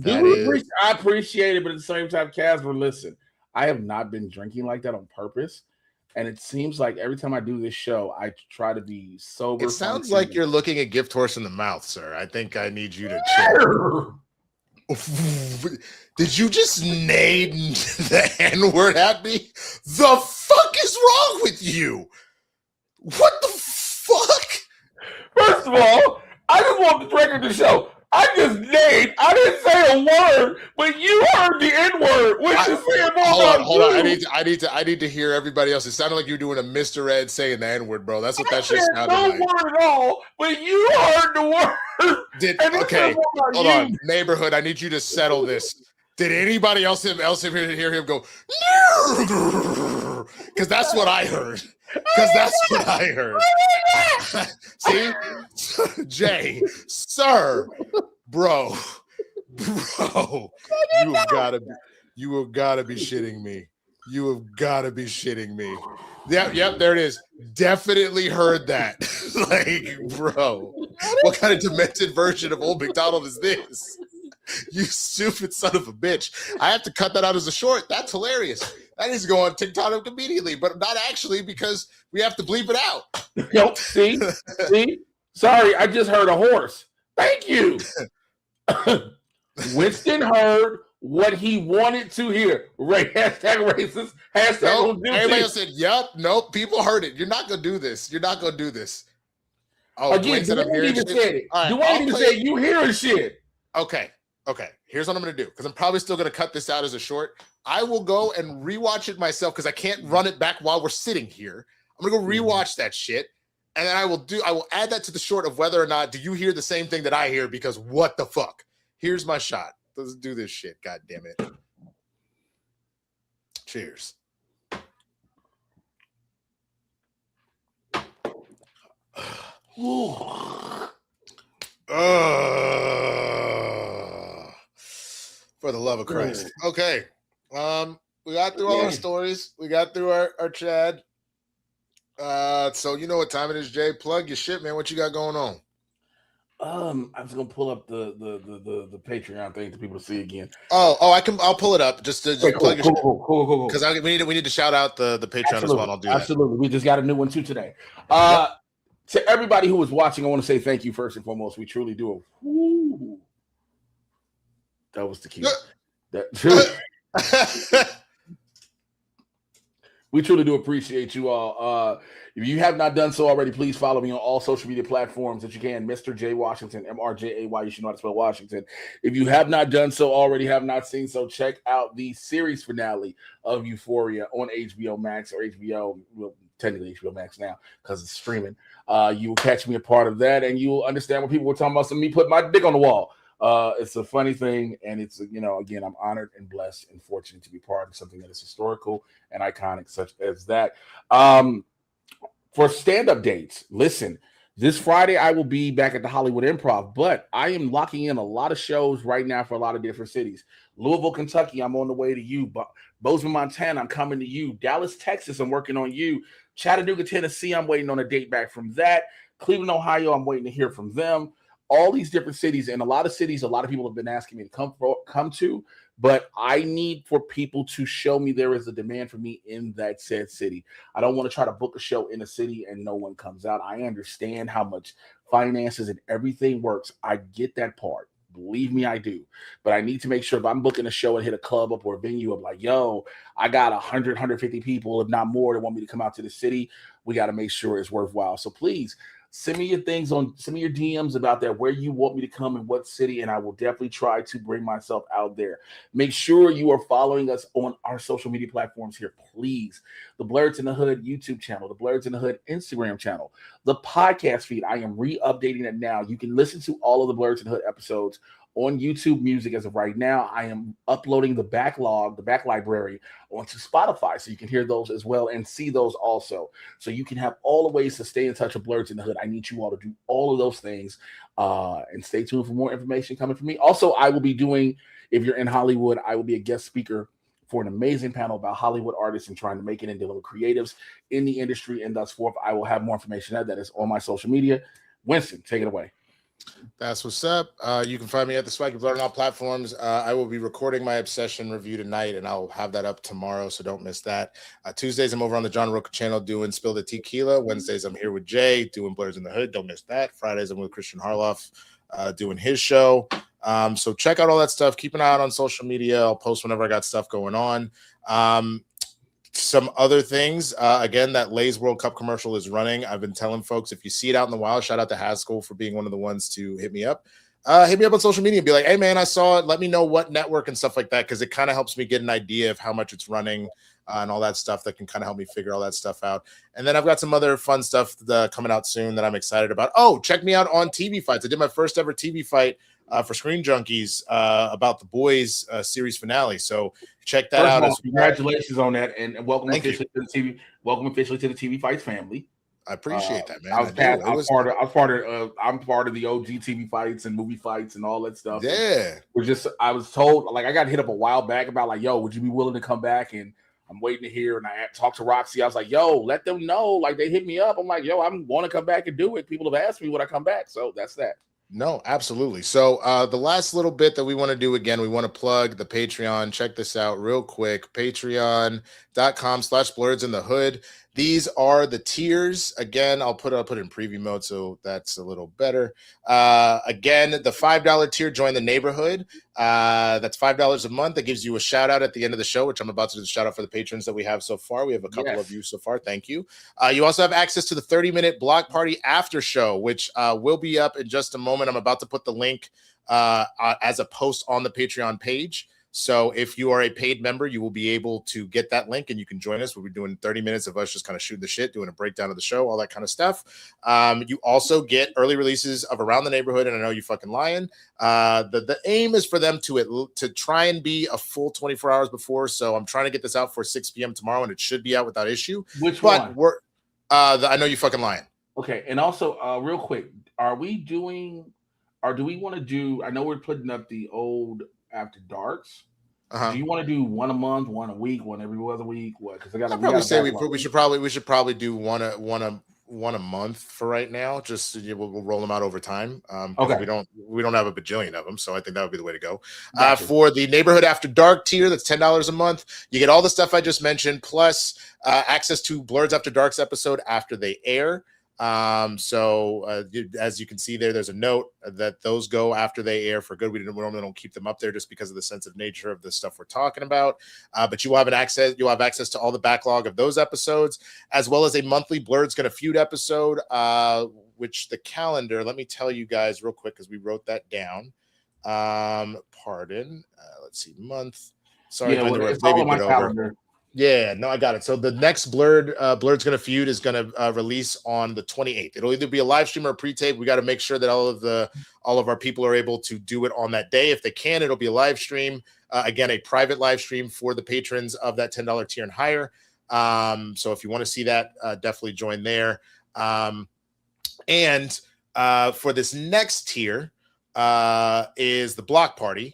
appreciate it, but at the same time, Casper, listen, I have not been drinking like that on purpose. And it seems like every time I do this show, I try to be sober. It sounds like you're looking a gift horse in the mouth, sir. I think I need you to chill. Did you just name the N-word at me? The fuck is wrong with you? What the fuck? First of all, I just want the record to show. I just named. I didn't say a word, but you heard the N-word, which is saying more about hold on. I need to hear everybody else. It sounded like you were doing a Mr. Ed saying the N-word, bro. That's what that shit sounded like. No word at all, but you heard the word. Okay, hold on. Neighborhood, I need you to settle this. Did anybody else hear him go? Because that's what I heard. See, Jay, sir, bro, you have got to be shitting me. You have got to be shitting me. Yep, there it is. Definitely heard that. Like, bro, what kind of demented version of Old McDonald is this? You stupid son of a bitch. I have to cut that out as a short. That's hilarious. That needs to go on TikTok immediately, but not actually because we have to bleep it out. Nope. See? Sorry, I just heard a horse. Thank you. Winston heard what he wanted to hear. Hashtag racist. Hashtag everybody else said, yep, nope, people heard it. You're not going to do this. Oh, again, Dwayne even said it. Dwayne even said, you hearing shit. Okay. Here's what I'm going to do, because I'm probably still going to cut this out as a short. I will go and rewatch it myself because I can't run it back while we're sitting here. I'm going to go rewatch that shit, and then I will add that to the short of whether or not do you hear the same thing that I hear, because what the fuck? Here's my shot. Let's do this shit. God damn it. Cheers. For the love of Christ. Okay. We got through all our stories. We got through our Chad. So you know what time it is, Jay. Plug your shit, man. What you got going on? I was gonna pull up the Patreon thing for people to see again. I'll pull it up just plug your shit. Cool. Because we need to shout out the Patreon as well. I'll do that. Absolutely. We just got a new one too today. To everybody who was watching, I want to say thank you first and foremost. We truly do. That was the cue. We truly do appreciate you all. If you have not done so already, please follow me on all social media platforms that you can. MrJayWashington, MrJay. You should know how to spell Washington. If you have not done so already, have not seen so, check out the series finale of Euphoria on HBO Max or HBO. Well, technically HBO Max now because it's streaming. You will catch me a part of that, and you will understand what people were talking about. So me put my dick on the wall. It's a funny thing, and it's, again, I'm honored and blessed and fortunate to be part of something that is historical and iconic such as that. For stand-up dates, listen, this Friday I will be back at the Hollywood Improv, but I am locking in a lot of shows right now for a lot of different cities. Louisville, Kentucky, I'm on the way to you. Bozeman, Montana, I'm coming to you. Dallas, Texas, I'm working on you. Chattanooga, Tennessee, I'm waiting on a date back from that. Cleveland, Ohio, I'm waiting to hear from them. All these different cities, and a lot of cities, a lot of people have been asking me to come to, but I need for people to show me there is a demand for me in that said city. I don't want to try to book a show in a city and no one comes out. I understand how much finances and everything works. I get that part. Believe me, I do. But I need to make sure if I'm booking a show and hit a club up or a venue, I'm like, yo, I got 100, 150 people, if not more, that want me to come out to the city. We got to make sure it's worthwhile. So please, send me your DMs about that, where you want me to come and what city, and I will definitely try to bring myself out there. Make sure you are following us on our social media platforms here, please. The Blerds in the Hood YouTube channel, the Blerds in the Hood Instagram channel, the podcast feed. I am re-updating it now. You can listen to all of the Blerds in the Hood episodes on YouTube Music as of right now. I am uploading the back library onto Spotify, so you can hear those as well and see those also. So you can have all the ways to stay in touch with Blerds in the Hood. I need you all to do all of those things, and stay tuned for more information coming from me. Also, I will be doing, if you're in Hollywood, I will be a guest speaker for an amazing panel about Hollywood artists and trying to make it and deliver creatives in the industry and thus forth. I will have more information that is on my social media. Winston, take it away. That's what's up. You can find me at TheSwaggyBlerd on all platforms. I will be recording my Obsession review tonight, and I'll have that up tomorrow, so don't miss that. Tuesdays, I'm over on the John Roca channel doing Spill the Tequila. Wednesdays, I'm here with Jay doing Blerds in the Hood. Don't miss that. Fridays, I'm with Christian Harloff doing his show. So check out all that stuff. Keep an eye out on social media. I'll post whenever I got stuff going on. Some other things, again, that Lay's World Cup commercial is running. I've been telling folks, if you see it out in the wild, shout out to Haskell for being one of the ones to hit me up. Hit me up on social media and be like, hey, man, I saw it. Let me know what network and stuff like that, because it kind of helps me get an idea of how much it's running and all that stuff that can kind of help me figure all that stuff out. And then I've got some other fun stuff coming out soon that I'm excited about. Oh, check me out on TV Fights. I did my first ever TV fight for Screen Junkies about the Boys series finale. So check that out. Congratulations on that, and welcome officially to the TV. Welcome officially to the TV Fights family. I appreciate that, man. I'm part of the OG TV Fights and movie fights and all that stuff. Yeah, I was told, like, I got hit up a while back about, like, yo, would you be willing to come back? And I'm waiting to hear. And I talked to Roxy. I was like, yo, let them know. Like, they hit me up. I'm like, yo, I'm going to come back and do it. People have asked me would I come back, so that's that. No, absolutely. So the last little bit that we want to do, again, we want to plug the Patreon. Check this out real quick. Patreon.com/Blerds in the Hood. These are the tiers. Again, I'll put it in preview mode, so that's a little better. Again, the $5 tier, join the neighborhood. That's $5 a month. That gives you a shout out at the end of the show, which I'm about to do the shout out for the patrons that we have so far. We have a couple of you so far. Thank you. You also have access to the 30-minute block party after show, which will be up in just a moment. I'm about to put the link as a post on the Patreon page. So if you are a paid member, you will be able to get that link and you can join us. We'll be doing 30 minutes of us just kind of shooting the shit, doing a breakdown of the show, all that kind of stuff. You also get early releases of Around the Neighborhood and I Know You Fucking Lying. The aim is for them to try and be a full 24 hours before. So I'm trying to get this out for 6 p.m. tomorrow and it should be out without issue. Which one? I Know You Fucking Lying. Okay. And also, real quick, do we want to do, I know we're putting up the old After Darks. Do you want to do one a month, one a week, one every other week? What? Because I'd probably say we should probably do one a month for right now. Just we'll roll them out over time. Okay. We don't have a bajillion of them, so I think that would be the way to go. Gotcha. For the Neighborhood After Dark tier, that's $10 a month. You get all the stuff I just mentioned, plus access to Blerds After Dark's episode after they air. As you can see there's a note that those go after they air for good. We normally don't keep them up there just because of the sensitive nature of the stuff we're talking about. But you'll have access to all the backlog of those episodes, as well as a monthly Blerds Gonna Feud episode, which the calendar, let me tell you guys real quick, because we wrote that down. Let's see, month. Sorry, yeah, it's all on my calendar. Yeah, no, I got it. So the next Blerds Gonna Feud is gonna release on the 28th. It'll either be a live stream or a pre-tape. We got to make sure that all of our people are able to do it on that day. If they can, it'll be a live stream. Again, a private live stream for the patrons of that $10 tier and higher. So if you want to see that, definitely join there. And for this next tier is the block party.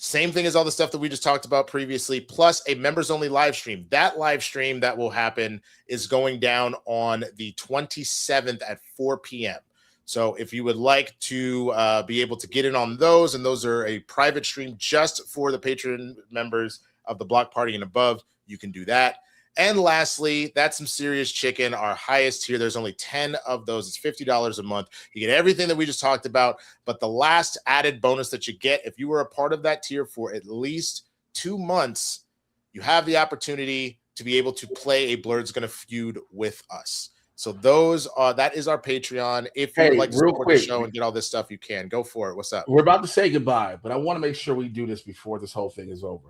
Same thing as all the stuff that we just talked about previously, plus a members-only live stream. That live stream that will happen is going down on the 27th at 4 p.m. So if you would like to be able to get in on those, and those are a private stream just for the Patreon members of the block party and above, you can do that. And lastly, that's some serious chicken, our highest tier. There's only 10 of those. It's $50 a month. You get everything that we just talked about, but the last added bonus that you get, if you were a part of that tier for at least 2 months, you have the opportunity to be able to play a Blerds Gonna Feud with us. So that is our Patreon. If you would like to support the show and get all this stuff, you can. Go for it. What's up? We're about to say goodbye, but I want to make sure we do this before this whole thing is over.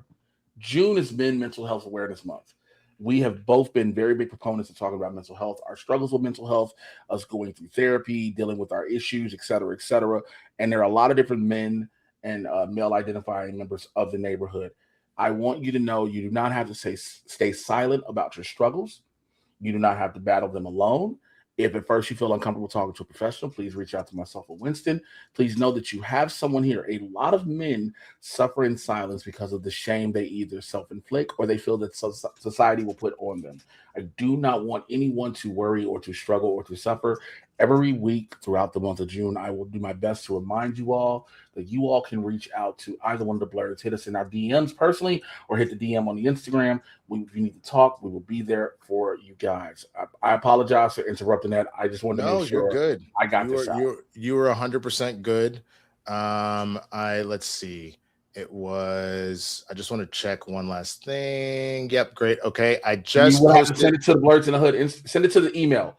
June has been Mental Health Awareness Month. We have both been very big proponents of talking about mental health, our struggles with mental health, us going through therapy, dealing with our issues, et cetera, et cetera. And there are a lot of different men and male identifying members of the neighborhood. I want you to know you do not have to stay silent about your struggles. You do not have to battle them alone. If at first you feel uncomfortable talking to a professional, please reach out to myself or Winston. Please know that you have someone here. A lot of men suffer in silence because of the shame they either self-inflict or they feel that society will put on them. I do not want anyone to worry or to struggle or to suffer. Every week throughout the month of June, I will do my best to remind you all that you all can reach out to either one of the Blerds. Hit us in our DMs personally or hit the DM on the Instagram. If you need to talk, we will be there for you guys. I apologize for interrupting that. I just wanted to make sure you're good. I got this out. You were 100% good. Let's see. It was, I just want to check one last thing. Yep, great. Okay. I just posted. Send it to the Blerds in the Hood. Send it to the email.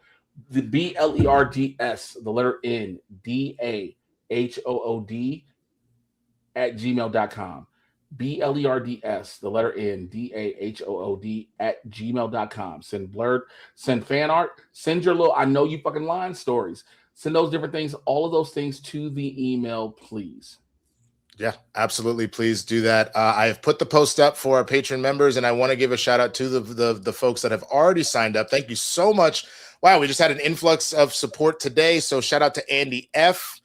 The BLERDS, the letter N, DAHOOD at gmail.com. BLERDS, the letter N, DAHOOD at gmail.com. Send Blerd, send fan art, send your I know you fucking line stories. Send those different things, all of those things to the email, please. Yeah, absolutely. Please do that. I have put the post up for our Patreon members, and I want to give a shout out to the folks that have already signed up. Thank you so much. Wow, we just had an influx of support today. So shout out to Andy F.,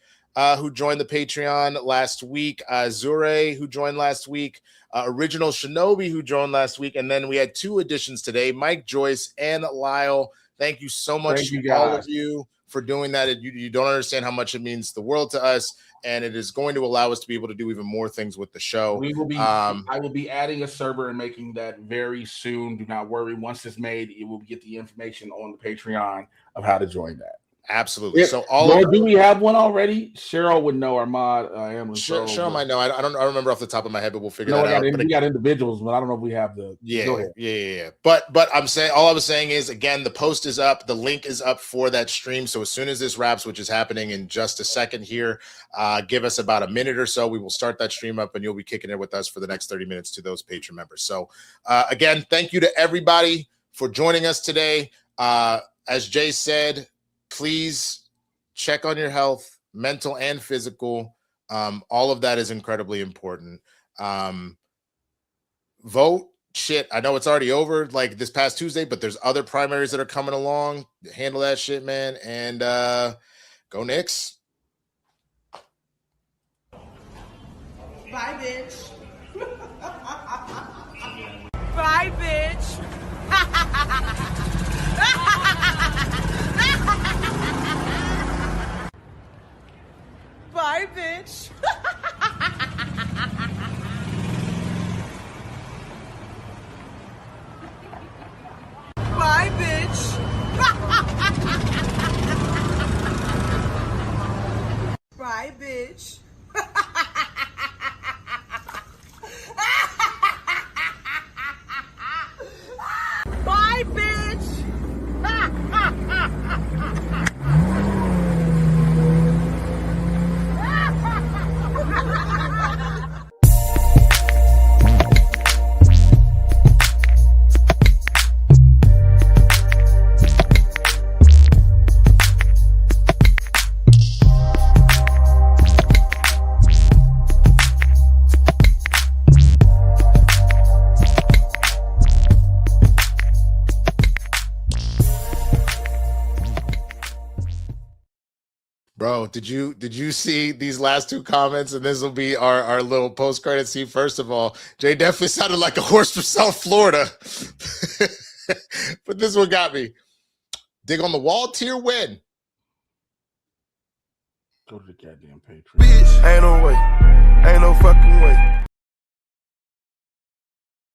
who joined the Patreon last week, Zure, who joined last week, Original Shinobi, who joined last week, and then we had 2 additions today, Mike Joyce and Lyle. Thank you so much, all of you, for doing that. You don't understand how much it means the world to us, and it is going to allow us to be able to do even more things with the show. We will be. I will be adding a server and making that very soon. Do not worry. Once it's made, you will get the information on the Patreon of how to join that. Absolutely. So do we have one already? Cheryl would know. Our mod, Cheryl might know. I don't remember off the top of my head, but we'll figure that out. We got individuals, but I don't know if we have the. Yeah. But all I was saying is, again, the post is up. The link is up for that stream. So as soon as this wraps, which is happening in just a second here, give us about a minute or so. We will start that stream up, and you'll be kicking it with us for the next 30 minutes to those Patreon members. So again, thank you to everybody for joining us today. As Jay said, please check on your health, mental and physical. All of that is incredibly important. Vote. Shit, I know it's already over like this past Tuesday, but there's other primaries that are coming along. Handle that shit, man. And go Knicks. Bye, bitch. Bye, bitch. Bye, bitch. Bye, bitch. Bye, bitch. Bye, bitch. Bro, did you see these last two comments? And this will be our little post-credit scene. First of all, Jay definitely sounded like a horse from South Florida. But this one got me. Dig on the wall tier win. Go to the goddamn Patreon. Bitch, ain't no way.